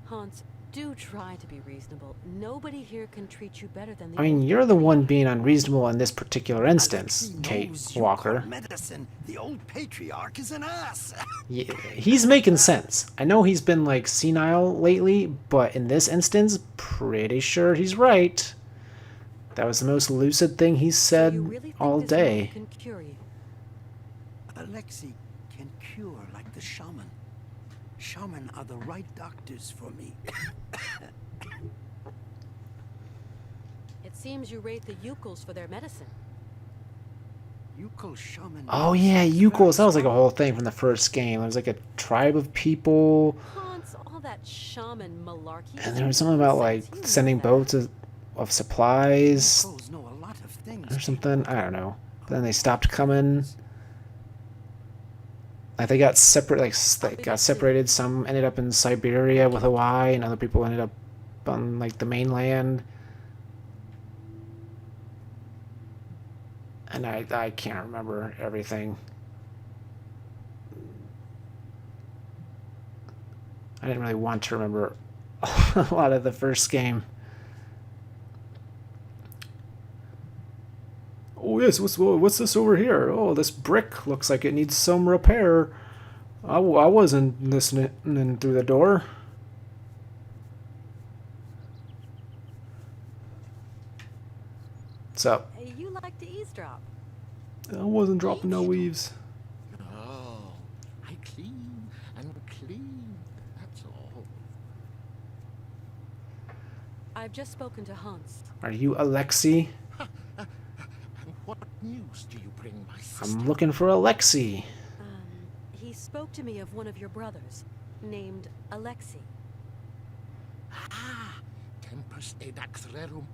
Hans, do try to be reasonable. Nobody here can treat you better than the I mean, old you're the one being unreasonable in this particular instance, Alexei Kate knows Walker. Yukon medicine. The old patriarch is an ass. Yeah, he's making sense. I know he's been like senile lately, but in this instance, pretty sure he's right. That was the most lucid thing he's said You really think all this day. monk can cure you? Alexei can cure like the shaman. Shaman are the right doctors for me. It seems you rate the Yukols for their medicine. Yukol shaman. Oh yeah, Yukols. That was like a whole thing from the first game. It was like a tribe of people, Hans, all that shaman malarkey. and there was something about like sending boats of supplies Yukols know a lot of things. or something. I don't know. But then they stopped coming. Like they got separate, like they got separated. Some ended up in Siberia with Hawaii, and other people ended up on like the mainland. And I can't remember everything. I didn't really want to remember a lot of the first game. Oh yes, what's this over here? Oh, this brick looks like it needs some repair. I wasn't listening through the door. What's up? You like to eavesdrop. I wasn't dropping no weaves. Oh, I clean and clean, that's all. I've just spoken to Hans. Are you Alexei? And what news do you bring, my sister? I'm looking for Alexei. He spoke to me of one of your brothers, named Alexei. Ah, tempus edax rerum.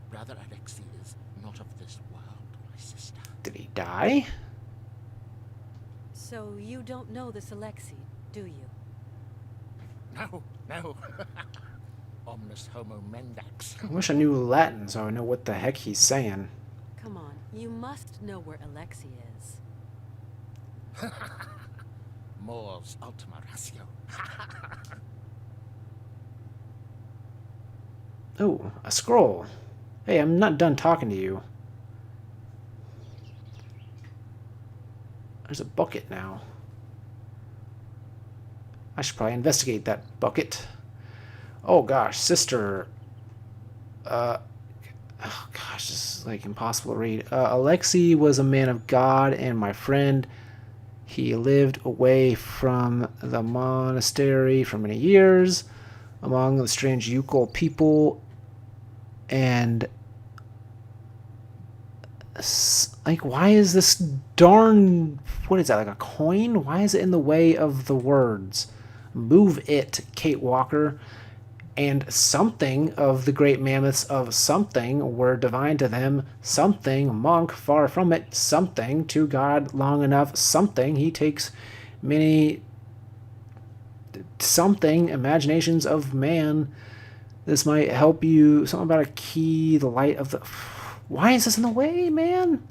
Brother Alexei is not of this world, my sister. Did he die? So you don't know this Alexei, do you? No, no. Omnis homo mendax. I wish I knew Latin so I know what the heck he's saying. Come on, you must know where Alexei is. Mors ultima ratio. Oh, a scroll. Hey, I'm not done talking to you. There's a bucket now. I should probably investigate that bucket. Oh gosh, sister. Oh gosh, this is like impossible to read. Alexei was a man of God and my friend. He lived away from the monastery for many years among the strange Yukol people, and like, why is this darn, what is that, like a coin? Why is it in the way of the words? Move it, Kate Walker. And something of the great mammoths of something were divine to them, something monk far from it, something to God long enough, something he takes many, something imaginations of man. This might help you. Something about a key, the light of the... Why is this in the way, man?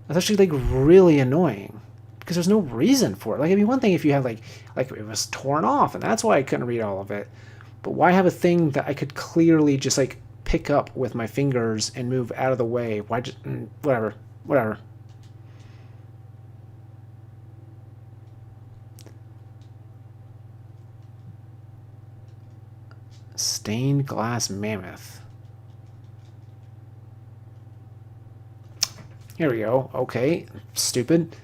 That's actually like really annoying. Because there's no reason for it. Like, it'd be one thing if you had like it was torn off, and that's why I couldn't read all of it. But why have a thing that I could clearly just like pick up with my fingers and move out of the way? Why just whatever. Stained glass mammoth. Here we go. Okay, stupid.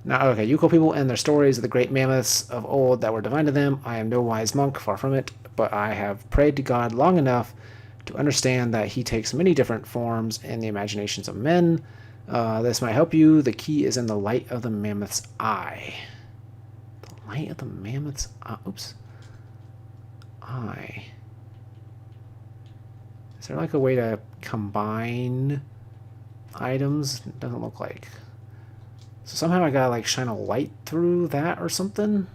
Now, okay, Yukol people and their stories of the great mammoths of old that were divine to them. I am no wise monk, far from it, but I have prayed to God long enough to understand that he takes many different forms in the imaginations of men. This might help you. The key is in the light of the mammoth's eye. The light of the mammoth's eye. Oops. Eye. Is there like a way to combine items? It doesn't look like. So somehow I gotta like shine a light through that or something.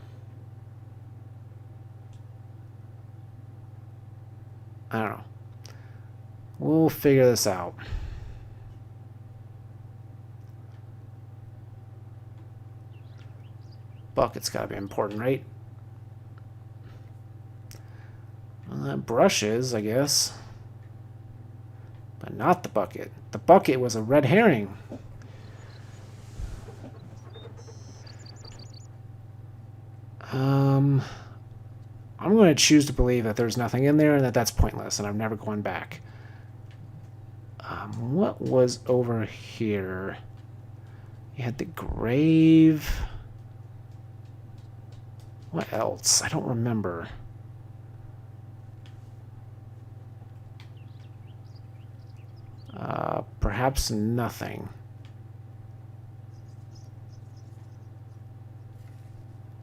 I don't know. We'll figure this out. Bucket's gotta be important, right? Brushes, I guess. But not the bucket. The bucket was a red herring. I'm going to choose to believe that there's nothing in there and that that's pointless and I'm never going back. What was over here? You had the grave. What else? I don't remember. Perhaps nothing.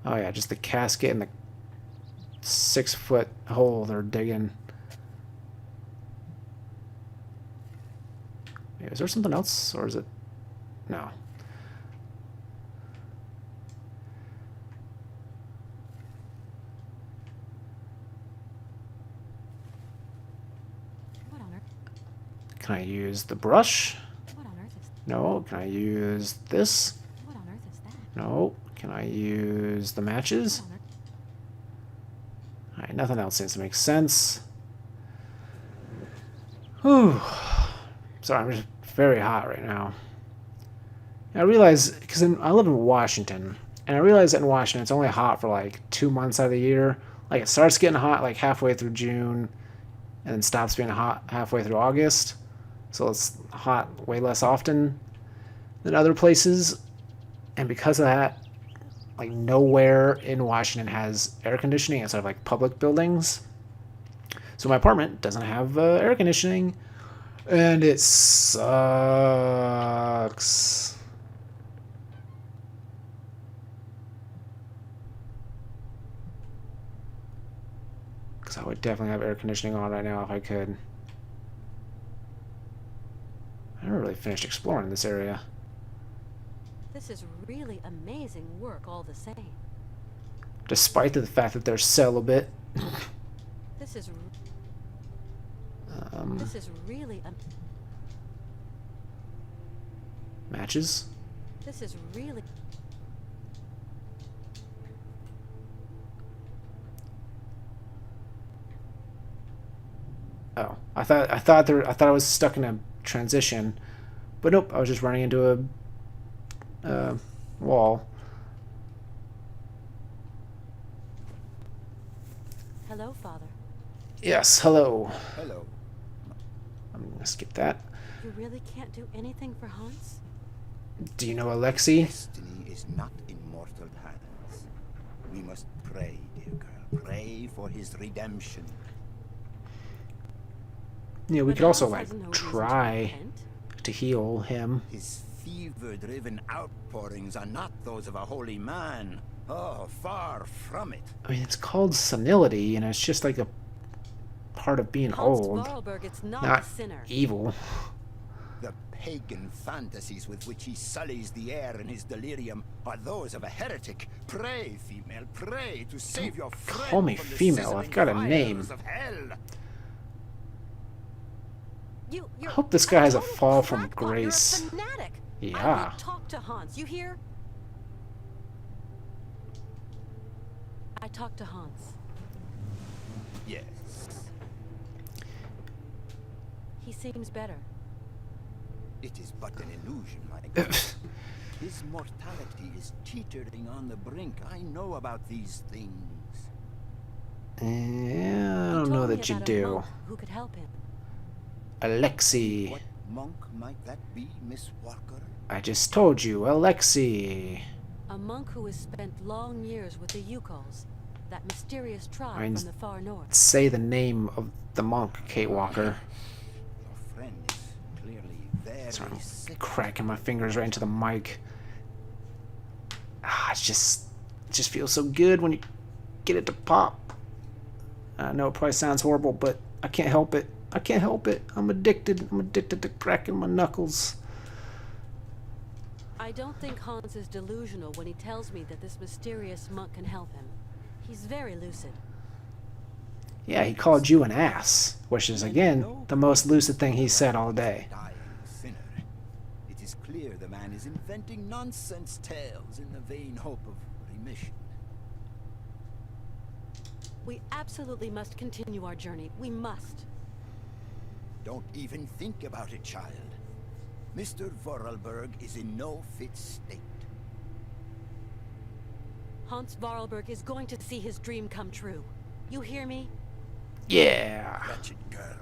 Oh yeah, just the casket and the 6-foot hole they're digging. Wait, is there something else, or is it? No. Can I use the brush? What on earth is No. Can I use this? what on earth is that? No. Can I use the matches? What on earth? Alright, nothing else seems to make sense. Whew. Sorry, I'm just very hot right now. I realize, because I live in Washington, and I realize that in Washington it's only hot for like 2 months out of the year. Like it starts getting hot like halfway through June, and then stops being hot halfway through August. So it's hot way less often than other places. And because of that, like nowhere in Washington has air conditioning outside of like public buildings. So my apartment doesn't have air conditioning, and it sucks. Because I would definitely have air conditioning on right now if I could. I never really finished exploring this area. This is really amazing work all the same. Despite the fact that they're celibate. This is really Matches? this is really Oh, I thought I was stuck in a transition, but nope, I was just running into a wall. Hello, Father. Yes, hello. Hello. I'm gonna skip that. You really can't do anything for Hans? Do you know Alexei? Destiny is not in mortal hands. We must pray, dear girl. Pray for his redemption. Yeah, we But could also Hans like has no reason to try repent. to heal him. His fever-driven outpourings are not those of a holy man. Oh, far from it. I mean, it's called senility, and it's just like a part of being Hans old, Vorarlberg, it's not not a sinner. evil. The pagan fantasies with which he sullies the air in his delirium are those of a heretic. Pray, female, pray to save your friend Call me from the female, I've sizzling got a fires name. of hell. I hope this guy has a total fall from crackpot. You're a grace. fanatic. I Yeah. will talk to Hans. You hear? I talked to Hans. Yes. He seems better. It is but an illusion, my girl. His mortality is teetering on the brink. I know about these things. Yeah, I He don't told know me that you about a do. monk who could help him. Alexei. What monk might that be, Miss Walker? I just told you, Alexei. A monk who has spent long years with the Yukols, that mysterious tribe I mean, from the far north. Say the name of the monk, Kate Walker. Your friend is clearly very Sorry, I'm sick. cracking my fingers right into the mic. Ah, it just feels so good when you get it to pop. I know it probably sounds horrible, but I can't help it. I can't help it. I'm addicted. I'm addicted to cracking my knuckles. I don't think Hans is delusional when he tells me that this mysterious monk can help him. He's very lucid. Yeah, he called you an ass, which is, again, the most lucid thing he said all day. Dying sinner. It is clear the man is inventing nonsense tales in the vain hope of remission. We absolutely must continue our journey. We must. Don't even think about it, child. Mr. Vorarlberg is in no fit state. Hans Vorarlberg is going to see his dream come true. You hear me? Yeah. Wretched girl.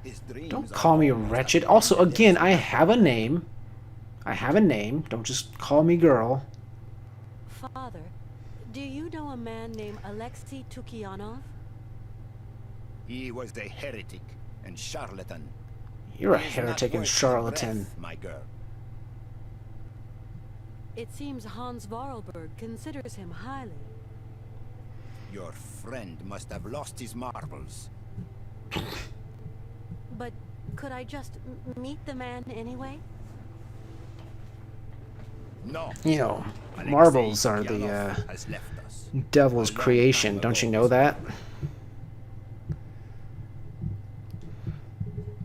His dreams Don't are call me almost wretched. as Also, bad as again, I have a name. I have a name. Don't just call me girl. Father, do you know a man named Alexei Tukianov? He was a heretic and charlatan. You're a He is not heretic and worth your charlatan. breath, my girl. It seems Hans Vorarlberg considers him highly. Your friend must have lost his marbles. But could I just meet the man anyway? No. You know, Alexei marbles are the Tukianov has left us. devil's A long creation. time Don't you ago, know that?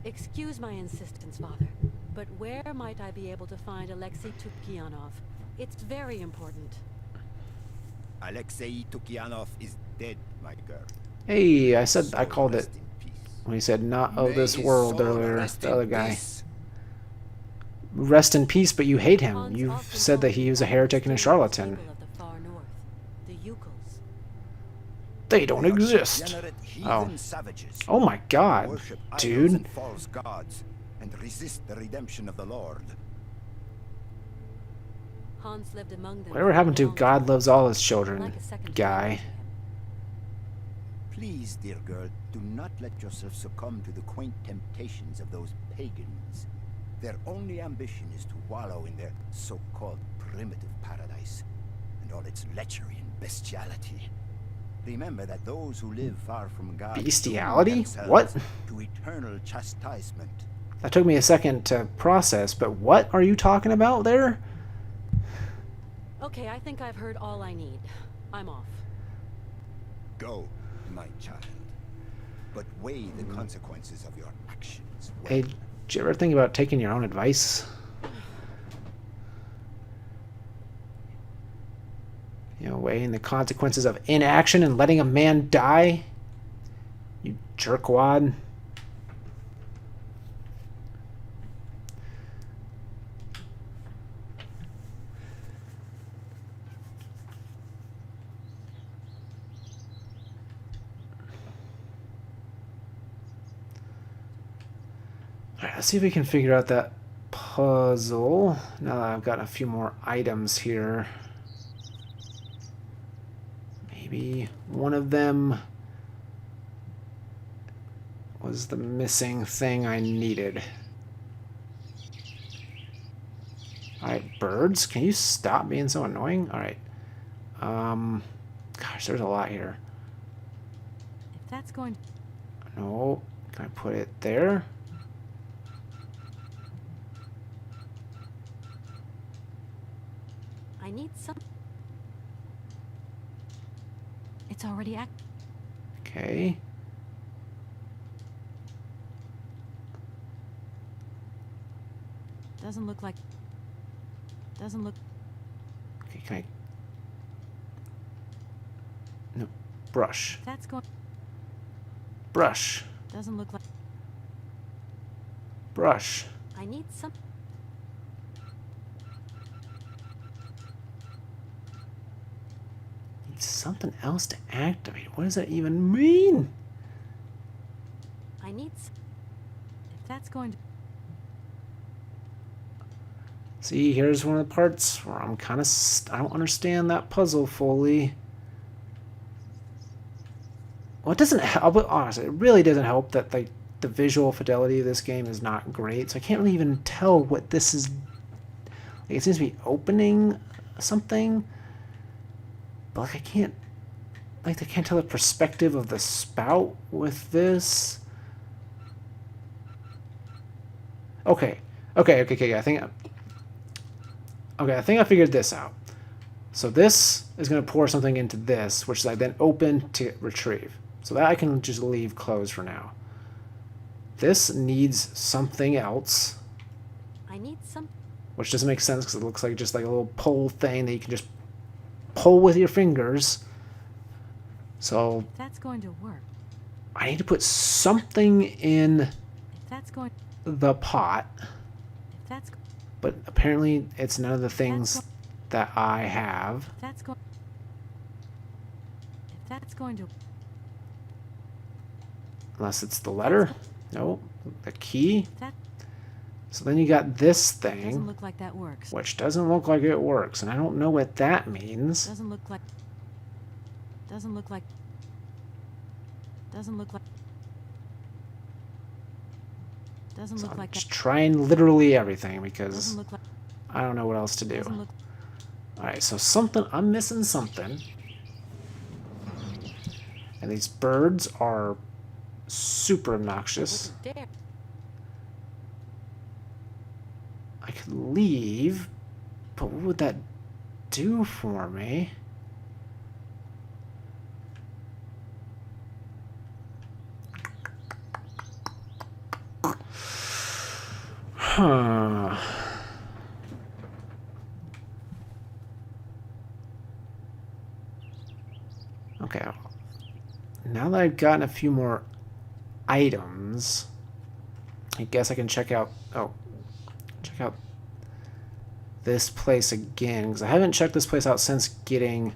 Excuse my insistence, Father. But where might I be able to find Alexei Tukyanov? It's very important. Alexei Tukyanov is dead, my girl. Hey, I said I called it when he said not of this world earlier. The other guy. Rest in peace, but you hate him. You've said that he was a heretic and a charlatan. They don't exist. Oh. Oh my God, dude. False gods and resist the redemption of the Lord. Hans lived among them. Whatever happened to God loves all his children, guy? Please, dear girl, do not let yourself succumb to the quaint temptations of those pagans. Their only ambition is to wallow in their so-called primitive paradise and all its lechery and bestiality. Remember that those who live far from God Bestiality? themselves What? to eternal chastisement. That took me a second to process, but what are you talking about there? Okay, I think I've heard all I need. I'm off. Go, my child, but weigh the consequences of your actions. Hey, did you ever think about taking your own advice? You know, weighing the consequences of inaction and letting a man die? You jerkwad. Alright, let's see if we can figure out that puzzle. Now that I've got a few more items here. Maybe one of them was the missing thing I needed. Alright, birds, can you stop being so annoying? Alright. Gosh, there's a lot here. If that's going... No, can I put it there? I need some... It's already act... Okay. Doesn't look like... Doesn't look... Okay, can I... No, brush. That's going... Brush. Doesn't look like... Brush. I need some... Need something else to activate. What does that even mean? I need... If that's going to... See, here's one of the parts where I'm kind of... I don't understand that puzzle fully. Well, it doesn't help, but honestly, it really doesn't help that like the visual fidelity of this game is not great, so I can't really even tell what this is. Like, it seems to be opening something, but like I can't tell the perspective of the spout with this. Okay, I think I figured this out. So this is going to pour something into this, which is I then open to retrieve. So that I can just leave closed for now. This needs something else. I need some... Which doesn't make sense because it looks like just like a little pull thing that you can just pull with your fingers. So That's going to work. I need to put something in If that's going... the pot. If that's... But apparently it's none of the things that I have. If that's going... If that's going to... Unless it's the letter. No, the key. That... So then you got this thing. Doesn't look like that works. Which doesn't look like it works. And I don't know what that means. Doesn't look like... Doesn't look like... Doesn't look like... Doesn't So look I'm like just that... trying literally everything because Doesn't look like... I don't know what else to do. Doesn't look... Alright, so something... I'm missing something. And these birds are super obnoxious. Dare. I could leave, but what would that do for me? Huh. Okay. Now that I've gotten a few more items, I guess I can check out... Oh. Check out this place again, because I haven't checked this place out since getting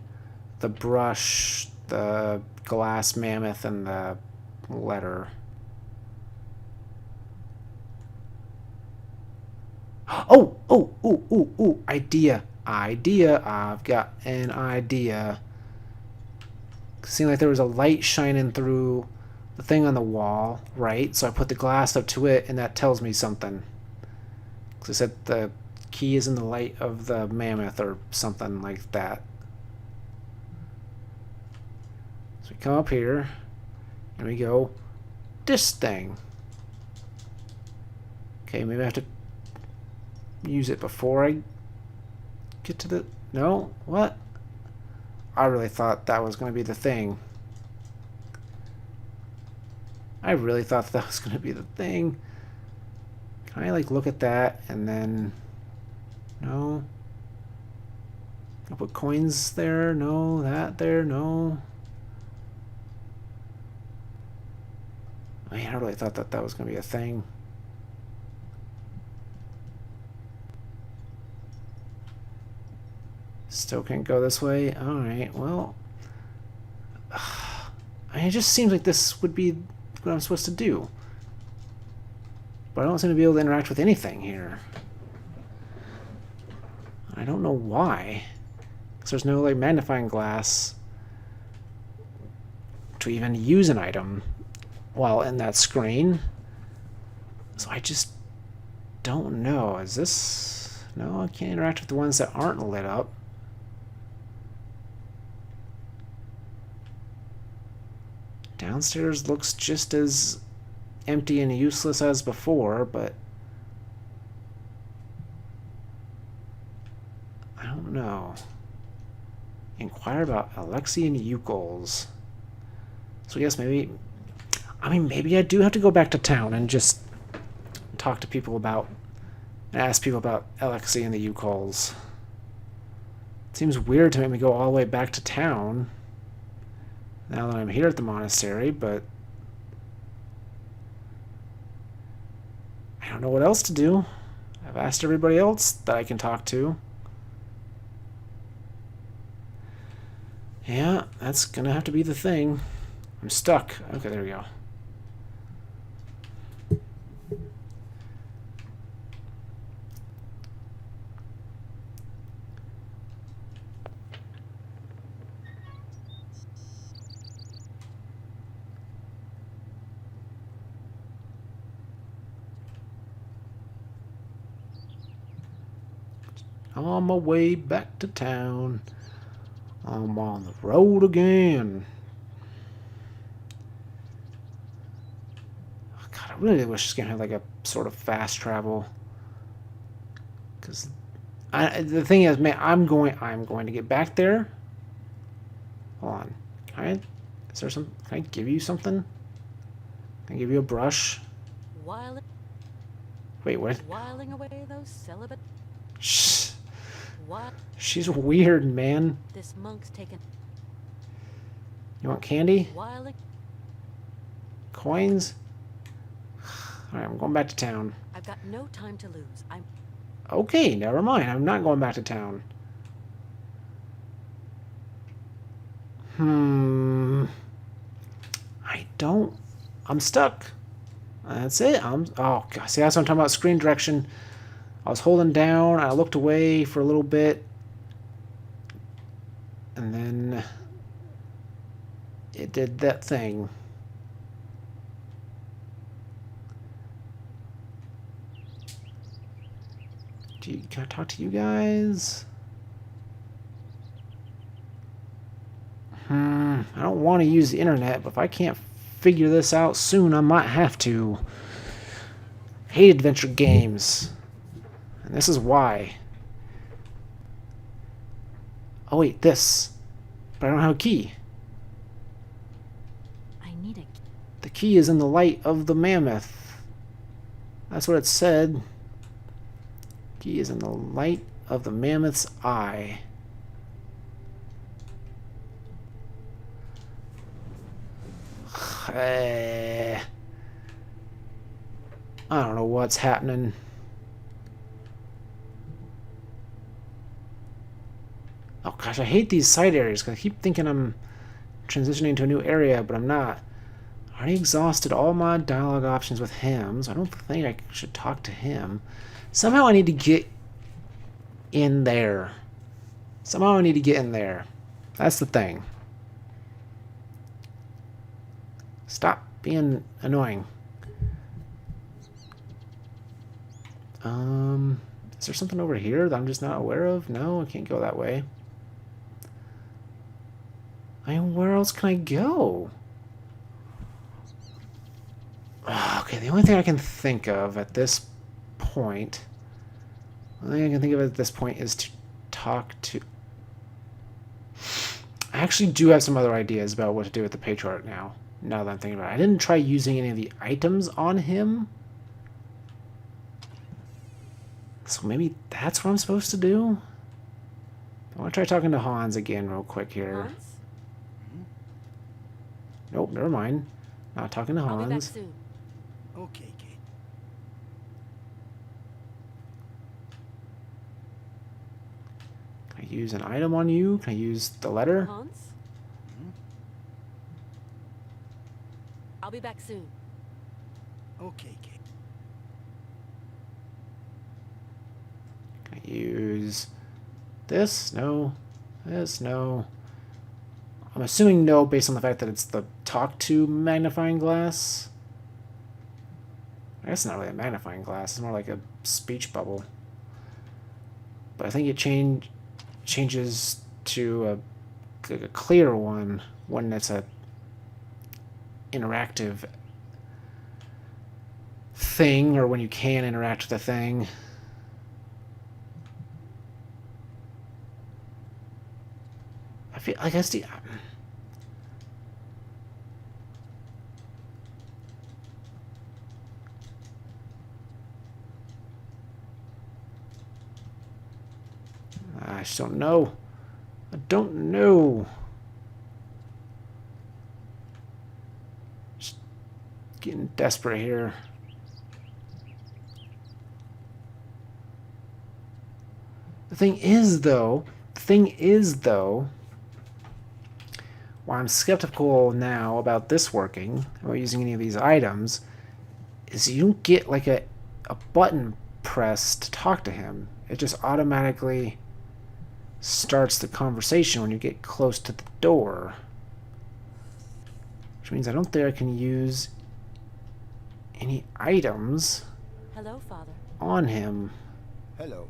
the brush, the glass mammoth, and the letter. Oh! Oh! Ooh! Ooh! Ooh! Idea! Idea! I've got an idea. Seemed like there was a light shining through the thing on the wall, right? So I put the glass up to it, and that tells me something. Because I said the key is in the light of the mammoth or something like that. So we come up here, and we go, this thing. Okay, maybe I have to use it before I get to the... No? What? I really thought that was going to be the thing. I really thought that was going to be the thing. Can I, like, look at that and then... No. Can I put coins there? No. That there? No. I mean, I really thought that that was going to be a thing. Still can't go this way? Alright, well... I mean, it just seems like this would be what I'm supposed to do. But I don't seem to be able to interact with anything here. I don't know why. Because there's no, like, magnifying glass to even use an item while in that screen. So I just don't know. Is this... No, I can't interact with the ones that aren't lit up. Downstairs looks just as empty and useless as before, but I don't know. Inquire about Alexian Eucles. So yes, maybe... I mean, maybe I do have to go back to town and just talk to people about... ask people about Alexei and the Eucles. It seems weird to make me go all the way back to town now that I'm here at the monastery, but I don't know what else to do. I've asked everybody else that I can talk to. Yeah, that's gonna have to be the thing. I'm stuck. Okay, there we go. On my way back to town. I'm on the road again. Oh, God, I really wish this game had like a sort of fast travel. Because the thing is, man, I'm going to get back there. Hold on. Is there some? Can I give you something? Can I give you a brush? Wait, what? Whiling away those celibate. Shh. What? She's weird, man. This monk's taken. You want candy? Whiling. Coins? Alright, I'm going back to town. I've got no time to lose. I'm... Okay, never mind. I'm not going back to town. I don't... I'm stuck. That's it. Oh, God. See, that's what I'm talking about. Screen direction. I was holding down. I looked away for a little bit. And then... it did that thing. Can I talk to you guys? I don't want to use the internet, but if I can't figure this out soon, I might have to. Hate adventure games. And this is why. Oh wait, this. But I don't have a key. I need a key. The key is in the light of the mammoth. That's what it said. Key is in the light of the mammoth's eye. I don't know what's happening. Oh gosh, I hate these side areas because I keep thinking I'm transitioning to a new area, but I'm not. I already exhausted all my dialogue options with him, so I don't think I should talk to him. Somehow I need to get in there. Somehow I need to get in there. That's the thing. Stop being annoying. Is there something over here that I'm just not aware of? No, I can't go that way. I mean, where else can I go? Okay, the only thing I can think of at this point... The only thing I can think of at this point is to talk to... I actually do have some other ideas about what to do with the patriarch now. Now that I'm thinking about it. I didn't try using any of the items on him. So maybe that's what I'm supposed to do? I want to try talking to Hans again real quick here. Hans? Nope, never mind. Not talking to Hans. I'll be back soon. Okay, Kate. Can I use an item on you? Can I use the letter? Hans? I'll be back soon. Okay, Kate. Can I use this? No. This? No. I'm assuming no based on the fact that it's the talk to magnifying glass. I guess it's not really a magnifying glass. It's more like a speech bubble. But I think it changes to a clear one when it's a interactive thing, or when you can interact with a thing. I feel like I just don't know. I don't know. Just getting desperate here. The thing is, though, why I'm skeptical now about this working, about using any of these items, is you don't get like a button press to talk to him. It just automatically starts the conversation when you get close to the door. Which means I don't think I can use any items Hello, Father. on him. Hello.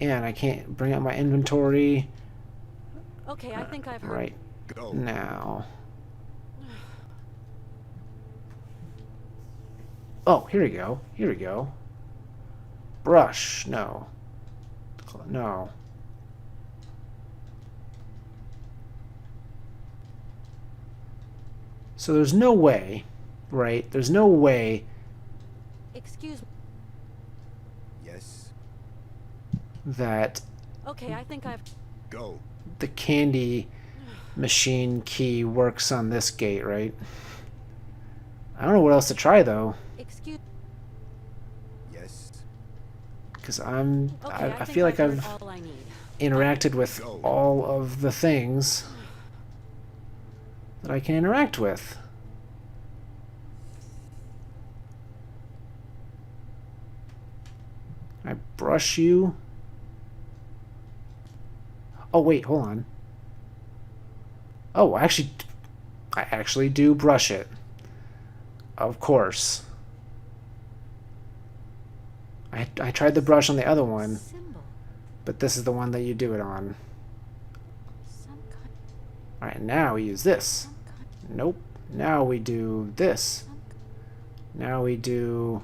And I can't bring up my inventory Okay, I think I've heard. right now. Oh, here we go. Here we go. Brush. No. No. So there's no way, right? There's no way Excuse me. Yes. that Okay, I think I've. Go. the candy machine key works on this gate, right? I don't know what else to try, though. Excuse. Yes. Because Okay, I think feel like heard I've all I need. interacted with all of the things that I can interact with. I brush you. Oh wait, hold on. Oh, I actually do brush it. Of course. I tried the brush on the other one, but this is the one that you do it on. Alright, now we use this. Nope. Now we do this. Now we do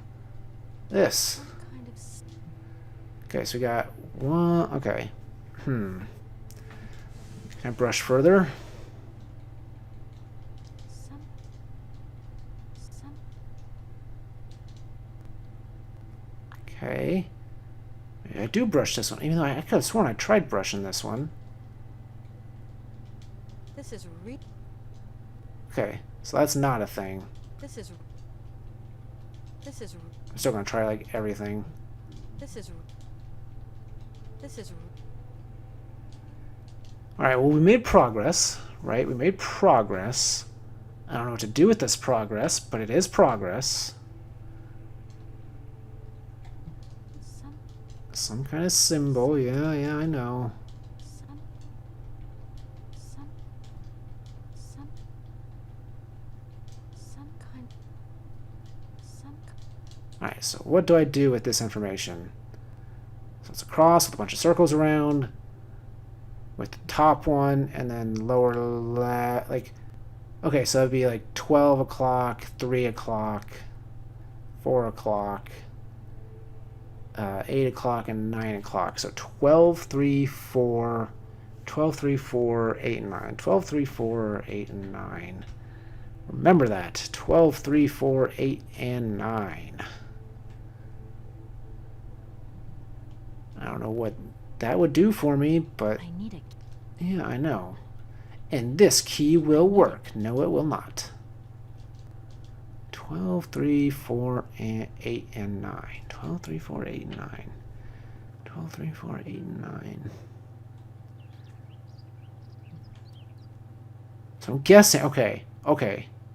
this. Okay, so we got one. Okay. Can I brush further? Maybe I do brush this one, even though I could have sworn I tried brushing this one. This is Okay, so that's not a thing. This is I'm still gonna try like everything. This is Alright, well we made progress, right? We made progress. I don't know what to do with this progress, but it is progress. Some kind of symbol, yeah, I know. Alright, so what do I do with this information? So it's a cross with a bunch of circles around, with the top one, and then lower left, like, okay, so it'd be like 12 o'clock, 3 o'clock, 4 o'clock, 8 o'clock, and 9 o'clock. So 12, 3, 4, 12, 3, 4, 8, and 9. 12, 3, 4, 8, and 9. Remember that. 12, 3, 4, 8, and 9. I don't know what that would do for me, but I need it. Yeah, I know. And this key will work. No, it will not. 12, 3, 4, and 8, and 9. 12, 3, 4, 8, and 9. 12, 3, 4, 8, and 9. So I'm guessing, okay.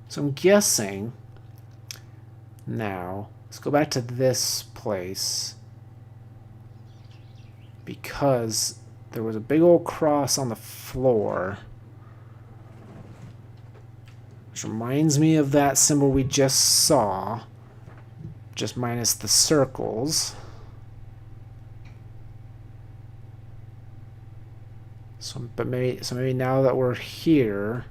So I'm guessing now, let's go back to this place, because there was a big old cross on the floor, which reminds me of that symbol we just saw, just minus the circles. So maybe now that we're here,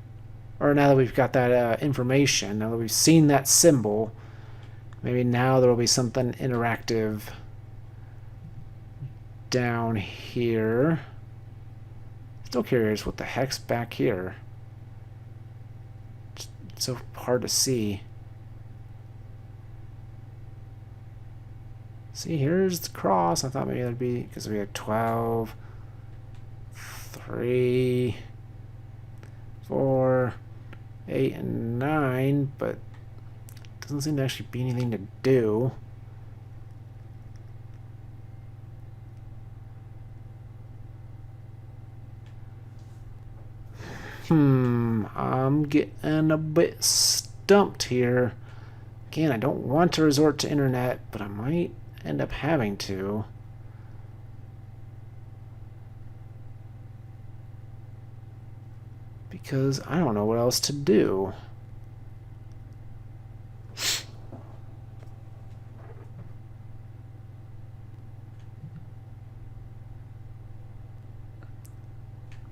or now that we've got that information, now that we've seen that symbol, maybe now there will be something interactive down here. Still curious what the heck's back here. It's so hard to see. See, here's the cross. I thought maybe that'd be because we had 12, 3, 4, 8, and 9, but doesn't seem to actually be anything to do. I'm getting a bit stumped here. Again, I don't want to resort to internet, but I might end up having to. Because I don't know what else to do.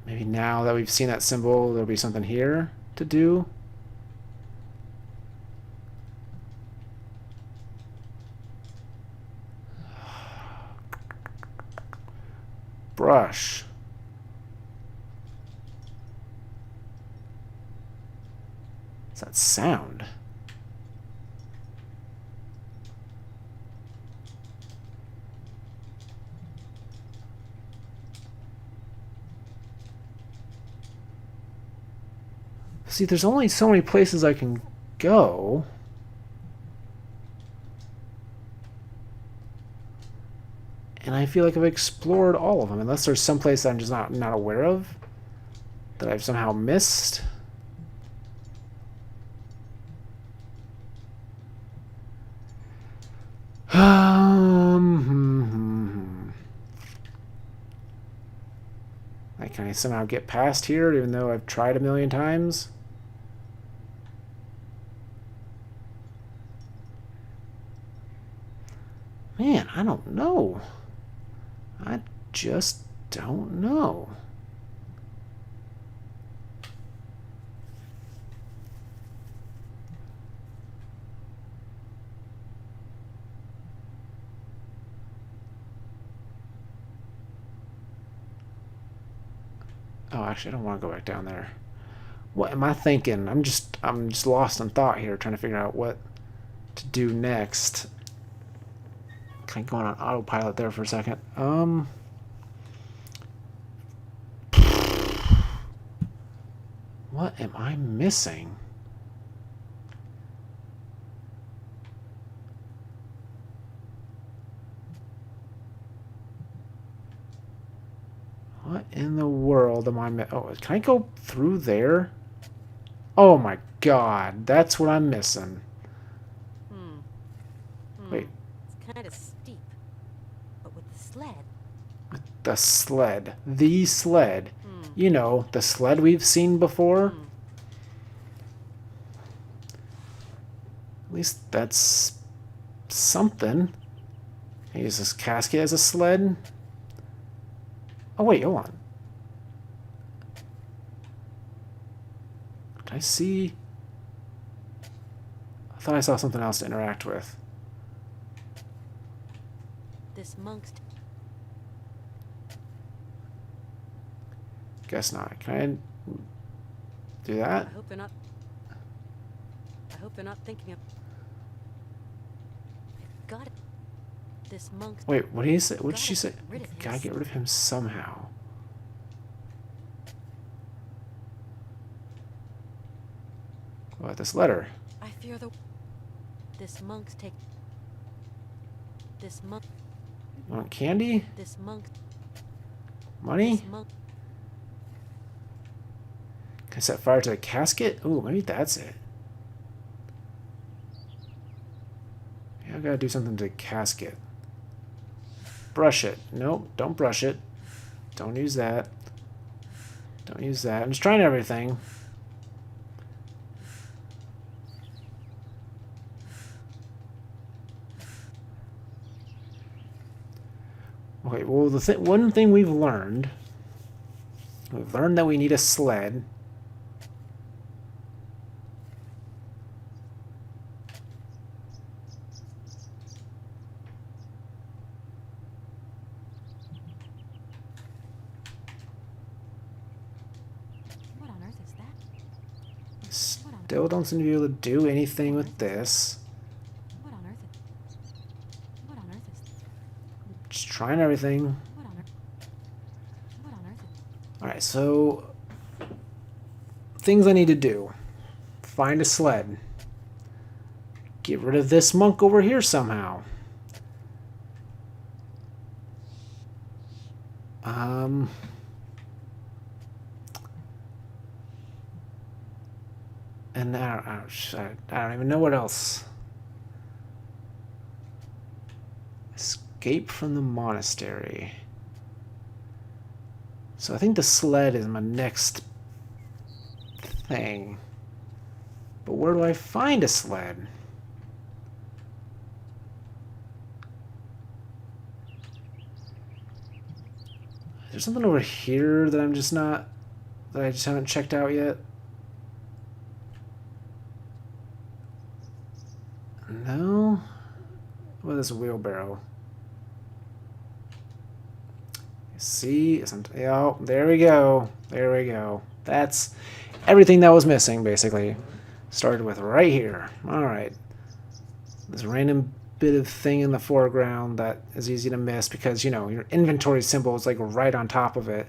Maybe now that we've seen that symbol, there'll be something here to do. Brush. What's that sound? See, there's only so many places I can go. And I feel like I've explored all of them, unless there's some place that I'm just not aware of, that I've somehow missed. Like, can I somehow get past here, even though I've tried a million times? Man, I don't know. I just don't know. Oh, actually, I don't want to go back down there. What am I thinking? I'm just lost in thought here, trying to figure out what to do next. kind of going on autopilot there for a second. What am I missing? What in the world am I missing? Oh, can I go through there? Oh my god, that's what I'm missing. Wait. It's kind of steep. But with the sled. The sled. The sled. You know, the sled we've seen before. At least that's something. I use this casket as a sled. Oh wait, hold on. Can I see? I thought I saw something else to interact with. This monk's... Guess not. Can I do that? I hope they're not... I hope they're not thinking of... I've got it. This monk's... Wait, what did he say? What did she say? rid of Gotta his- get rid of him somehow. What about this letter? I fear the... This monk's take... This monk... You want candy? This monk... Money? This monk... Can I set fire to the casket? Ooh, maybe that's it. Yeah, I gotta do something to the casket. Brush it. Nope, don't brush it. Don't use that. Don't use that. I'm just trying everything. Okay, well, one thing we've learned that we need a sled. What on earth is that? Still don't seem to be able to do anything with this. What on earth is... What on earth is... Just trying everything. What on earth... What on earth is... Alright, so things I need to do. Find a sled. Get rid of this monk over here somehow. And I don't even know what else. Escape from the monastery. So I think the sled is my next thing. But where do I find a sled? Is there something over here that I'm just not... that I just haven't checked out yet? No? What is this wheelbarrow? See? Oh, there we go. There we go. That's everything that was missing, basically. Started with right here. Alright. This random bit of thing in the foreground that is easy to miss because, you know, your inventory symbol is like right on top of it.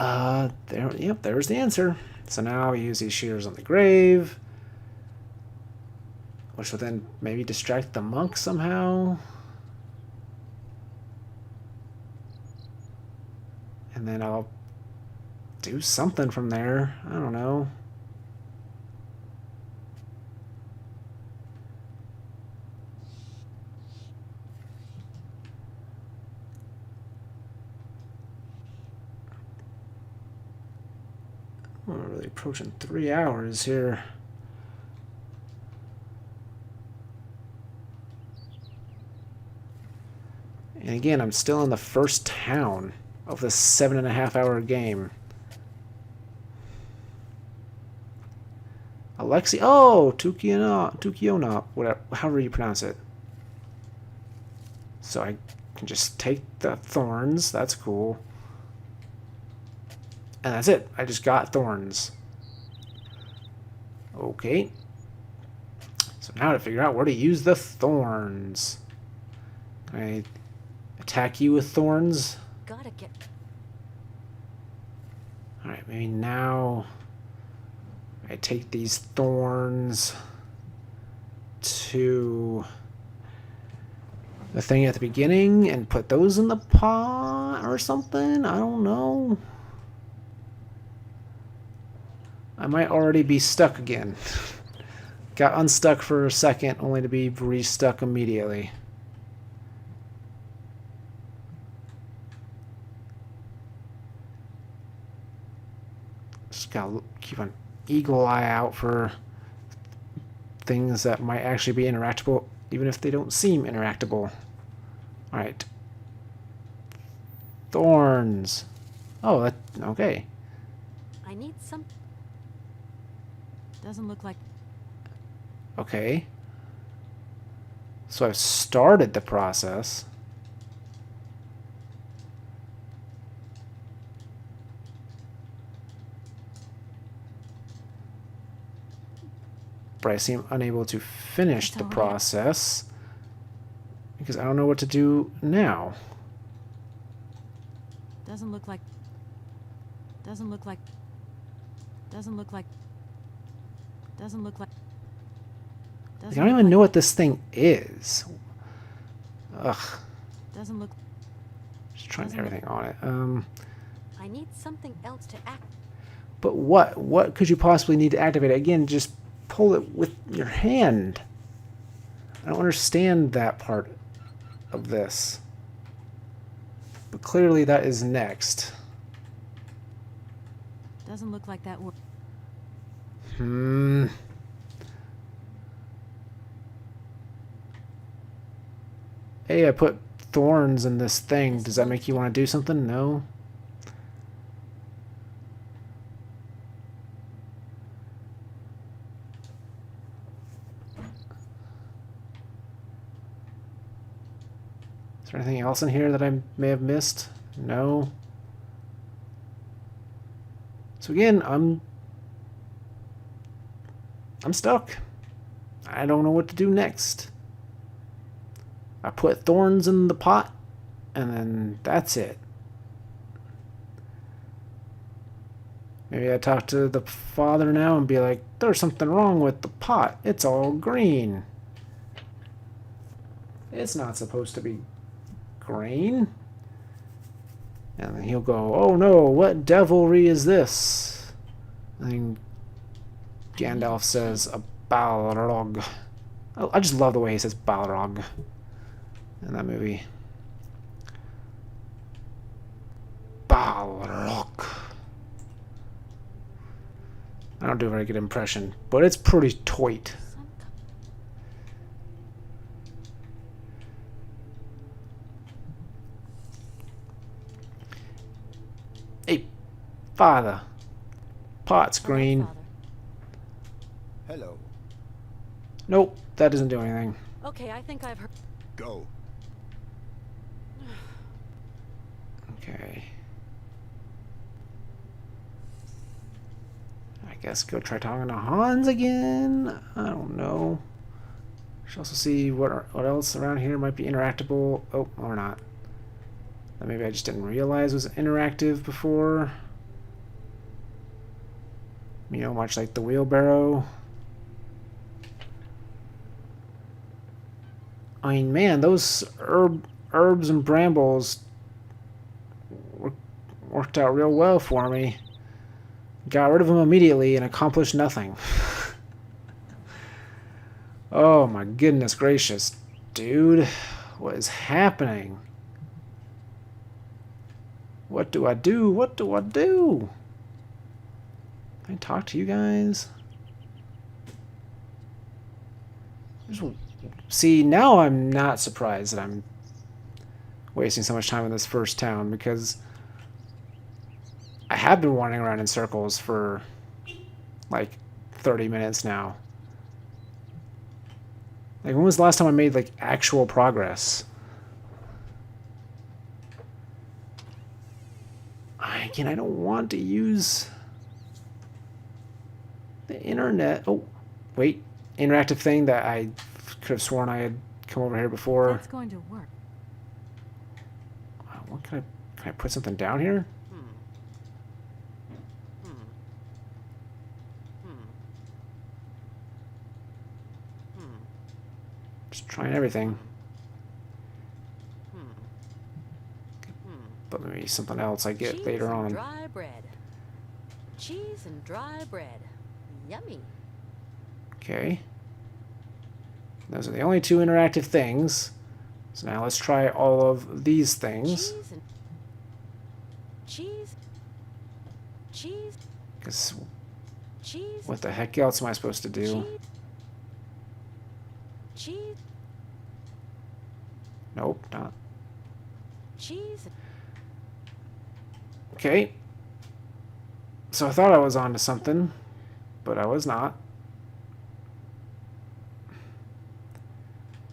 Yep, there's the answer. So now we use these shears on the grave, which will then maybe distract the monk somehow. And then I'll do something from there. I don't know. We're really approaching 3 hours here. And again, I'm still in the first town of this 7.5-hour game. Alexi, oh, Tukiona, whatever, however you pronounce it. So I can just take the thorns. That's cool. And that's it. I just got thorns. Okay. So So now to figure out where to use the thorns. Can I attack you with thorns? Gotta get. Alright, maybe now I take these thorns to the thing at the beginning and put those in the pot or something? I don't know. I might already be stuck again. Got unstuck for a second, only to be restuck immediately. Just gotta keep an eagle eye out for things that might actually be interactable, even if they don't seem interactable. Alright. Thorns. Oh, that, okay. I need some. Doesn't look like. Okay. So I've started the process. But I seem unable to finish the process because I don't know what to do now. Doesn't look like. Doesn't look like. Doesn't look like. Doesn't look like. I don't even know what this thing is. Ugh. Doesn't look. Just trying everything on it. I need something else to act. But what? What could you possibly need to activate it? Again, just pull it with your hand. I don't understand that part of this. But clearly that is next. Doesn't look like that. Hey, I put thorns in this thing. Does that make you want to do something? No. Is there anything else in here that I may have missed? No. So again, I'm stuck. I don't know what to do next. I put thorns in the pot, and then that's it. Maybe I talk to the father now and be like, there's something wrong with the pot. It's all green. It's not supposed to be green. And then he'll go, oh no, what devilry is this? And then Gandalf says, a Balrog. I just love the way he says Balrog in that movie. Balrog. I don't do a very good impression, but it's pretty toit. Hey, father. Pot's green. Hello. Nope, that doesn't do anything. Okay, I think I've heard. Go. Okay. I guess go try talking to Hans again. I don't know. Should also see what else around here might be interactable. Oh, or not. That maybe I just didn't realize was interactive before. You know, much like the wheelbarrow. I mean, man, those herbs and brambles worked out real well for me. Got rid of them immediately and accomplished nothing. Oh my goodness gracious, dude. What is happening? What do I do? What do I do? Can I talk to you guys? See, now I'm not surprised that I'm wasting so much time in this first town, because I have been wandering around in circles for like 30 minutes now. Like, when was the last time I made like actual progress? Again, I don't want to use the internet. Oh, wait. interactive thing that I could have sworn I had come over here before. That's going to work. What can I put something down here? Just trying everything. But maybe something else I get Cheese later and on. dry bread. Cheese and dry bread. Yummy. Okay. Those are the only two interactive things. So now let's try all of these things. Cheese and cheese. Cheese. Because Cheese. what the heck else am I supposed to do? Cheese. Nope, not. Cheese. Okay. So I thought I was onto something, but I was not.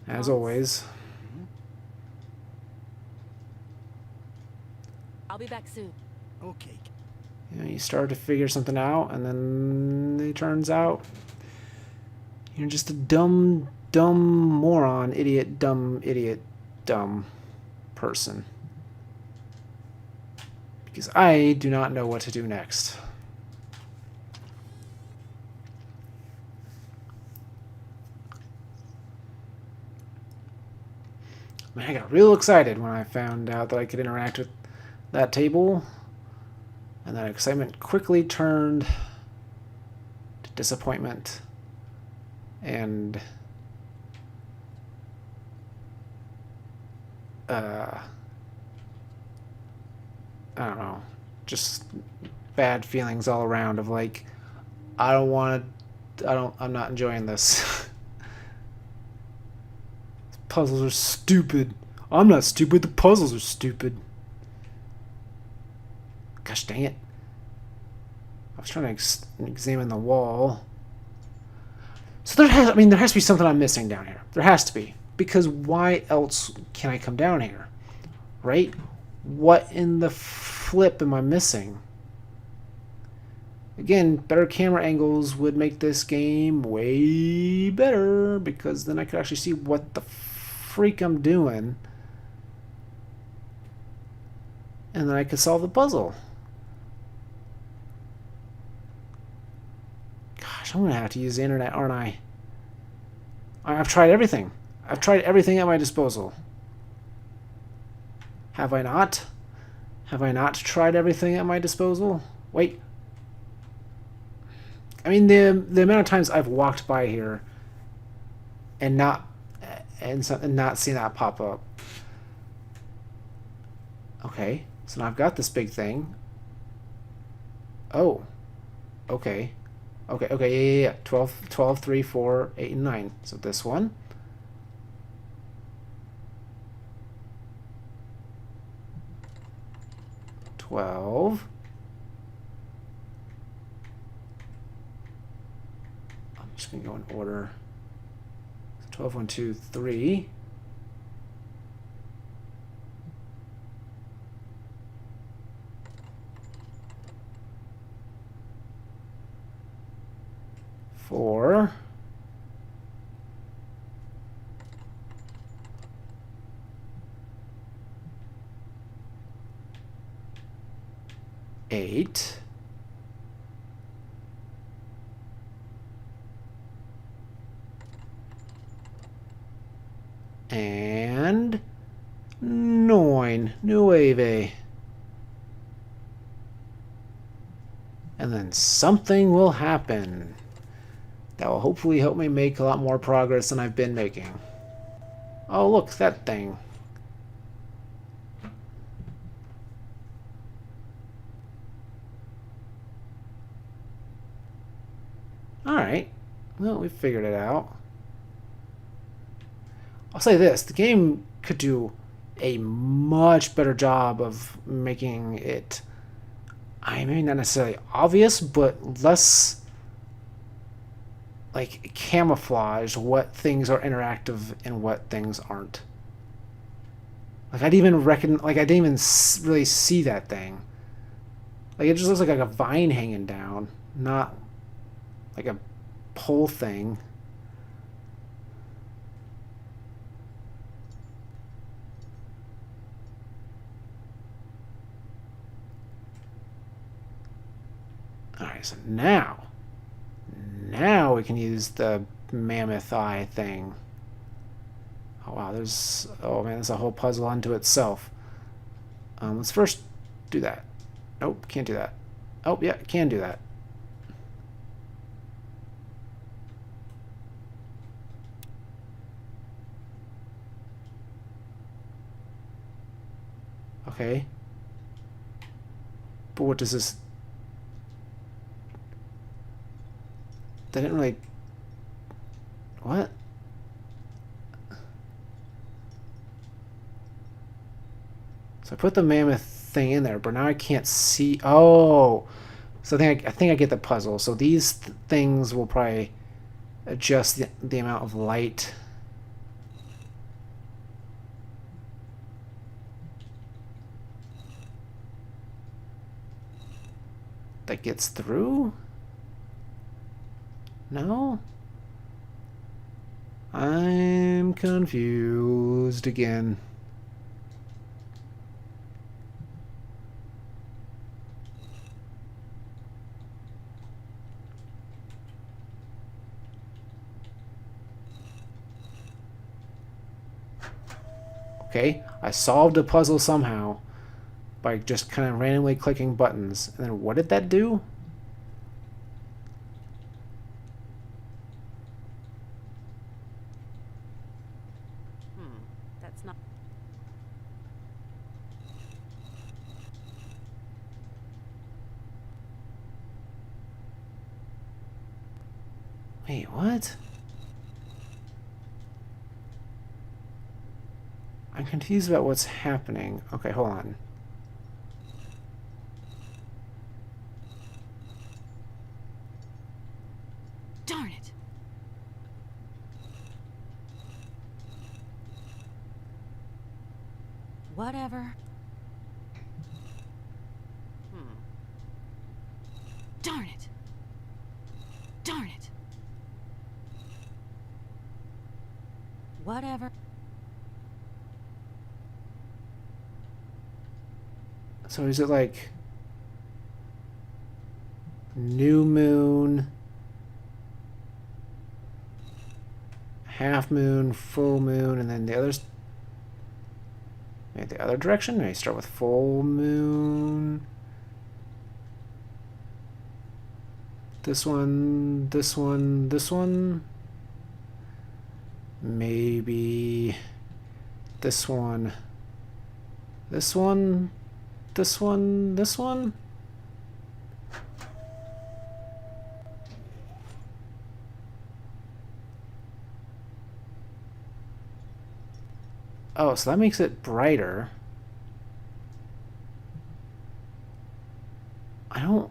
As always. I'll be back soon. Okay. You know, you start to figure something out, and then it turns out you're just a dumb moron, idiot, dumb person. Because I do not know what to do next. Man, I got real excited when I found out that I could interact with that table, and that excitement quickly turned to disappointment and I don't know, just bad feelings all around of like, I'm not enjoying this. Puzzles are stupid. I'm not stupid, the puzzles are stupid. Gosh dang it. I was trying to examine the wall. So there has to be something I'm missing down here. There has to be. Because why else can I come down here? Right? What in the flip am I missing? Again, better camera angles would make this game way better, because then I could actually see what the freak I'm doing. And then I could solve the puzzle. Gosh, I'm going to have to use the internet, aren't I? I've tried everything. I've tried everything at my disposal. Have I not? Have I not tried everything at my disposal? Wait. I mean, the amount of times I've walked by here and not seen that pop up. Okay, so now I've got this big thing. Oh. Okay. Okay, yeah. 12, 3, 4, 8, and 9. So this one. I'm just going to go in order. So 12, 1, 2, 3. Four. Eight. And 9. Nueve. And then something will happen that will hopefully help me make a lot more progress than I've been making. Oh, look, that thing. Alright. Well, we figured it out. I'll say this. The game could do a much better job of making it, I mean, not necessarily obvious, but less like camouflage what things are interactive and what things aren't. Like I didn't even really see that thing. Like it just looks like a vine hanging down, not like a pole thing. Alright, so now we can use the mammoth eye thing. Oh wow, oh man, there's a whole puzzle unto itself. Let's first do that. Nope, can't do that. Oh yeah, can do that. Okay. But what does this... They didn't really... What? So I put the mammoth thing in there, but now I can't see... Oh! So I think I get the puzzle. So these things will probably adjust the amount of light... that gets through? No? I'm confused again. Okay, I solved a puzzle somehow by just kind of randomly clicking buttons. And then what did that do? That's not... Wait, what? I'm confused about what's happening. Okay, hold on. Darn it! Whatever. Darn it! Darn it! Whatever. So is it like new moon, half moon, full moon, and then the others? Maybe the other direction? Maybe start with full moon. This one, this one, this one. Maybe this one, this one, this one, this one. Oh, so that makes it brighter. I don't...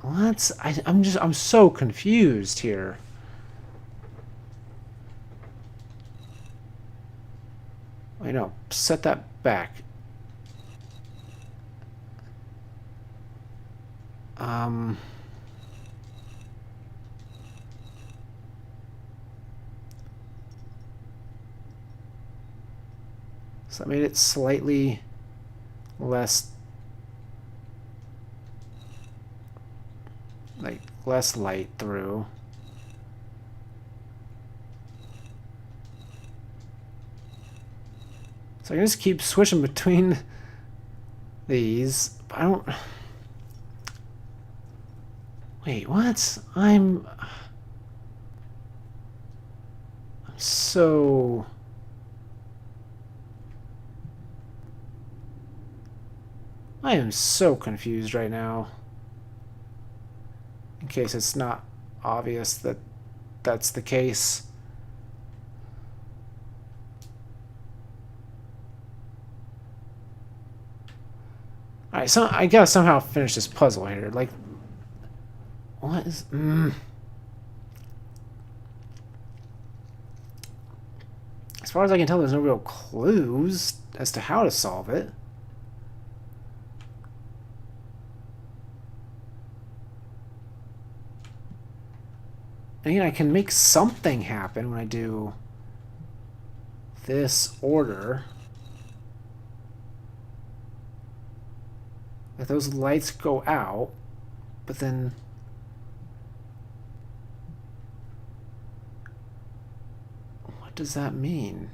What? I'm so confused here. Wait, no, set that back. So I made it slightly less, like, less light through. So I can just keep switching between these. But I don't... Wait, what? I'm so... I am so confused right now. In case it's not obvious that that's the case. Alright, so I gotta somehow finish this puzzle here. Like, what is... As far as I can tell, there's no real clues as to how to solve it. Again, I can make something happen when I do this order. Like those lights go out, but then... What does that mean?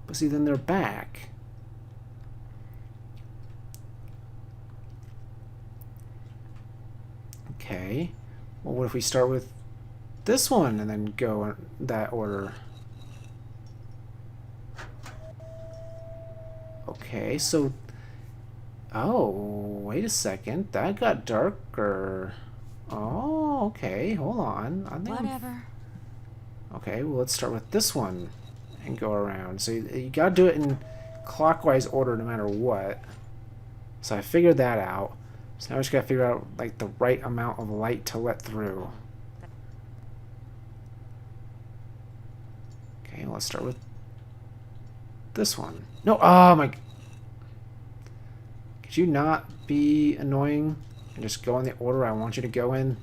But see, then they're back. Okay. Well, what if we start with this one and then go in that order? Okay, so... Oh, wait a second. That got darker. Oh, okay. Hold on. I think Whatever. Okay, well, let's start with this one and go around. So you gotta do it in clockwise order no matter what. So I figured that out. So now we just gotta figure out like the right amount of light to let through. Okay, let's start with this one. No, oh my... Could you not be annoying and just go in the order I want you to go in?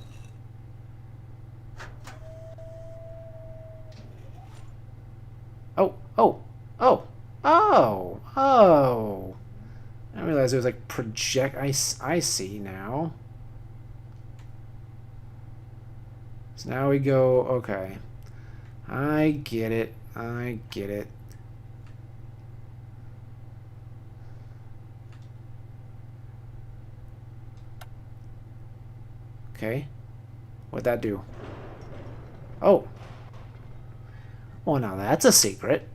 Oh, oh, oh, oh, oh. I didn't realize it was like project. I see now. So now we go, okay. I get it. I get it. Okay. What'd that do? Oh. Well, now that's a secret.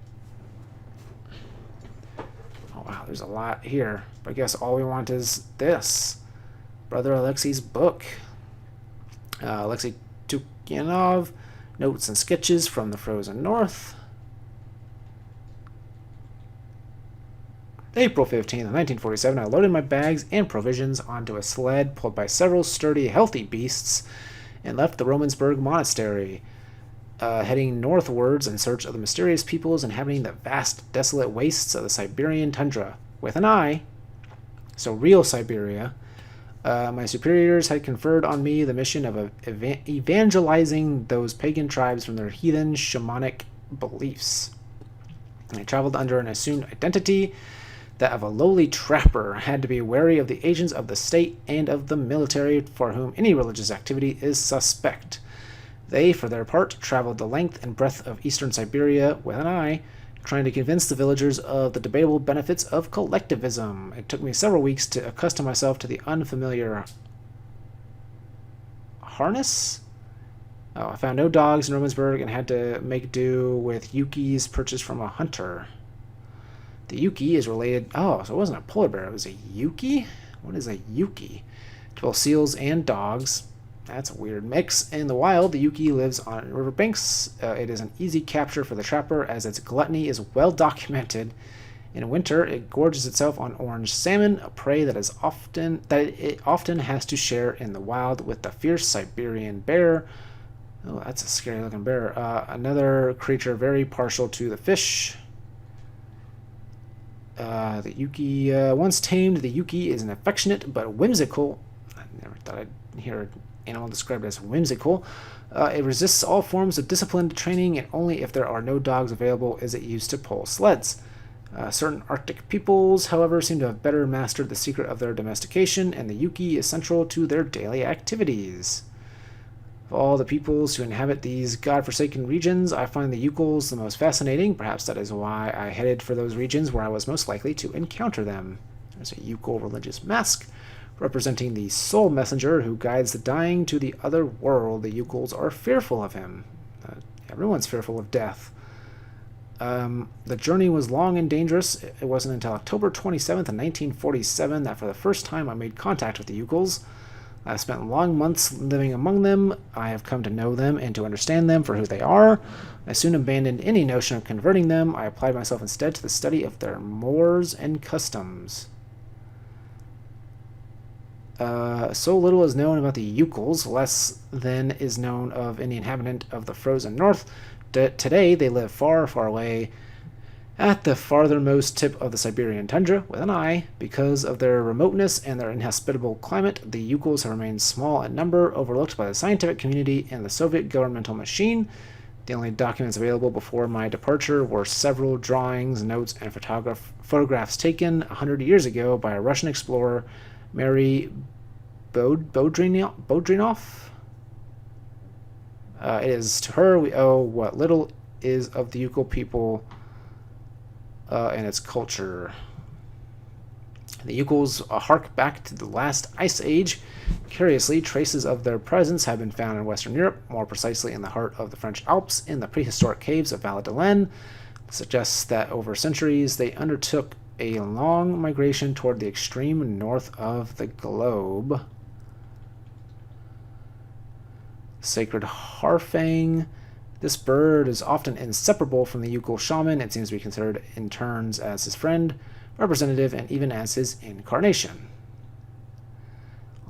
Oh, wow, there's a lot here. But I guess all we want is this. Brother Alexei's book. Alexei Tukianov, Notes and Sketches from the Frozen North. April 15th, 1947, I loaded my bags and provisions onto a sled pulled by several sturdy, healthy beasts and left the Romansburg Monastery, heading northwards in search of the mysterious peoples inhabiting the vast, desolate wastes of the Siberian tundra. With an eye, so real Siberia, my superiors had conferred on me the mission of evangelizing those pagan tribes from their heathen shamanic beliefs. I traveled under an assumed identity, that of a lowly trapper. I had to be wary of the agents of the state and of the military, for whom any religious activity is suspect. They, for their part, traveled the length and breadth of eastern Siberia with an eye, trying to convince the villagers of the debatable benefits of collectivism. It took me several weeks to accustom myself to the unfamiliar harness. Oh, I found no dogs in Romansburg and had to make do with Yukis purchased from a hunter. The Yuki is related... Oh, so it wasn't a polar bear, it was a Yuki? What is a Yuki? 12 seals and dogs. That's a weird mix. In the wild, the Yuki lives on riverbanks. It is an easy capture for the trapper, as its gluttony is well documented. In winter, it gorges itself on orange salmon, a prey that it often has to share in the wild with the fierce Siberian bear. Oh, that's a scary looking bear. Another creature very partial to the fish. The Yuki, once tamed, the Yuki is an affectionate but whimsical... I never thought I'd hear an animal described as whimsical. It resists all forms of disciplined training, and only if there are no dogs available is it used to pull sleds. Certain Arctic peoples, however, seem to have better mastered the secret of their domestication, and the Yuki is central to their daily activities. Of all the peoples who inhabit these godforsaken regions, I find the Yukels the most fascinating. Perhaps that is why I headed for those regions where I was most likely to encounter them. There's a Yukel religious mask representing the soul messenger who guides the dying to the other world. The Yukels are fearful of him. Everyone's fearful of death. The journey was long and dangerous. It wasn't until October 27th, 1947 that for the first time I made contact with the Yukels. I have spent long months living among them. I have come to know them and to understand them for who they are. I soon abandoned any notion of converting them. I applied myself instead to the study of their mores and customs. So little is known about the Yukels, less than is known of any inhabitant of the frozen north. Today they live far, far away at the farthermost tip of the Siberian tundra with an eye. Because of their remoteness and their inhospitable climate, the Yukels have remained small in number, overlooked by the scientific community and the Soviet governmental machine. The only documents available before my departure were several drawings, notes, and photographs taken 100 years ago by a Russian explorer, Mary Bodrinov. It is to her we owe what little is of the Yukon people and its culture. The Yukols hark back to the last ice age. Curiously, traces of their presence have been found in Western Europe, more precisely in the heart of the French Alps, in the prehistoric caves of Val d'Alene. This suggests that over centuries they undertook a long migration toward the extreme north of the globe. Sacred Harfang. This bird is often inseparable from the Yukon shaman. It seems to be considered in turns as his friend, representative, and even as his incarnation.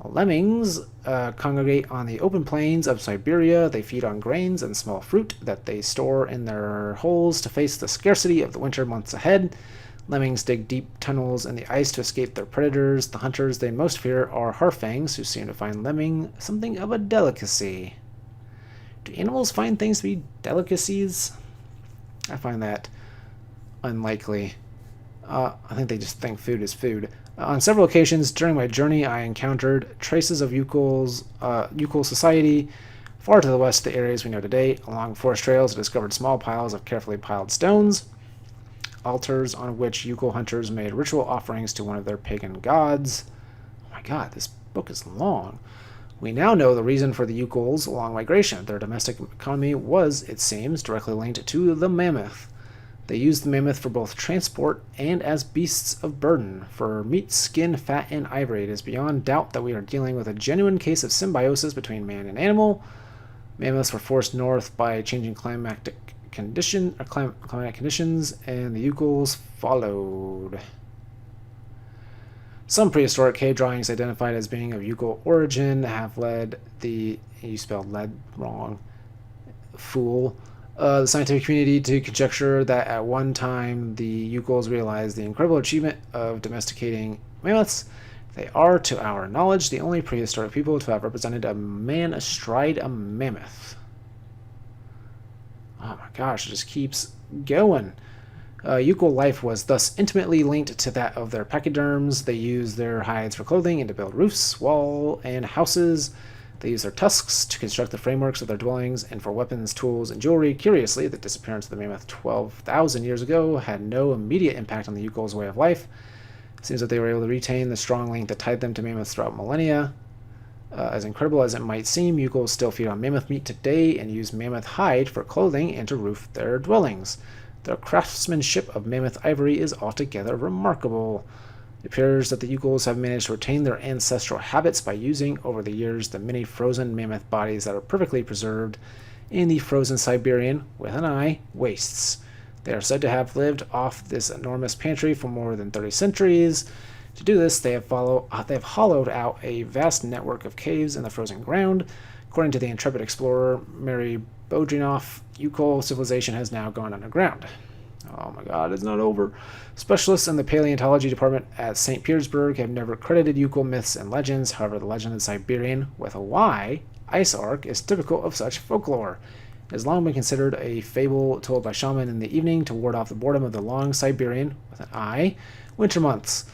Lemmings congregate on the open plains of Siberia. They feed on grains and small fruit that they store in their holes to face the scarcity of the winter months ahead. Lemmings dig deep tunnels in the ice to escape their predators. The hunters they most fear are harfangs, who seem to find lemming something of a delicacy. Do animals find things to be delicacies? I find that unlikely. I think they just think food is food. On several occasions during my journey, I encountered traces of Yukon society far to the west of the areas we know today. Along forest trails, I discovered small piles of carefully piled stones, altars on which Yukon hunters made ritual offerings to one of their pagan gods. Oh my god, this book is long. We now know the reason for the Yukon's long migration. Their domestic economy was, it seems, directly linked to the mammoth. They used the mammoth for both transport and as beasts of burden. For meat, skin, fat, and ivory, it is beyond doubt that we are dealing with a genuine case of symbiosis between man and animal. Mammoths were forced north by changing climatic conditions, and the Yukon's followed. Some prehistoric cave drawings identified as being of Yukon origin have led the... You spelled lead wrong. Fool. The scientific community to conjecture that at one time the Yukols realized the incredible achievement of domesticating mammoths. They are, to our knowledge, the only prehistoric people to have represented a man astride a mammoth. Oh my gosh, it just keeps going. Yukon life was thus intimately linked to that of their pachyderms. They used their hides for clothing and to build roofs, walls, and houses. They used their tusks to construct the frameworks of their dwellings and for weapons, tools, and jewelry. Curiously, the disappearance of the mammoth 12,000 years ago had no immediate impact on the Yukon's way of life. It seems that they were able to retain the strong link that tied them to mammoths throughout millennia. As incredible as it might seem, Yukon's still feed on mammoth meat today and use mammoth hide for clothing and to roof their dwellings. The craftsmanship of mammoth ivory is altogether remarkable. It appears that the Yukols have managed to retain their ancestral habits by using, over the years, the many frozen mammoth bodies that are perfectly preserved in the frozen Siberian, with an eye, wastes. They are said to have lived off this enormous pantry for more than 30 centuries. To do this, they have hollowed out a vast network of caves in the frozen ground. According to the intrepid explorer Mary Bodrinov, Yukon civilization has now gone underground. Oh my god, it's not over. Specialists in the paleontology department at St. Petersburg have never credited Yukon myths and legends. However, the legend of the Siberian, with a Y, ice arc is typical of such folklore. It has long been considered a fable told by shaman in the evening to ward off the boredom of the long Siberian, with an I, winter months.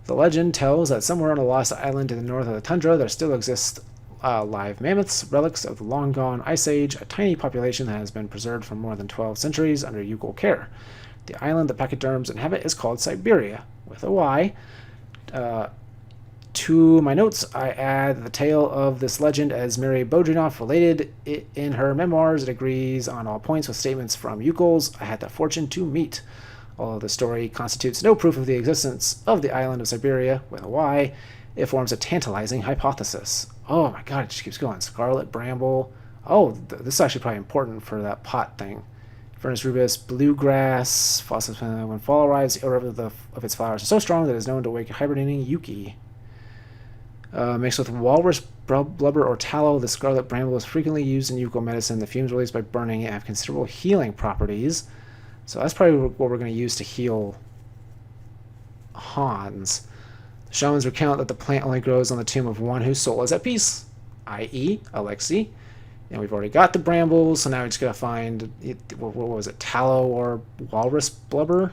The legend tells that somewhere on a lost island to the north of the tundra there still exist live mammoths, relics of the long-gone ice age, a tiny population that has been preserved for more than 12 centuries under Yukon care. The island the pachyderms inhabit is called Syberia, with a Y. To my notes, I add the tale of this legend as Mary Bodrinov related it in her memoirs. It agrees on all points with statements from Yukols I had the fortune to meet. Although the story constitutes no proof of the existence of the island of Syberia, with a Y, it forms a tantalizing hypothesis. Oh my god, it just keeps going. Scarlet bramble. Oh, this is actually probably important for that pot thing. Furnace rubus, bluegrass, when fall arrives, the odor of its flowers is so strong that it is known to wake hibernating Yuki. Mixed with walrus blubber or tallow, the scarlet bramble is frequently used in Yukon medicine. The fumes released by burning it have considerable healing properties. So that's probably what we're going to use to heal Hans. The shamans recount that the plant only grows on the tomb of one whose soul is at peace, i.e. Alexei. And we've already got the brambles, so now we just gotta find, what was it, tallow or walrus blubber?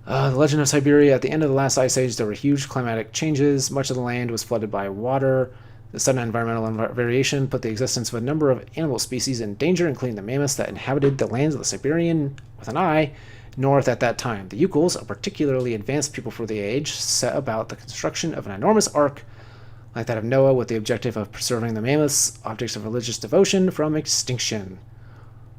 The legend of Siberia. At the end of the last ice age, there were huge climatic changes. Much of the land was flooded by water. The sudden environmental variation put the existence of a number of animal species in danger, including the mammoths that inhabited the lands of the Siberian with an eye north at that time. The Yukuls, a particularly advanced people for the age, set about the construction of an enormous ark like that of Noah, with the objective of preserving the mammoths, objects of religious devotion, from extinction.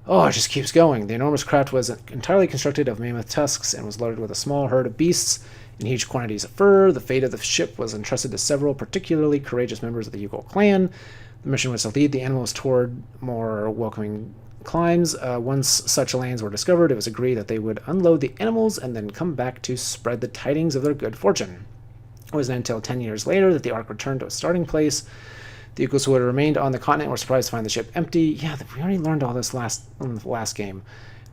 Oh, it just keeps going. The enormous craft was entirely constructed of mammoth tusks and was loaded with a small herd of beasts in huge quantities of fur. The fate of the ship was entrusted to several particularly courageous members of the Yukol clan. The mission was to lead the animals toward more welcoming climes. Once such lands were discovered, it was agreed that they would unload the animals and then come back to spread the tidings of their good fortune. It wasn't until 10 years later that the ark returned to its starting place. The Yukuls who had remained on the continent were surprised to find the ship empty. Yeah, we already learned all this in the last game.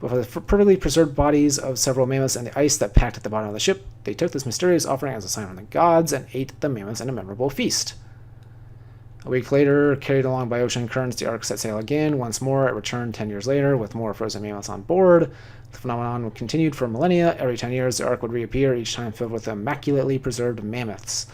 But for the perfectly preserved bodies of several mammoths and the ice that packed at the bottom of the ship, they took this mysterious offering as a sign from the gods and ate the mammoths in a memorable feast. A week later, carried along by ocean currents, the ark set sail again. Once more, it returned 10 years later with more frozen mammoths on board. The phenomenon continued for millennia. Every 10 years, the ark would reappear, each time filled with immaculately preserved mammoths.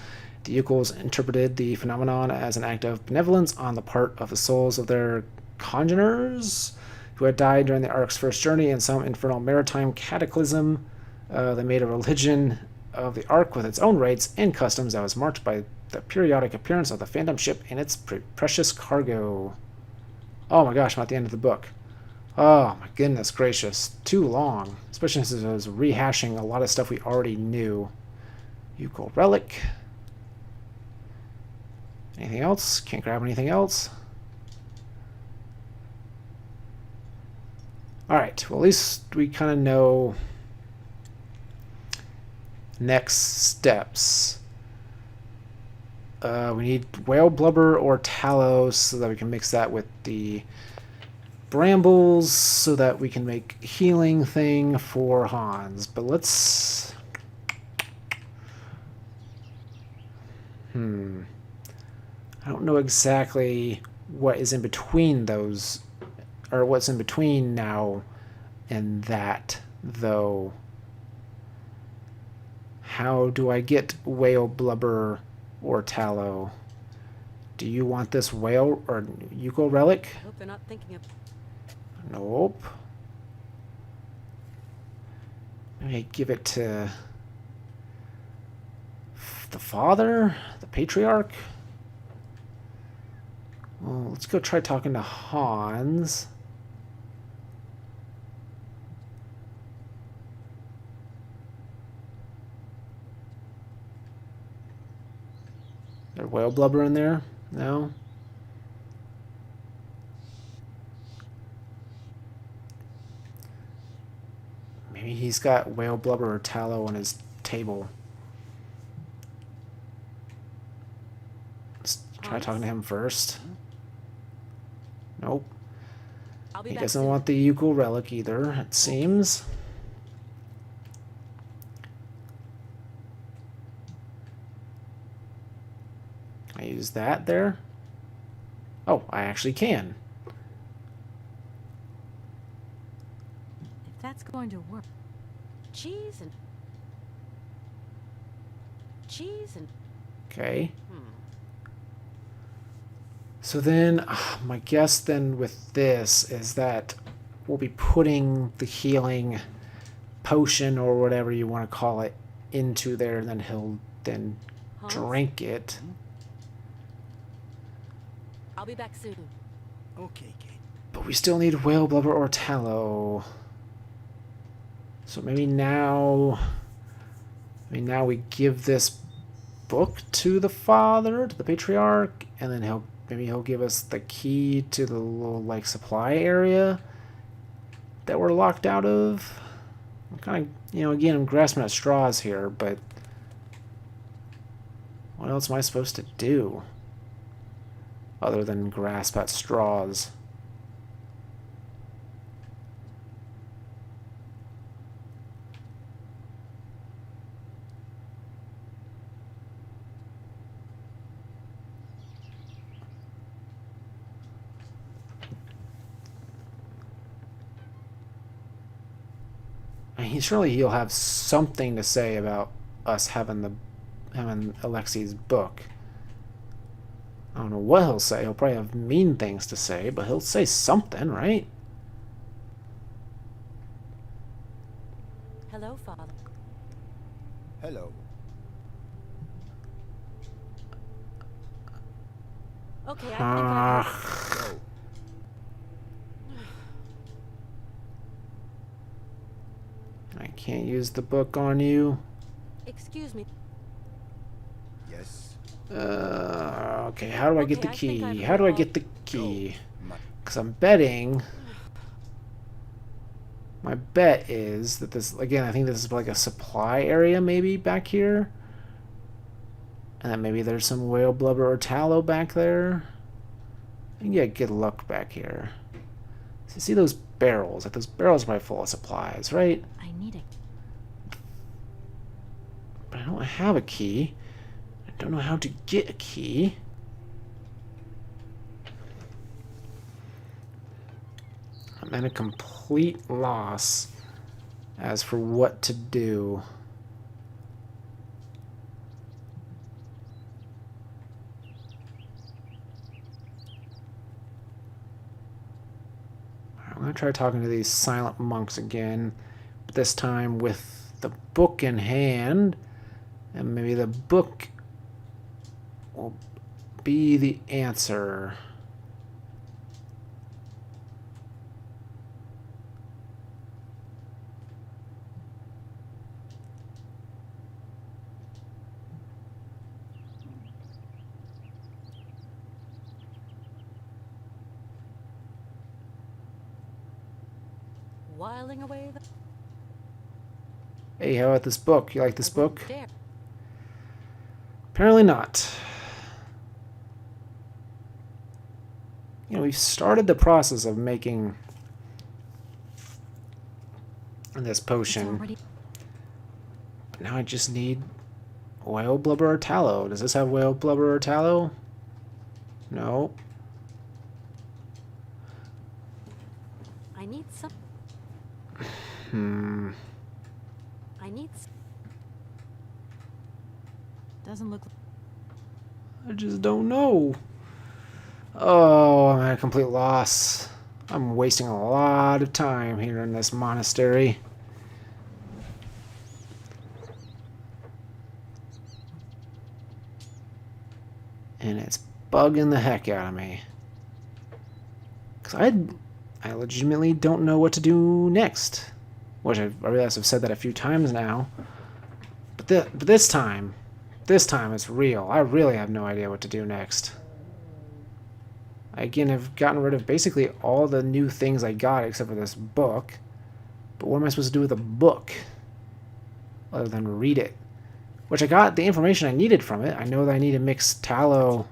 The Yukuls interpreted the phenomenon as an act of benevolence on the part of the souls of their congeners who had died during the ark's first journey in some infernal maritime cataclysm. They made a religion of the ark with its own rites and customs that was marked by the periodic appearance of the Phantom ship and its precious cargo. Oh my gosh, I'm at the end of the book. Oh my goodness gracious. Too long. Especially since it was rehashing a lot of stuff we already knew. Yukol relic. Anything else? Can't grab anything else. Alright, well at least we kind of know next steps. We need whale blubber or tallow so that we can mix that with the brambles so that we can make healing thing for Hans. But let's... I don't know exactly what is in between those, or what's in between now and that, though. How do I get whale blubber or tallow? Do you want this whale or Yukol relic? I hope they're not thinking of... Nope. Maybe give it to the father, the patriarch. Well, let's go try talking to Hans. Is there whale blubber in there? No? Maybe he's got whale blubber or tallow on his table. Let's try talking to him first. Nope. He doesn't want the Yukol relic either, it seems. Can I use that there? Oh, I actually can. If that's going to work. Cheese and... Okay. So then, my guess then with this is that we'll be putting the healing potion or whatever you want to call it into there, and then he'll then drink it. I'll be back soon. Okay, Kate. But we still need whale blubber or tallow. So maybe now we give this book to the father, to the patriarch, and then maybe he'll give us the key to the little like supply area that we're locked out of. I'm kind of, again, I'm grasping at straws here, but what else am I supposed to do other than grasp at straws? Surely he'll have something to say about us having Alexi's book. I don't know what he'll say. He'll probably have mean things to say, but he'll say something, right? Hello, Father. Hello. Okay, I think I've heard. Go. I can't use the book on you. Excuse me. Yes. Okay, how do I get the Okay, I think I've key? heard How do I all- get the key? My Because I'm betting... My bet is that this... Again, I think this is like a supply area maybe back here. And then maybe there's some whale blubber or tallow back there. And yeah, good luck back here. So you see those barrels? Like those barrels are probably full of supplies, right? I need it. But I don't have a key. I don't know how to get a key. I'm at a complete loss as for what to do. I'm going to try talking to these silent monks again, but this time with the book in hand, and maybe the book will be the answer. Whiling away the... Hey, how about this book? You like this book? Dare. Apparently not. You know, we've started the process of making this potion. Already... But now I just need whale blubber or tallow. Does this have whale blubber or tallow? No. I need some... I need... Doesn't look... I just don't know. Oh, I'm at a complete loss. I'm wasting a lot of time here in this monastery. And it's bugging the heck out of me. Because I legitimately don't know what to do next. Which I realize I've said that a few times now. But this time it's real. I really have no idea what to do next. I again have gotten rid of basically all the new things I got except for this book. But what am I supposed to do with a book? Other than read it. Which I got the information I needed from it. I know that I need to mix tallow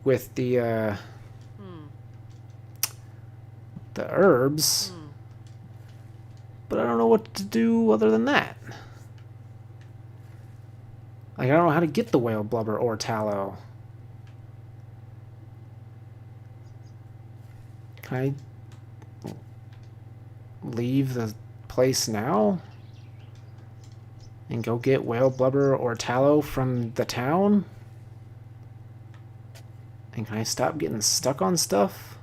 with the herbs. But I don't know what to do other than that. Like, I don't know how to get the whale blubber or tallow. Can I leave the place now? And go get whale blubber or tallow from the town? And can I stop getting stuck on stuff?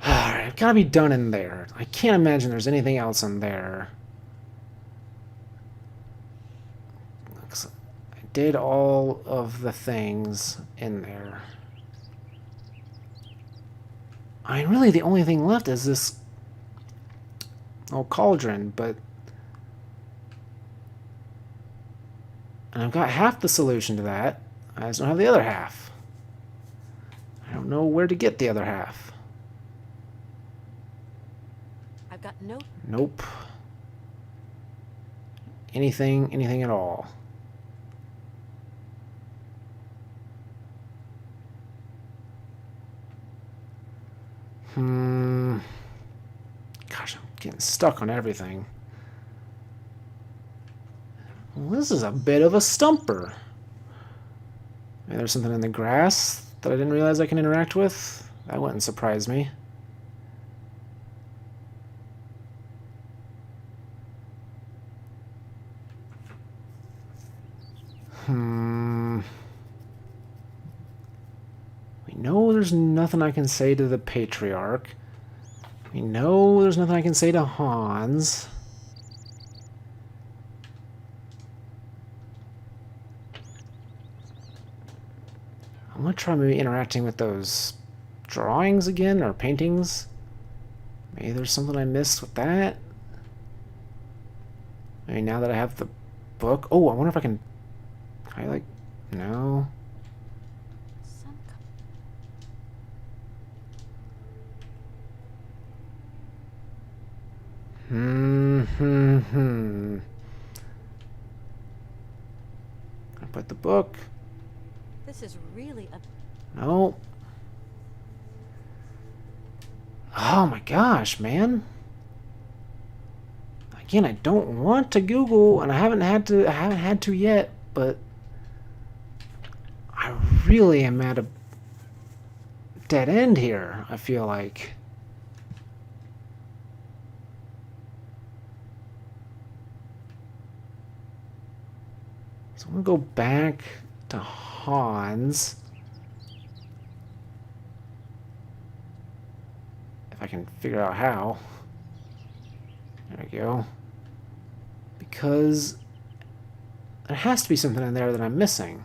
Alright, I've got to be done in there. I can't imagine there's anything else in there. I did all of the things in there. I mean, really the only thing left is this old cauldron, but... And I've got half the solution to that. I just don't have the other half. I don't know where to get the other half. I've got no... Nope. Anything at all. Gosh, I'm getting stuck on everything. Well, this is a bit of a stumper. Maybe there's something in the grass that I didn't realize I can interact with. That wouldn't surprise me. We know there's nothing I can say to the Patriarch. We know there's nothing I can say to Hans. I'm gonna try maybe interacting with those drawings again, or paintings. Maybe there's something I missed with that. Maybe now that I have the book. Oh, I wonder if I can highlight. No. I put the book. This is really a... No. Oh my gosh, man. Again, I don't want to Google, and I haven't had to yet, but I really am at a dead end here, I feel like. So I'm gonna go back to Hans. If I can figure out how. There we go. Because there has to be something in there that I'm missing.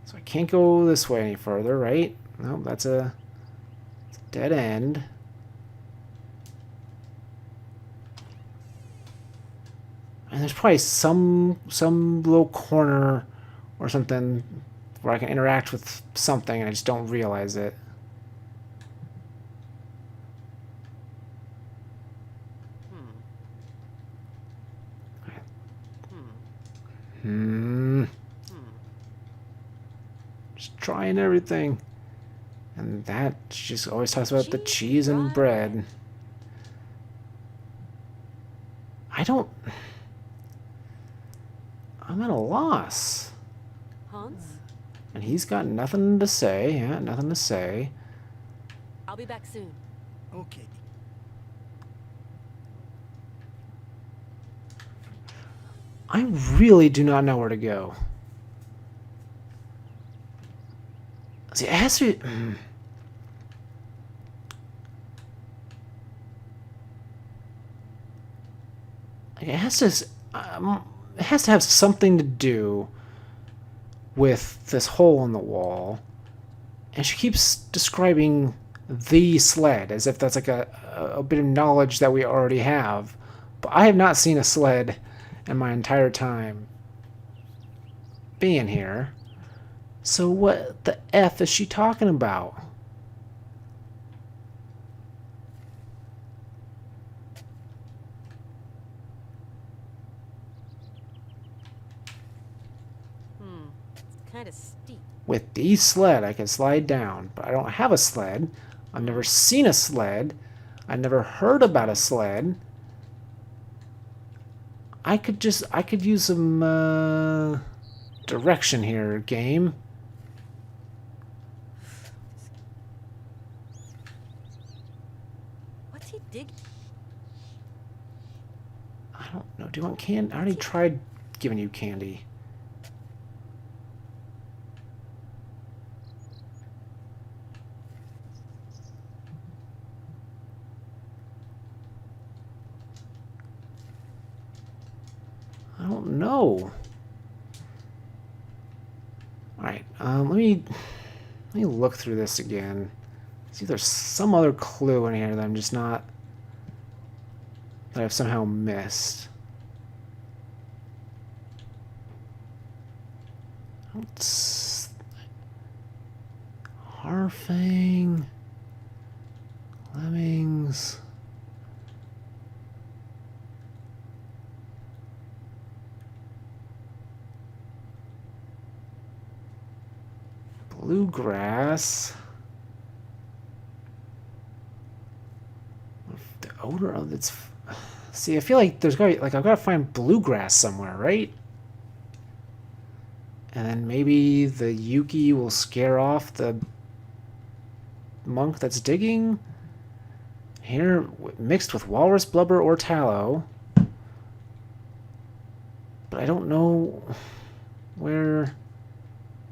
So I can't go this way any further, right? No, that's a dead end. And there's probably some little corner or something where I can interact with something and I just don't realize it. Just trying everything. And that, she just always talks about the cheese and bread. I'm at a loss. Hans? And he's got nothing to say. Yeah, nothing to say. I'll be back soon. Okay. I really do not know where to go. See, it has to be... It has to have something to do with this hole in the wall. And she keeps describing the sled as if that's like a bit of knowledge that we already have. But I have not seen a sled in my entire time being here. So what the F is she talking about? It's kind of steep. With the sled, I can slide down, but I don't have a sled. I've never seen a sled. I've never heard about a sled. I could use some direction here, game. What's he digging? I don't know. Do you want candy? I already tried giving you candy. I don't know. Alright, let me look through this again. See if there's some other clue in here that I'm just not... that I've somehow missed. Harfang... Lemmings... Bluegrass. The odor of its... See, I feel like there's gotta be, like, I've got to find bluegrass somewhere, right? And then maybe the Yuki will scare off the monk that's digging. Here, mixed with walrus blubber or tallow. But I don't know where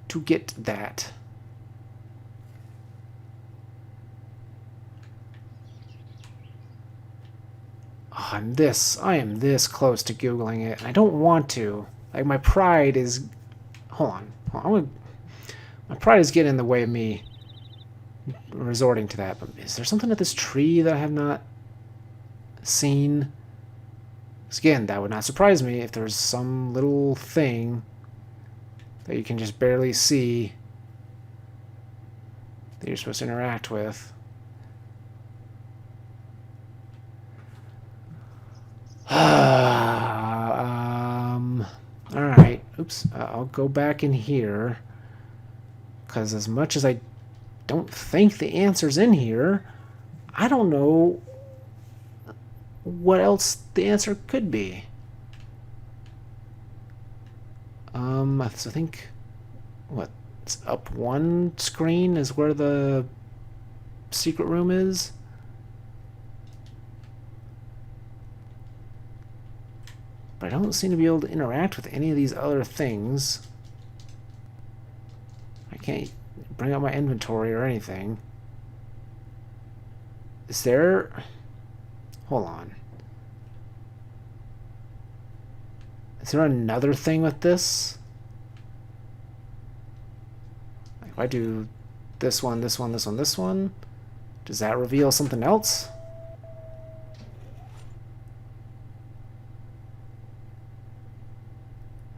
to get that. Oh, I am this close to Googling it. I don't want to. Like, my pride is... Hold on. My pride is getting in the way of me resorting to that. But is there something at this tree that I have not seen? Because again, that would not surprise me if there's some little thing that you can just barely see that you're supposed to interact with. Alright. Oops. I'll go back in here. Because as much as I don't think the answer's in here, I don't know what else the answer could be. So I think... What? It's up one screen is where the secret room is. But I don't seem to be able to interact with any of these other things. I can't bring up my inventory or anything. Is there... Hold on. Is there another thing with this? Like if I do this one, this one, this one, this one, does that reveal something else?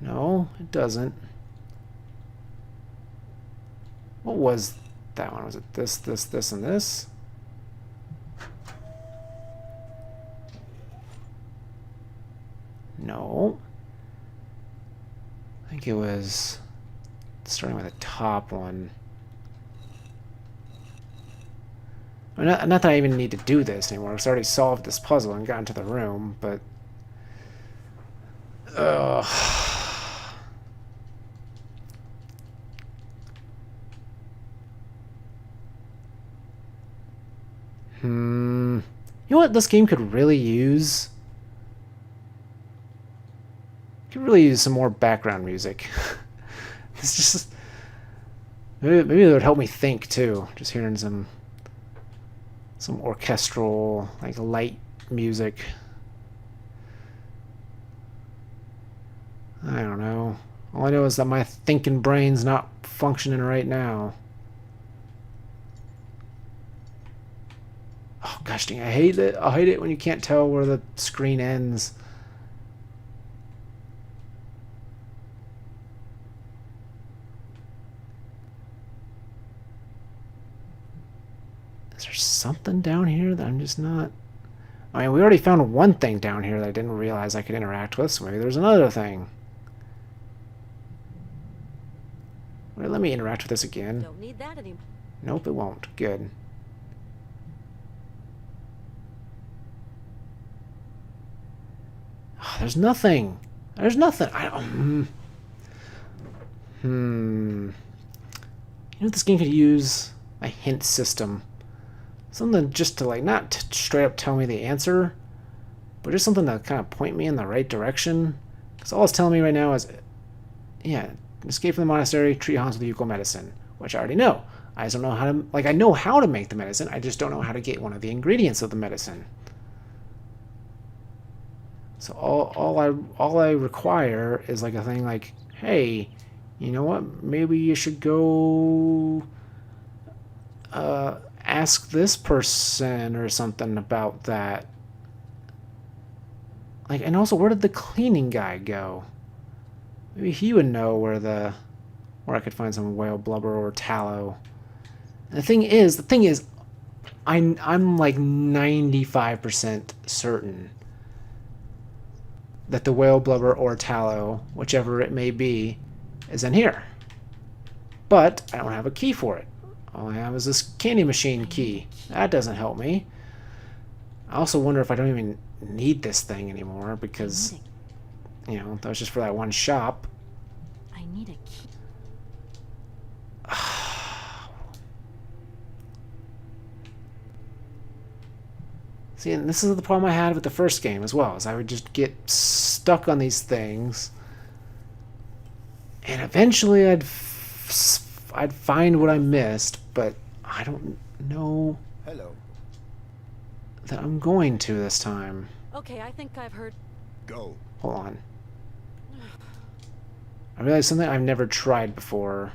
No, it doesn't. What was that one? Was it this, this, this, and this? No. I think it was starting with the top one. I mean, not that I even need to do this anymore. I've already solved this puzzle and gotten to the room, but... You know what this game could really use? Could really use some more background music. It's just... Maybe it would help me think, too. Just hearing some orchestral, like, light music. I don't know. All I know is that my thinking brain's not functioning right now. Oh gosh dang, I hate it. I hate it when you can't tell where the screen ends. Is there something down here that I'm just not... I mean, we already found one thing down here that I didn't realize I could interact with, so maybe there's another thing. Well, let me interact with this again. Don't need that anymore. Nope, it won't. Good. Oh, there's nothing. There's nothing. I don't... You know, this game could use a hint system. Something just to, like, not straight up tell me the answer, but just something to kind of point me in the right direction. Because all it's telling me right now is, yeah, escape from the monastery, treat Hans with Yuko medicine, which I already know. I just don't know how to, like, I know how to make the medicine, I just don't know how to get one of the ingredients of the medicine. So all I require is, like, a thing like, hey, you know what, maybe you should go ask this person or something about that. Like, and also, where did the cleaning guy go? Maybe he would know where I could find some whale blubber or tallow. And the thing is, I'm like 95% certain that the whale blubber or tallow, whichever it may be, is in here. But I don't have a key for it. All I have is this candy machine key. That doesn't help me. I also wonder if I don't even need this thing anymore because, you know, that was just for that one shop. I need a key. See, and this is the problem I had with the first game as well, is I would just get stuck on these things, and eventually I'd find what I missed, but I don't know that I'm going to this time. Okay, I think I've heard. Go. Hold on. I realized something I've never tried before.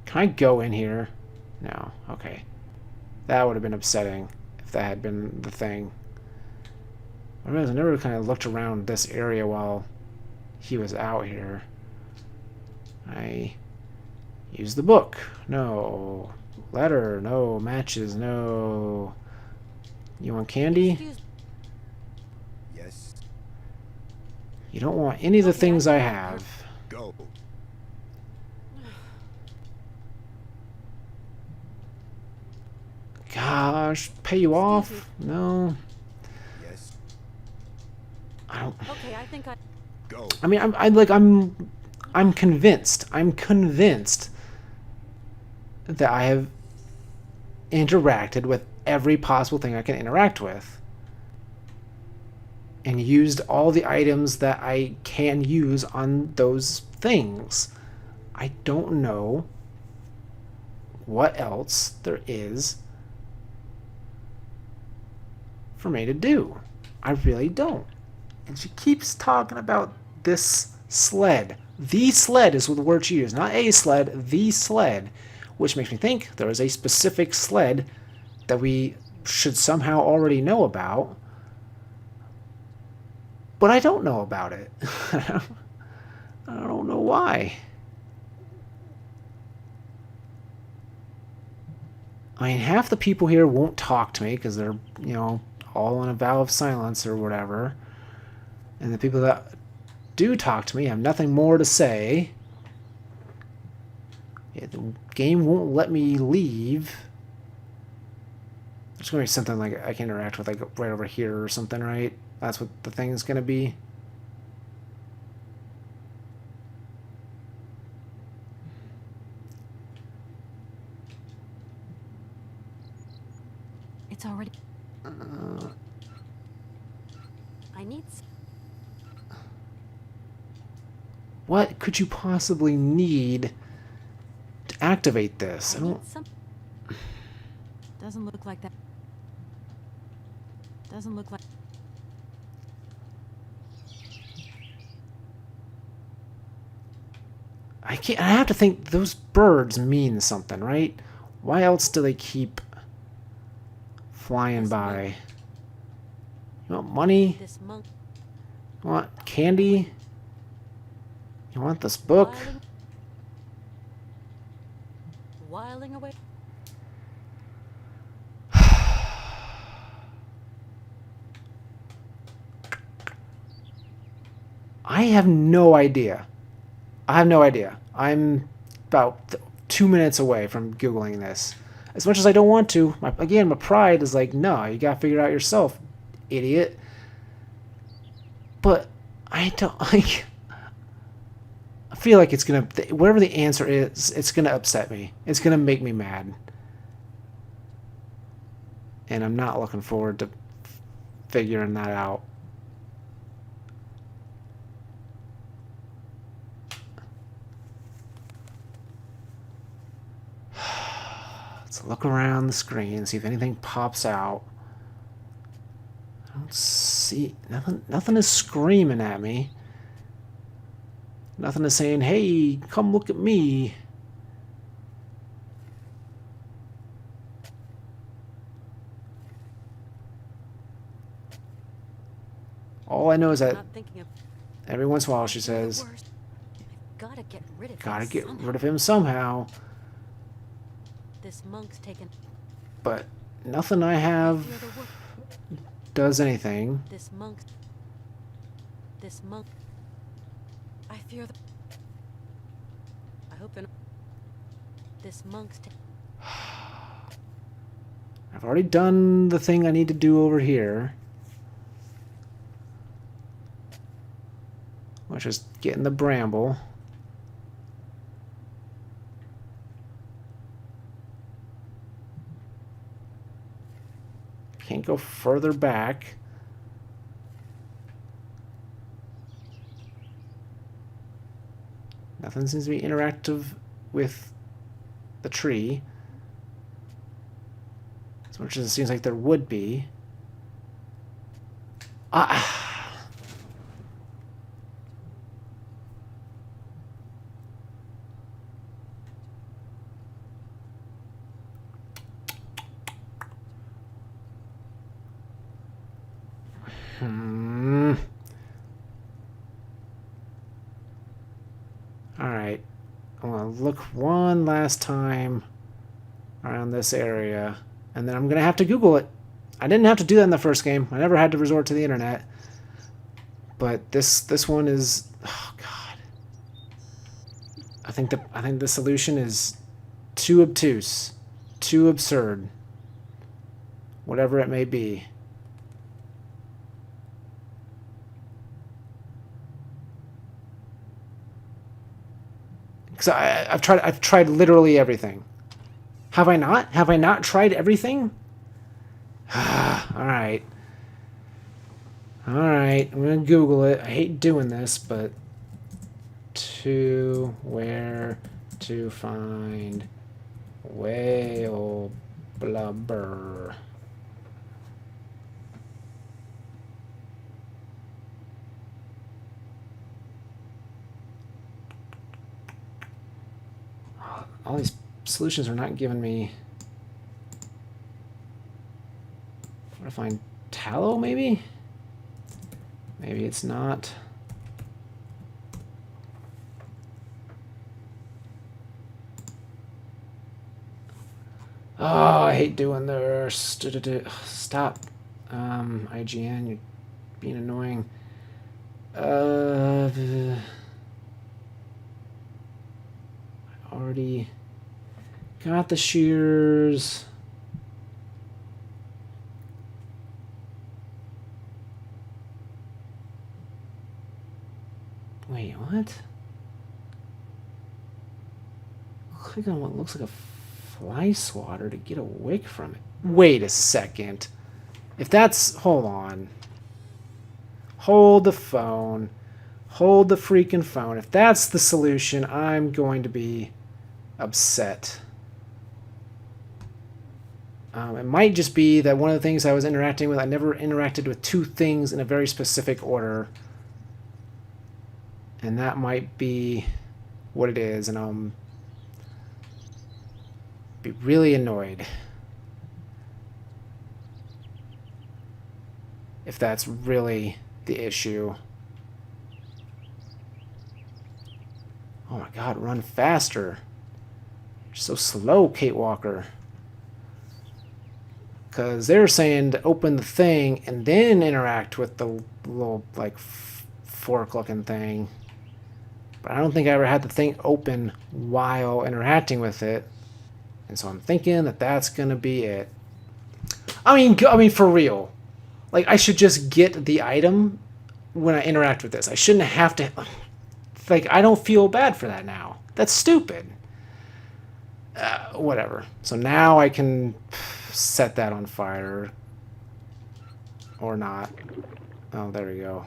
Can I go in here? No. Okay. That would have been upsetting if that had been the thing. I realized I never kind of looked around this area while he was out here. I used the book. No. Letter. No. Matches. No. You want candy? Yes. You don't want any of the things I have. Go. Gosh, pay you off? No. Yes. I don't. Okay, I think I. Go. I mean, I'm convinced. I'm convinced that I have interacted with every possible thing I can interact with, and used all the items that I can use on those things. I don't know what else there is for me to do. I really don't. And she keeps talking about this sled. The sled is the word she used. Not a sled, the sled. Which makes me think there is a specific sled that we should somehow already know about. But I don't know about it. I don't know why. I mean, half the people here won't talk to me because they're, you know, all on a vow of silence or whatever. And the people that do talk to me have nothing more to say. Yeah, the game won't let me leave. There's going to be something like I can interact with, like right over here or something, right? That's what the thing is going to be. It's already. I need. What could you possibly need to activate this? I don't. Doesn't look like that. Doesn't look like. I can't. I have to think those birds mean something, right? Why else do they keep flying by? You want money? This monk. You want candy? You want this book? Whiling away. I have no idea. I have no idea. I'm about 2 minutes away from Googling this. As much as I don't want to, again, my pride is like, no, you gotta figure it out yourself, idiot. But I don't like. I feel like it's gonna, whatever the answer is, it's gonna upset me. It's gonna make me mad. And I'm not looking forward to figuring that out. Let's look around the screen, see if anything pops out. I don't see nothing. Nothing is screaming at me. Nothing is saying, "Hey, come look at me." All I know is that every once in a while she says, Gotta get rid of "Gotta get rid of him somehow." This monk's taken. But nothing I have does anything. This monk. I fear the... I hope they're not... This monk's... I've already done the thing I need to do over here, which is getting the bramble. Can't go further back. Nothing seems to be interactive with the tree, which it seems like there would be. Ah. Alright. I'm going to look one last time around this area, and then I'm going to have to Google it. I didn't have to do that in the first game. I never had to resort to the internet. But this one is... Oh, God. I think the solution is too obtuse. Too absurd. Whatever it may be. Because I've tried literally everything. Have I not? Have I not tried everything? Alright. Alright, I'm gonna Google it. I hate doing this, but... Where to find whale blubber. All these solutions are not giving me... Where to find tallow, maybe? Maybe it's not. Oh, I hate doing this. Stop. IGN, you're being annoying. Already got the shears. Wait, what? Click on what looks like a fly swatter to get a wick from it. Wait a second. If that's... Hold on. Hold the phone. Hold the freaking phone. If that's the solution, I'm going to be upset. It might just be that one of the things I was interacting with, I never interacted with two things in a very specific order. And that might be what it is, and I'll be really annoyed if that's really the issue. Oh my God, run faster. You're so slow, Kate Walker. Because they're saying to open the thing and then interact with the little, like, fork-looking thing. But I don't think I ever had the thing open while interacting with it. And so I'm thinking that that's going to be it. I mean, for real. Like, I should just get the item when I interact with this. I shouldn't have to... Like, I don't feel bad for that now. That's stupid. Whatever. So now I can set that on fire. Or not. Oh, there we go.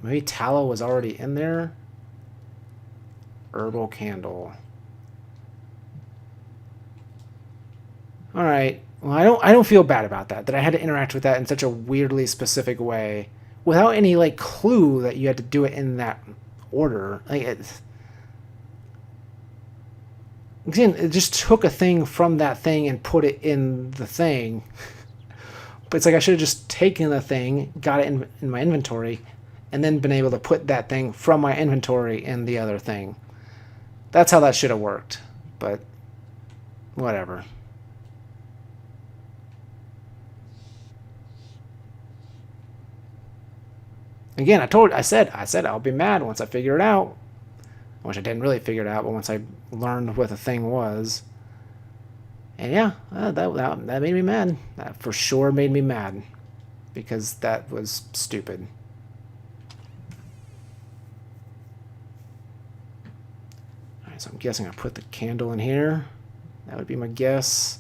Maybe tallow was already in there. Herbal candle. All right. Well, I don't feel bad about that. That I had to interact with that in such a weirdly specific way, without any like clue that you had to do it in that order. Like it just took a thing from that thing and put it in the thing. But it's like I should have just taken the thing, got it in my inventory, and then been able to put that thing from my inventory in the other thing. That's how that should have worked. But whatever. Again, I said I'll be mad once I figure it out. I wish I didn't really figure it out, but once I learned what the thing was. And yeah, that made me mad. That for sure made me mad. Because that was stupid. Alright, so I'm guessing I put the candle in here. That would be my guess.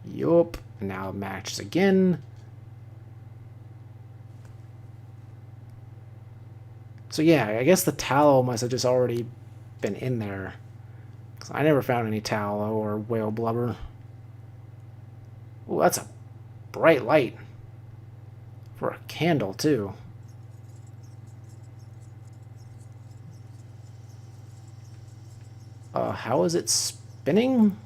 Yup. And now it matches again. So yeah, I guess the tallow must have just already been in there. 'Cause I never found any tallow or whale blubber. Oh, that's a bright light. For a candle, too. How is it spinning?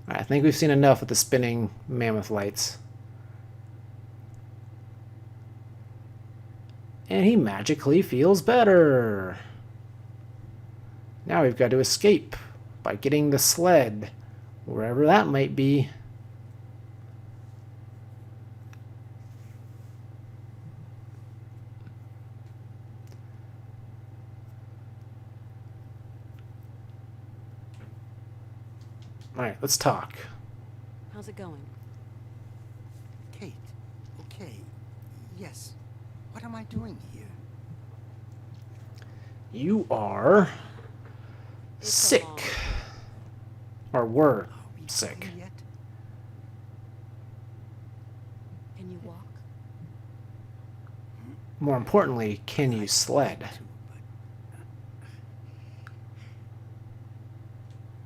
I think we've seen enough of the spinning mammoth lights. And he magically feels better. Now we've got to escape by getting the sled, wherever that might be. Alright, let's talk. How's it going? Kate, okay. Yes. What am I doing here? You are sick. Or were sick. Yet? Can you walk? More importantly, can you sled?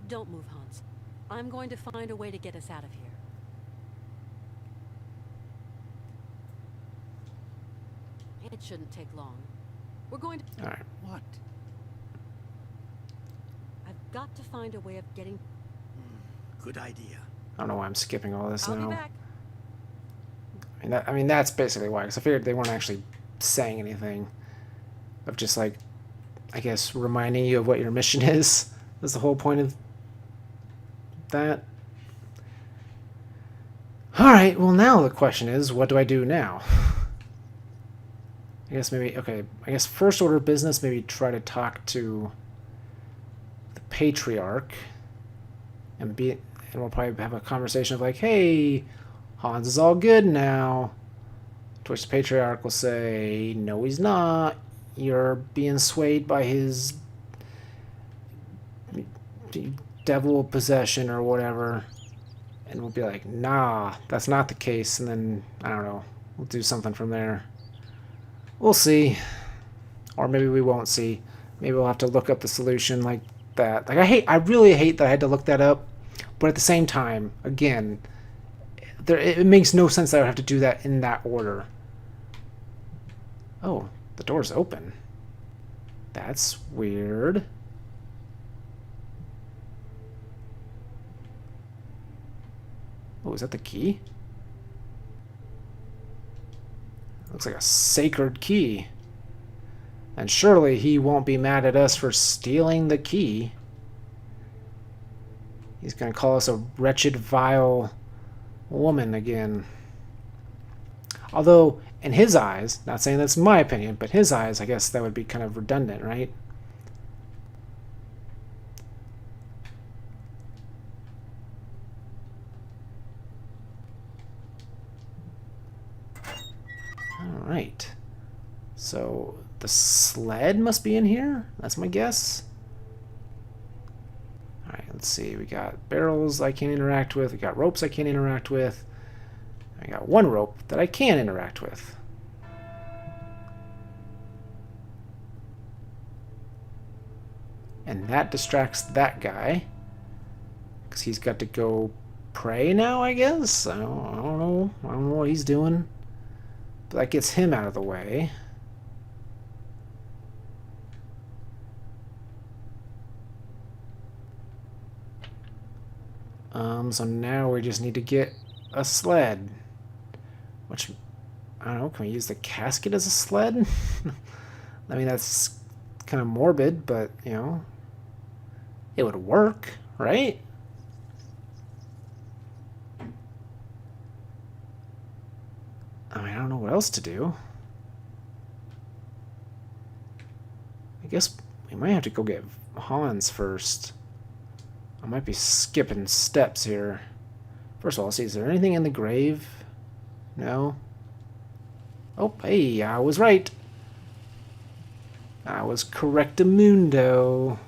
Don't move, Hans. I'm going to find a way to get us out of here. It shouldn't take long. We're going to... All right. What? I've got to find a way of getting... Good idea. I don't know why I'm skipping all this I'll now. be back. I mean, that's basically why, because I figured they weren't actually saying anything. Of just, like, I guess, reminding you of what your mission is. That's the whole point of that. Alright, well now the question is, what do I do now? I guess maybe, okay, I guess first order of business, maybe try to talk to the Patriarch. And we'll probably have a conversation of like, hey, Hans is all good now. To which the Patriarch will say, no he's not. You're being swayed by his devil possession or whatever. And we'll be like, nah, that's not the case. And then, I don't know, we'll do something from there. We'll see. Or maybe we won't see. Maybe we'll have to look up the solution like that. Like, I really hate that I had to look that up. But at the same time, again, it makes no sense that I would have to do that in that order. Oh, the door's open. That's weird. Oh, is that the key? Looks like a sacred key. And surely he won't be mad at us for stealing the key. He's going to call us a wretched, vile woman again. Although, in his eyes, not saying that's my opinion, but his eyes, I guess that would be kind of redundant, right? Alright. So, the sled must be in here? That's my guess. Alright, let's see. We got barrels I can't interact with. We got ropes I can't interact with. I got one rope that I can interact with. And that distracts that guy. Because he's got to go pray now, I guess? I don't know. I don't know what he's doing. But that gets him out of the way. So now we just need to get a sled. Which, I don't know, can we use the casket as a sled? I mean, that's kind of morbid, but, you know. it would work, right? I mean, I don't know what else to do. I guess we might have to go get Hans first. I might be skipping steps here. First of all, let's see, is there anything in the grave? No? Oh, hey, I was right. I was correctamundo.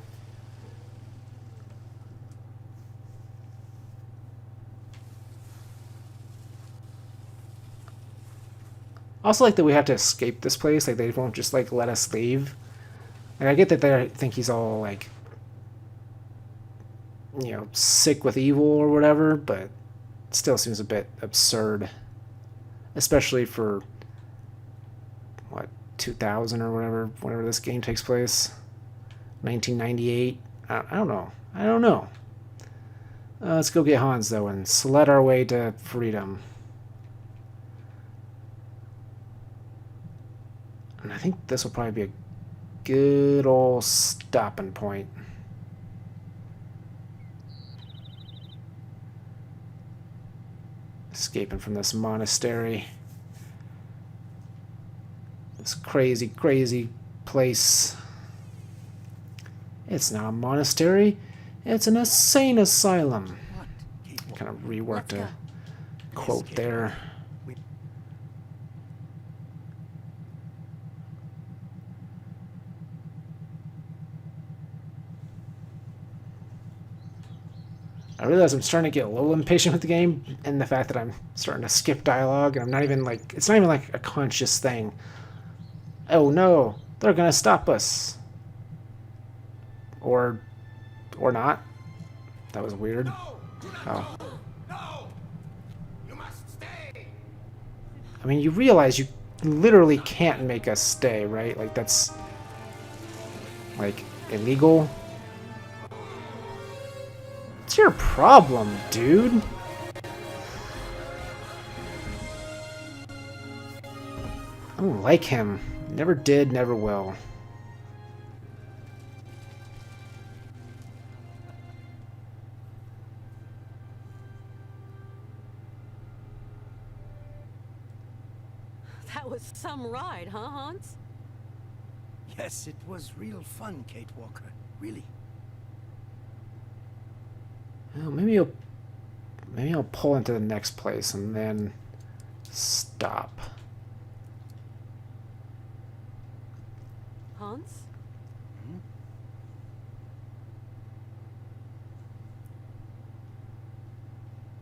Also, like that we have to escape this place. Like they won't just like let us leave. Like I get that they think he's all like, you know, sick with evil or whatever, but it still seems a bit absurd, especially for what 2000 or whatever, whenever this game takes place, 1998. I don't know. I don't know. Let's go get Hans though and sled our way to freedom. And I think this will probably be a good old stopping point. Escaping from this monastery. This crazy, crazy place. It's not a monastery. It's an insane asylum. Kind of reworked a quote there. I realize I'm starting to get a little impatient with the game, and the fact that I'm starting to skip dialogue, and I'm not even like, it's not even like a conscious thing. Oh no, they're gonna stop us. Or not. That was weird. Oh. No! You must stay! I mean, you realize you literally can't make us stay, right? Like, that's, like, illegal. What's your problem, dude? I don't like him. Never did, never will. That was some ride, huh, Hans? Yes, it was real fun, Kate Walker. Really. Well, maybe I'll pull into the next place and then stop. Hans?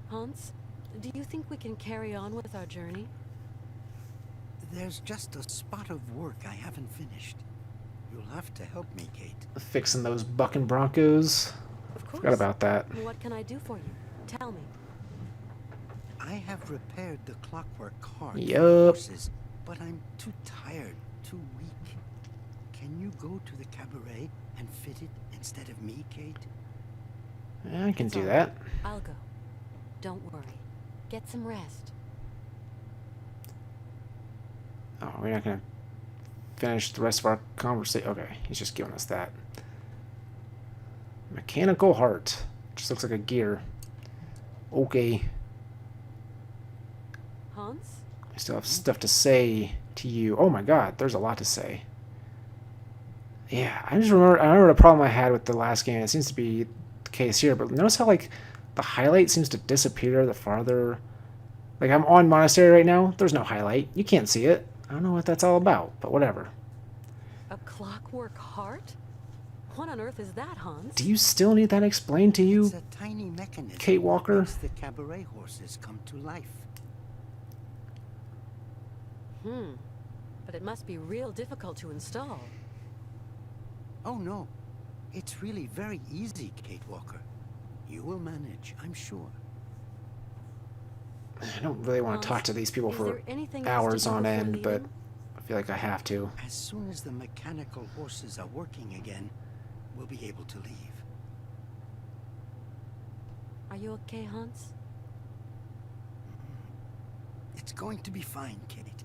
Hans, do you think we can carry on with our journey? There's just a spot of work I haven't finished. You'll have to help me, Kate. Fixing those bucking Broncos. Of course. Forgot about that. What can I do for you? Tell me. I have repaired the clockwork cart for Yup. the horses, but I'm too tired, too weak. Can you go to the cabaret and fit it instead of me, Kate? Yeah, I can It's do all that. right. I'll go. Don't worry. Get some rest. Oh, we're not gonna finish the rest of our conversation. Okay, he's just giving us that. Mechanical heart. Just looks like a gear. Okay. Hans? I still have stuff to say to you. Oh my god, there's a lot to say. Yeah, I remember the problem I had with the last game. It seems to be the case here, but notice how like the highlight seems to disappear the farther. Like I'm on Monastery right now. There's no highlight. You can't see it. I don't know what that's all about, but whatever. A clockwork heart? What on earth is that, Hans? Do you still need that explained to you, It's a tiny mechanism Kate Walker? that makes the cabaret horses come to life. But it must be real difficult to install. Oh no, it's really very easy, Kate Walker. You will manage, I'm sure. I don't really want to talk to these people Is for there anything else to hours do on before end, but leaving? I feel like I have to. As soon as the mechanical horses are working again, we'll be able to leave. Are you okay, Hans? It's going to be fine, Kate.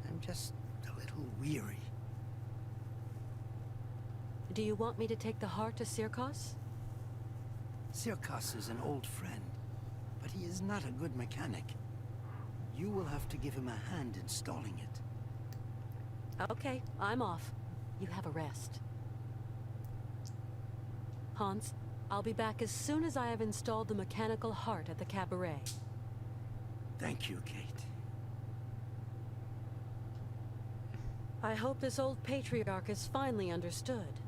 I'm just a little weary. Do you want me to take the heart to Sirkos? Sirkos is an old friend, but he is not a good mechanic. You will have to give him a hand installing it. Okay, I'm off. You have a rest. Hans, I'll be back as soon as I have installed the mechanical heart at the cabaret. Thank you, Kate. I hope this old patriarch is finally understood.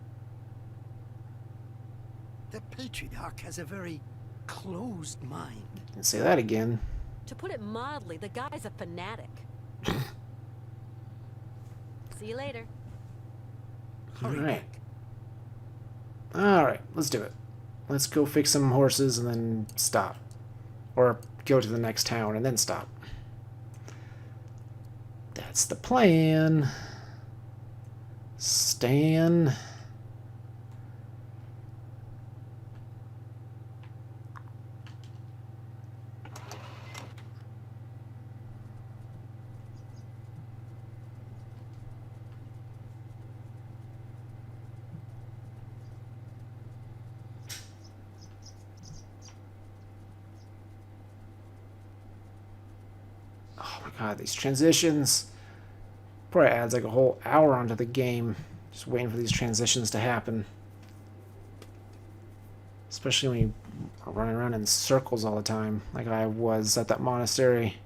The patriarch has a very closed mind. Say that again. To put it mildly, the guy's a fanatic. See you later. Alright. Alright, let's do it. Let's go fix some horses and then stop. Or go to the next town and then stop. That's the plan. Stan. Oh my god, these transitions. Probably adds like a whole hour onto the game. Just waiting for these transitions to happen. Especially when you are running around in circles all the time, like I was at that monastery.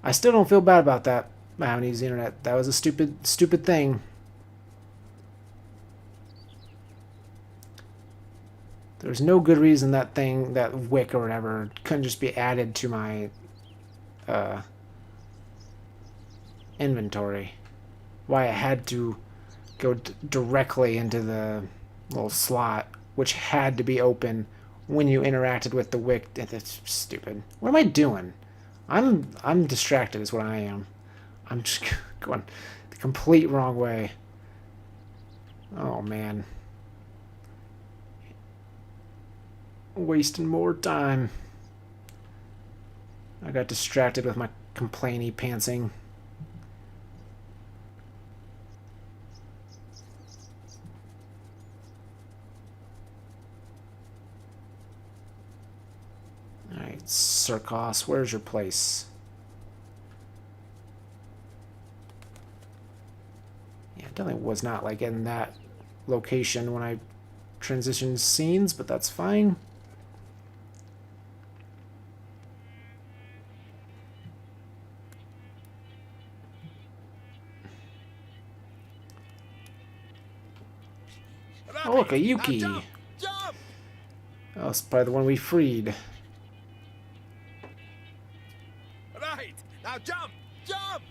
I still don't feel bad about that, having to use the internet. That was a stupid thing. There's no good reason that thing, that wick or whatever, couldn't just be added to my inventory. Why it had to go directly into the little slot, which had to be open when you interacted with the wick. That's stupid. What am I doing? I'm distracted is what I am. I'm just going the complete wrong way. Oh man. Wasting more time. I got distracted with my complainy pantsing. Alright, Sirkos, where's your place? Yeah, it definitely was not like in that location when I transitioned scenes, but that's fine. Oh, look, a Yuki. Jump! Jump! Oh, it's probably the one we freed. Right! Now jump! Jump!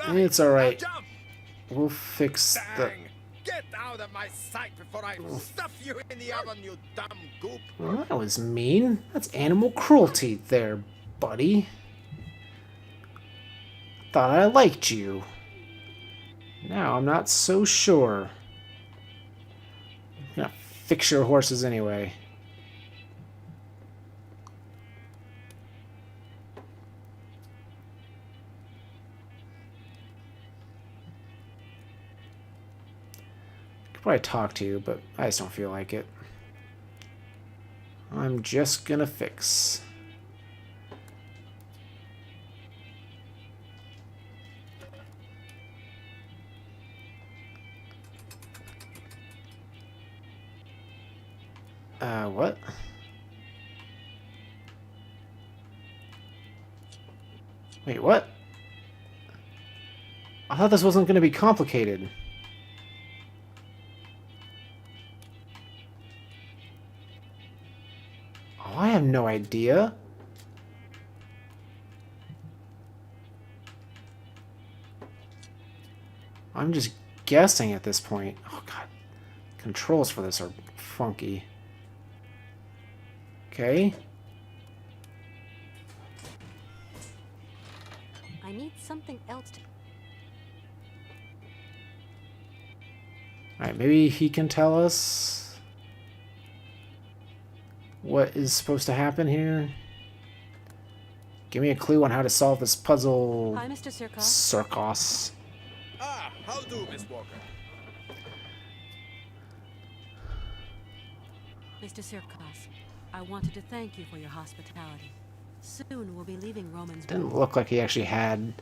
It's alright. Now jump! We'll fix the... Bang! Get out of my sight before I stuff you in the oven, you dumb goop! Well, that was mean. That's animal cruelty there, buddy. Thought I liked you. Now I'm not so sure. I'm gonna fix your horses anyway. Could probably talk to you, but I just don't feel like it. I'm just gonna fix. What? Wait, what? I thought this wasn't going to be complicated. Oh, I have no idea. I'm just guessing at this point. Oh, God. Controls for this are funky. Okay. I need something else to... Alright, maybe he can tell us what is supposed to happen here. Give me a clue on how to solve this puzzle. Hi, Mr. Sirkos. Sirkos. Ah, Ah, how do, Miss Walker? Mr. Sirkos, I wanted to thank you for your hospitality. Soon we'll be leaving Romans. Didn't look like he actually had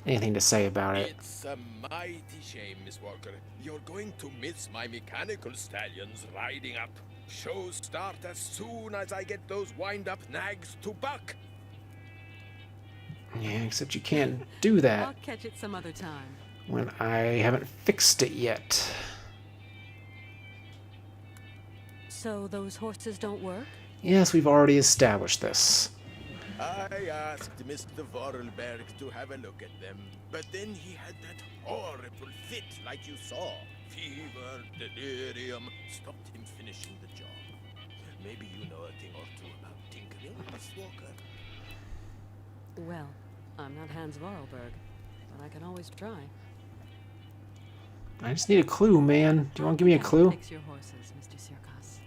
anything to say about it. It's a mighty shame, Miss Walker. You're going to miss my mechanical stallions riding up. Shows start as soon as I get those wind-up nags to buck. Yeah, except you can't do that I'll catch it some other time. when I haven't fixed it yet. So those horses don't work? Yes, we've already established this. I asked Mr. Vorarlberg to have a look at them, but then he had that horrible fit like you saw. Fever, delirium, stopped him finishing the job. Maybe you know a thing or two about tinkering, Miss Walker? Well, I'm not Hans Vorarlberg, but I can always try. I just need a clue, man. Do you want to give me a clue? Fix your horses, Mr. Sirkos.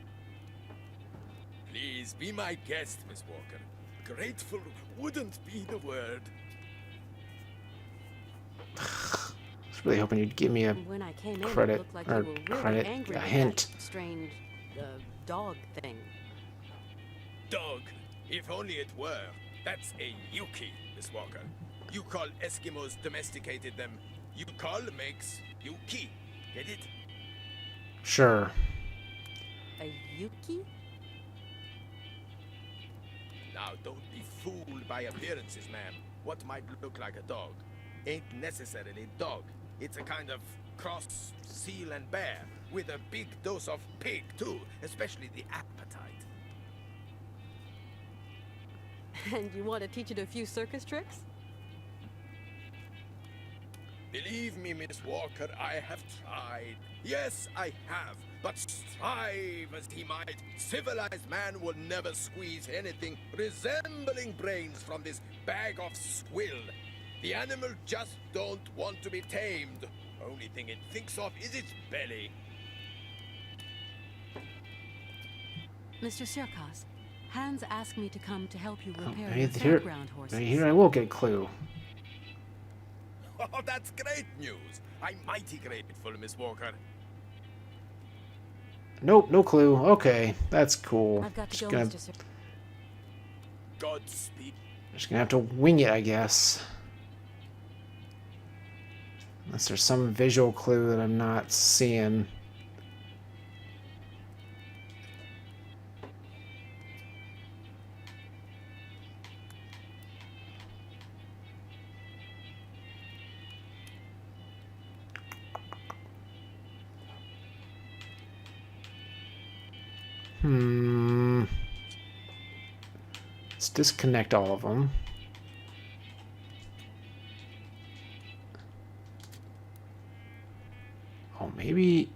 Please be my guest, Miss Walker. Grateful wouldn't be the word. I was really hoping you'd give me a When I came in, credit it looked like or you were really credit, angry a with hint. that strange dog thing. Dog, if only it were. That's a Yuki, Miss Walker. You call Eskimos domesticated them. You call makes Yuki. Get it? Sure. A Yuki? Now, don't be fooled by appearances, ma'am. What might look like a dog ain't necessarily dog. It's a kind of cross seal and bear, with a big dose of pig, too, especially the appetite. And you want to teach it a few circus tricks? Believe me, Miss Walker, I have tried. Yes, I have. But strive as he might, civilized man will never squeeze anything resembling brains from this bag of swill. The animal just don't want to be tamed. Only thing it thinks of is its belly. Mr. Sirkos, Hans asked me to come to help you repair Maybe your here, fairground horses. maybe here I will get a clue. Oh, that's great news. I'm mighty grateful, Miss Walker. Nope, no clue. Okay, that's cool. I've got to Just go, gonna, Mr. Sir. Godspeed. just gonna have to wing it, I guess. Unless there's some visual clue that I'm not seeing. Let's disconnect all of them. Oh, maybe...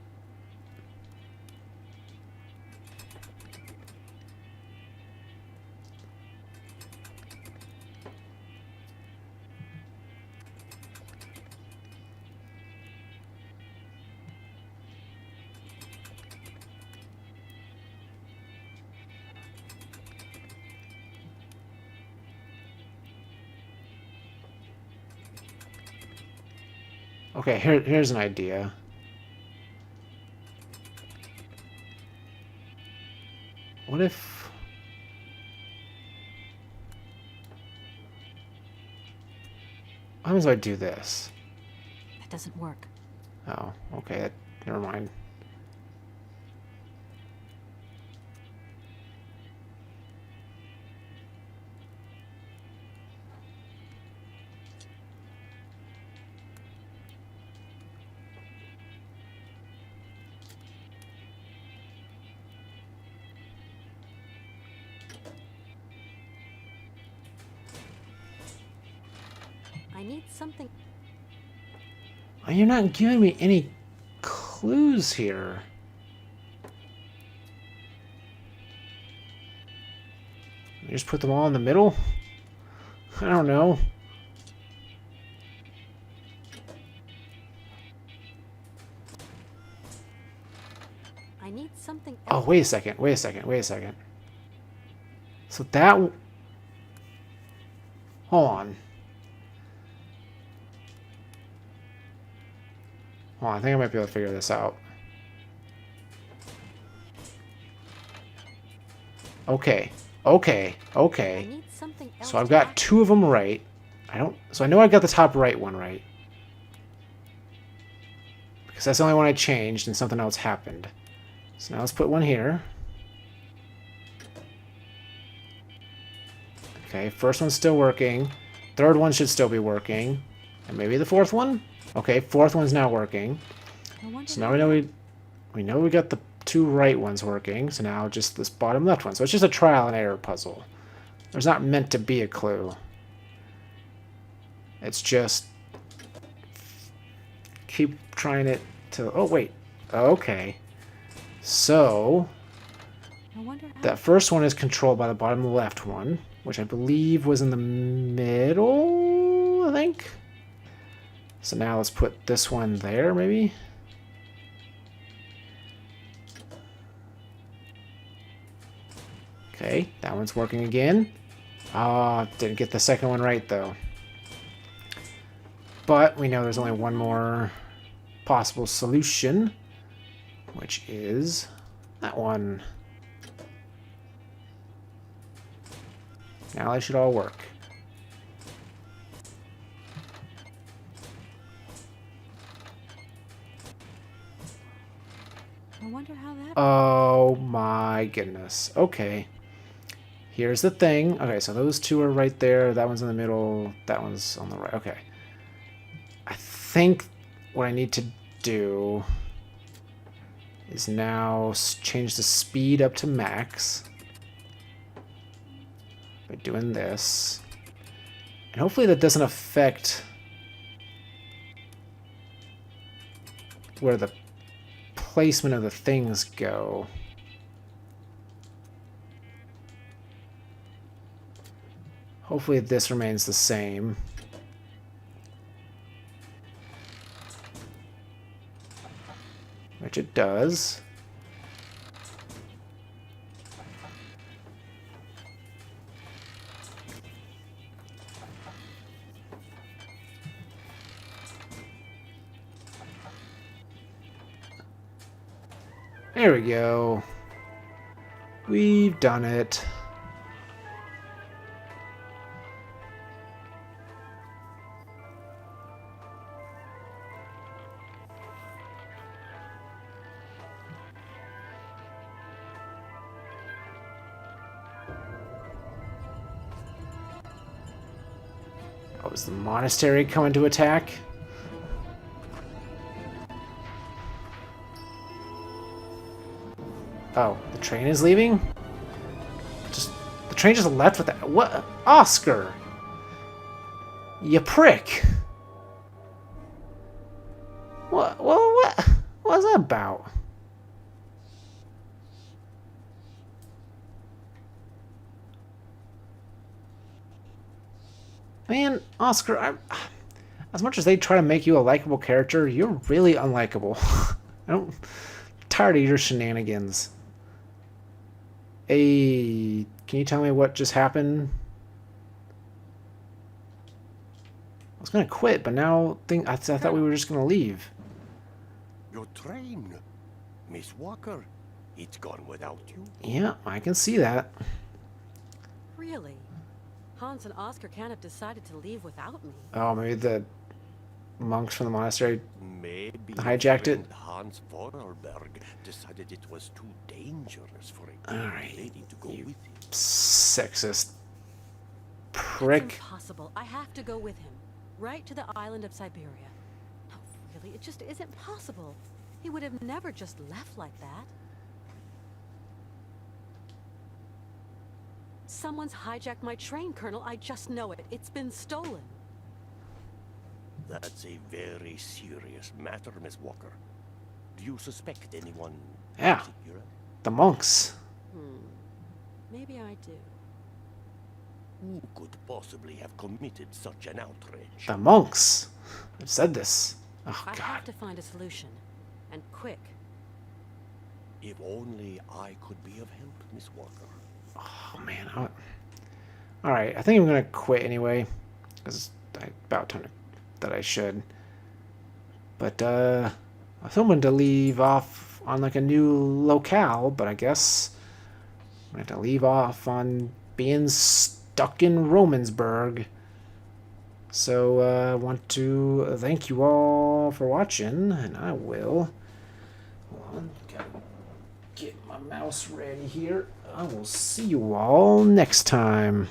Okay, here's an idea. What if... What happens if I do this? That doesn't work. Oh, okay, never mind. I need something. You're not giving me any clues here. You just put them all in the middle? I don't know. I need something. Oh, wait a second. Wait a second. Wait a second. So that... Hold on. Well, I think I might be able to figure this out. Okay. Okay. Okay. I need something else So I've to got act- 2 of them right. So I know I got the top right one right. Because that's the only one I changed and something else happened. So now let's put one here. Okay, first one's still working. Third one should still be working. And maybe the fourth one? Okay, fourth one's now working. So now we know we got the 2 right ones working. So now just this bottom left one. So it's just a trial and error puzzle. There's not meant to be a clue. It's just keep trying it to... Oh, wait. Okay. So that first one is controlled by the bottom left one, which I believe was in the middle, I think. So now let's put this one there, maybe. Okay, that one's working again. Didn't get the second one right, though. But we know there's only one more possible solution, which is that one. Now they should all work. I wonder how that... Oh my goodness. Okay. Here's the thing. Okay, so those 2 are right there. That one's in the middle. That one's on the right. Okay. I think what I need to do is now change the speed up to max by doing this. And hopefully that doesn't affect where the placement of the things go. Hopefully this remains the same. Which it does. There we go. We've done it. Oh, is the monastery coming to attack? Oh, the train is leaving? The train just left with that. What? Oscar! You prick! What was that about? Man, Oscar, as much as they try to make you a likable character, you're really unlikable. I'm tired of your shenanigans. Hey, can you tell me what just happened? I was gonna quit, but now I thought we were just gonna leave. Your train, Miss Walker, it's gone without you. Yeah, I can see that. Really? Hans and Oscar can't have decided to leave without me. Oh, maybe the monks from the monastery Maybe hijacked it. Hans Vorarlberg decided it was too dangerous for a Alright, lady to go with him. Sexist prick. It's impossible. I have to go with him. Right to the island of Syberia. No, really, it just isn't possible. He would have never just left like that. Someone's hijacked my train, Colonel. I just know it. It's been stolen. That's a very serious matter, Miss Walker. Do you suspect anyone? Yeah. in particular? The monks. Maybe I do. Who could possibly have committed such an outrage? The monks. I've said this. Oh, I God. have to find a solution. And quick. If only I could be of help, Miss Walker. Oh, man. Alright, I think I'm going to quit anyway. Because it's about time that I should. But, I was hoping to leave off on like a new locale, but I guess I'm going to have to leave off on being stuck in Romansburg. So I want to thank you all for watching, and I will. Hold on, gotta get my mouse ready here. I will see you all next time.